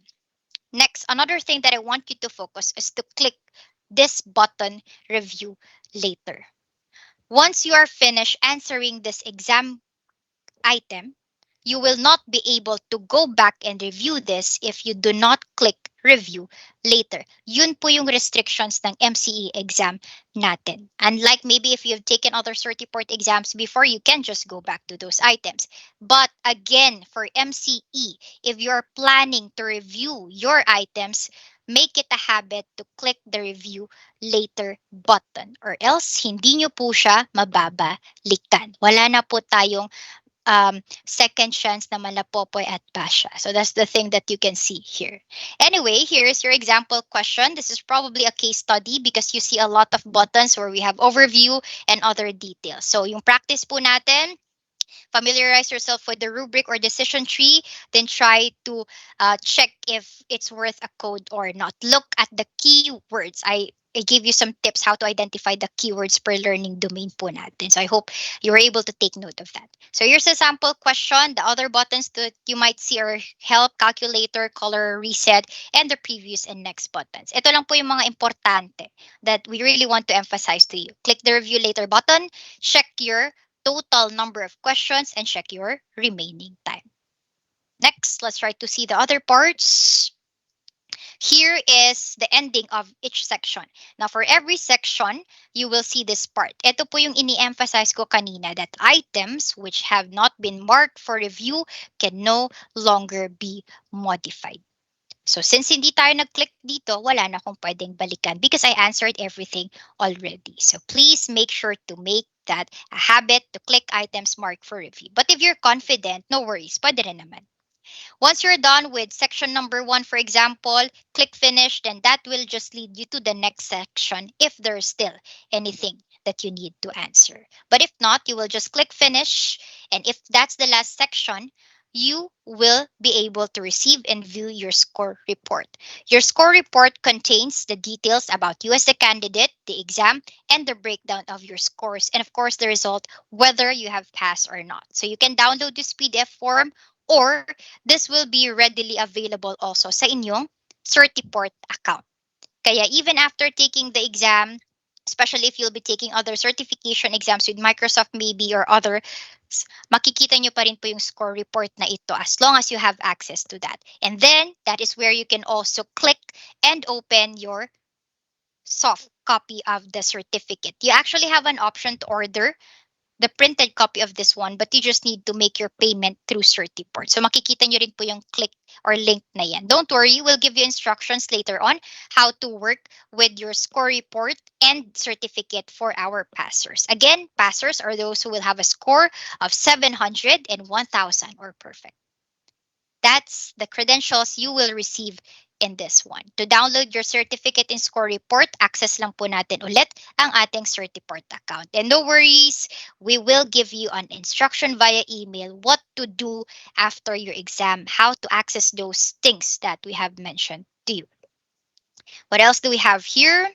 Next, another thing that I want you to focus is to click this button, review later. Once you are finished answering this exam item, you will not be able to go back and review this if you do not click review later. Yun po yung restrictions ng MCE exam natin. Unlike maybe if you've taken other Certiport exams before, you can just go back to those items. But again, for MCE, if you're planning to review your items, make it a habit to click the review later button or else hindi nyo po siya mababalikan. Wala na po tayong second chance na malapopoy at basha. So that's the thing that you can see here. Anyway, here is your example question. This is probably a case study because you see a lot of buttons where we have overview and other details. So yung practice po natin, familiarize yourself with the rubric or decision tree, then try to check if it's worth a code or not. Look at the keywords. I gave you some tips how to identify the keywords per learning domain po natin. So I hope you were able to take note of that. So here's a sample question. The other buttons that you might see are help, calculator, color, reset, and the previous and next buttons. Ito lang po yung mga importante that we really want to emphasize to you. Click the review later button, check your total number of questions, and check your remaining time. Next, let's try to see the other parts. Here is the ending of each section. Now, for every section, you will see this part. Ito po yung ini-emphasize ko kanina that items which have not been marked for review can no longer be modified. So since hindi tayo nag-click dito, wala na akong pwedeng balikan because I answered everything already. So please make sure to make that a habit to click items marked for review. But if you're confident, no worries, pwede rin naman. Once you're done with section number 1, for example, click finish, then that will just lead you to the next section if there's still anything that you need to answer. But if not, you will just click finish. And if that's the last section, you will be able to receive and view your score report. Your score report contains the details about you as the candidate, the exam, and the breakdown of your scores, and of course, the result, whether you have passed or not. So you can download this PDF form or this will be readily available also sa inyong Certiport account. Kaya even after taking the exam, especially if you'll be taking other certification exams with Microsoft maybe or other, makikita nyo pa rin po yung score report na ito as long as you have access to that. And then, that is where you can also click and open your soft copy of the certificate. You actually have an option to order the printed copy of this one, but you just need to make your payment through Certiport. So makikita nyo rin po yung click or link na yan. Don't worry, we'll give you instructions later on how to work with your score report and certificate for our passers. Again, passers are those who will have a score of 700 and 1,000 or perfect. That's the credentials you will receive in this one. To download your certificate in score report, access lang po natin ulit ang ating Certiport account. And no worries, we will give you an instruction via email what to do after your exam, how to access those things that we have mentioned to you. What else do we have here?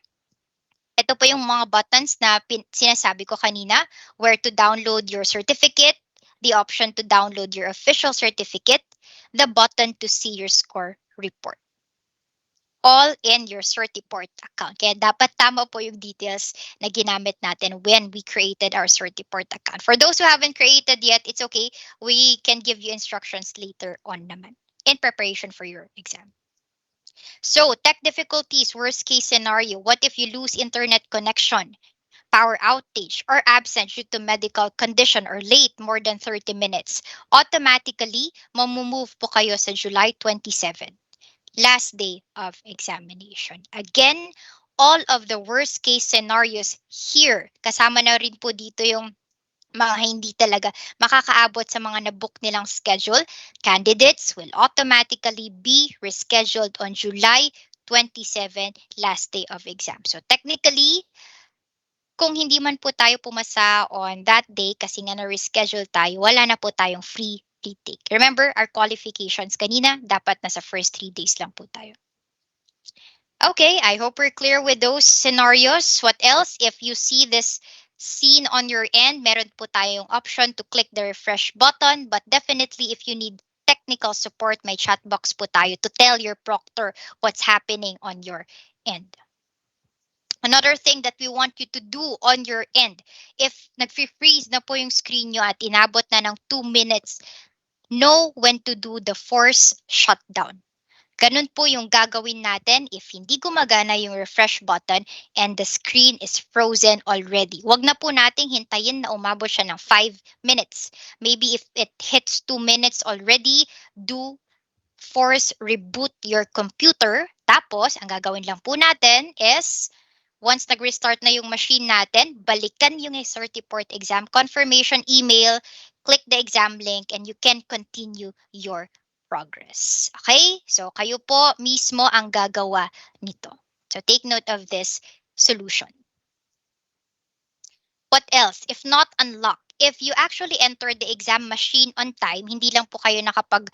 Ito po yung mga buttons na sinasabi ko kanina, where to download your certificate, the option to download your official certificate, the button to see your score report. All in your Certiport account. Kaya dapat tama po yung details na ginamit natin when we created our Certiport account. For those who haven't created yet, it's okay. We can give you instructions later on naman in preparation for your exam. So, tech difficulties, worst case scenario. What if you lose internet connection? power outage, or absent due to medical condition or late more than 30 minutes, automatically mamumove po kayo sa July 27, last day of examination. Again, all of the worst case scenarios here, kasama na rin po dito yung mga hindi talaga makakaabot sa mga nabook nilang schedule, candidates will automatically be rescheduled on July 27, last day of exam. So technically, kung hindi man po tayo pumasa on that day kasi nga na-reschedule tayo, wala na po tayong free retake. Remember, our qualifications kanina, dapat nasa first 3 days lang po tayo. Okay, I hope we're clear with those scenarios. What else? If you see this scene on your end, meron po tayong option to click the refresh button. But definitely, if you need technical support, may chat box po tayo to tell your proctor what's happening on your end. Another thing that we want you to do on your end, if nag-freeze na po yung screen nyo at inabot na ng 2 minutes, know when to do the force shutdown. Ganun po yung gagawin natin if hindi gumagana yung refresh button and the screen is frozen already. Wag na po nating hintayin na umabot siya ng 5 minutes. Maybe if it hits 2 minutes already, do force reboot your computer. Tapos, ang gagawin lang po natin is once nag-restart na yung machine natin, balikan yung Certiport exam confirmation email, click the exam link, and you can continue your progress. Okay? So, kayo po mismo ang gagawa nito. So, take note of this solution. What else? If not unlocked, if you actually entered the exam machine on time, hindi lang po kayo nakapag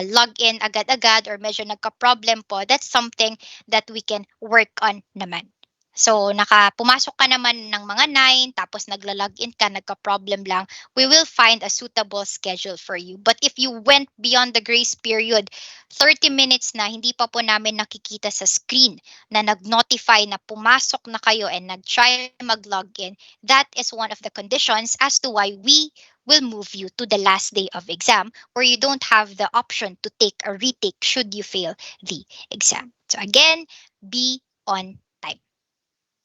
log in agad-agad or medyo nagka-problem po, that's something that we can work on naman. So, pumasok ka naman ng mga 9, tapos nagla-login ka, nagka-problem lang, we will find a suitable schedule for you. But if you went beyond the grace period, 30 minutes na, hindi pa po namin nakikita sa screen na nag-notify na pumasok na kayo and nag-try mag-login, that is one of the conditions as to why we will move you to the last day of exam where you don't have the option to take a retake should you fail the exam. So again, be on time.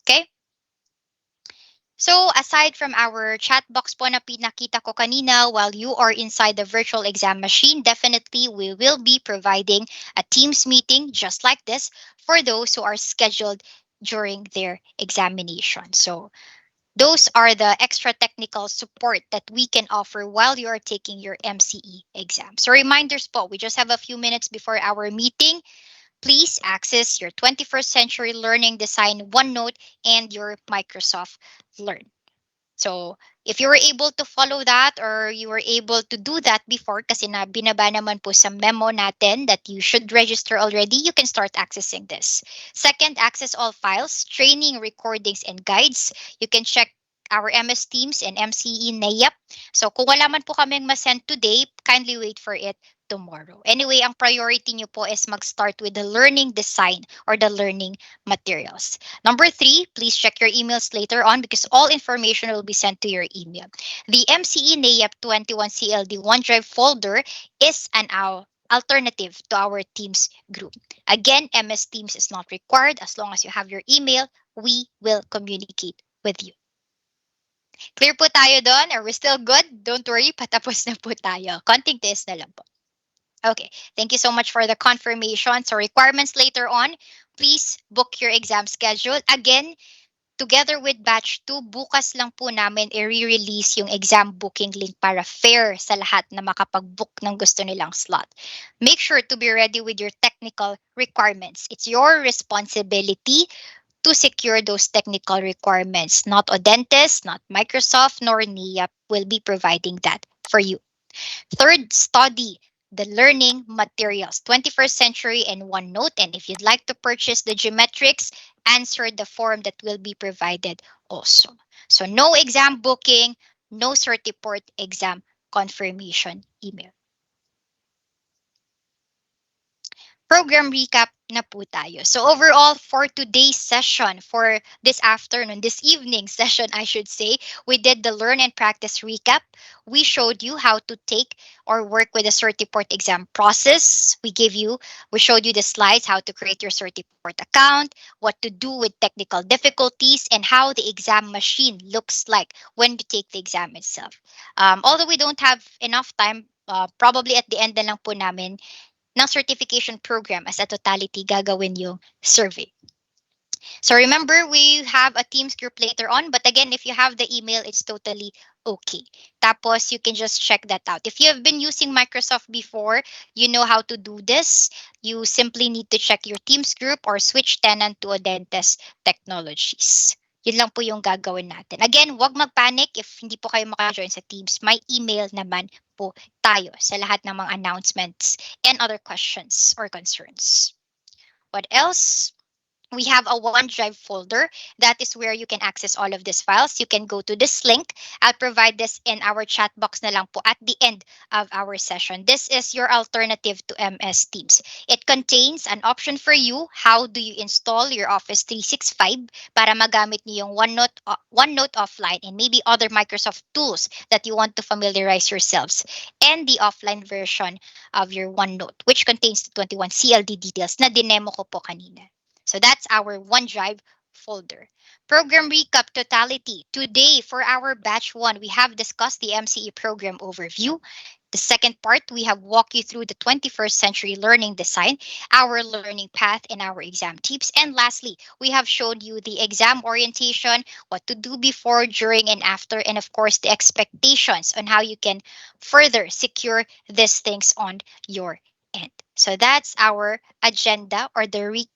Okay? So, aside from our chat box po na pinakita ko kanina, while you are inside the virtual exam machine, definitely we will be providing a Teams meeting just like this for those who are scheduled during their examination. So, those are the extra technical support that we can offer while you are taking your MCE exam. So, reminders po, we just have a few minutes before our meeting. Please access your 21st Century Learning Design OneNote and your Microsoft Learn. So, if you were able to follow that or you were able to do that before kasi na binaba naman po sa memo natin that you should register already, you can start accessing this. Second, access all files, training, recordings, and guides. You can check our MS Teams and MCE NEAP. So, kung wala man po kaming masend today, kindly wait for it tomorrow. Anyway, ang priority nyo po is mag-start with the learning design or the learning materials. Number 3, please check your emails later on because all information will be sent to your email. The MCE NAEP 21 CLD OneDrive folder is an alternative to our Teams group. Again, MS Teams is not required. As long as you have your email, we will communicate with you. Clear po tayo doon? Are we still good? Don't worry, patapos na po tayo. Konting test na lang po. Okay, thank you so much for the confirmation. So requirements later on, please book your exam schedule. Again, together with batch 2, bukas lang po namin i-release yung exam booking link para fair sa lahat na makapag-book ng gusto nilang slot. Make sure to be ready with your technical requirements. It's your responsibility to secure those technical requirements. Not Odentes, not Microsoft, nor NEAP will be providing that for you. Third, study the learning materials, 21st Century and OneNote. And if you'd like to purchase the geometrics, answer the form that will be provided also. So no exam booking, no Certiport exam confirmation email. Program recap na po tayo. So overall, for today's session, for this afternoon, this evening session, I should say, we did the learn and practice recap. We showed you how to take or work with the Certiport exam process. We showed you the slides, how to create your Certiport account, what to do with technical difficulties, and how the exam machine looks like when you take the exam itself. Although we don't have enough time, probably at the end na lang po namin ng certification program as a totality gagawin yung survey. So remember, we have a Teams group later on. But again, if you have the email, it's totally okay. Tapos, you can just check that out. If you have been using Microsoft before, you know how to do this. You simply need to check your Teams group or switch tenant to a dentist technologies. Yun lang po yung gagawin natin. Again, wag magpanic if hindi po kayo maka-join sa Teams. May email naman po tayo sa lahat ng mga announcements and other questions or concerns. What else? We have a OneDrive folder. That is where you can access all of these files. You can go to this link. I'll provide this in our chat box na lang po at the end of our session. This is your alternative to MS Teams. It contains an option for you. How do you install your Office 365 para magamit niyo yung OneNote offline and maybe other Microsoft tools that you want to familiarize yourselves, and the offline version of your OneNote, which contains the 21 CLD details na dinemo ko po kanina. So that's our OneDrive folder. Program recap totality. Today, for our batch 1, we have discussed the MCE program overview. The second part, we have walked you through the 21st century learning design, our learning path, and our exam tips. And lastly, we have shown you the exam orientation, what to do before, during, and after, and of course, the expectations on how you can further secure these things on your end. So that's our agenda or the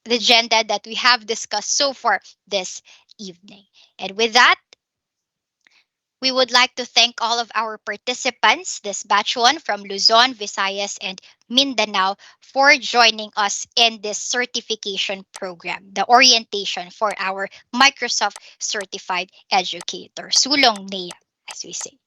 agenda that we have discussed so far this evening. And with that, we would like to thank all of our participants, this batch 1 from Luzon, Visayas, and Mindanao, for joining us in this certification program, the orientation for our Microsoft Certified Educator, Sulong NEA, as we say.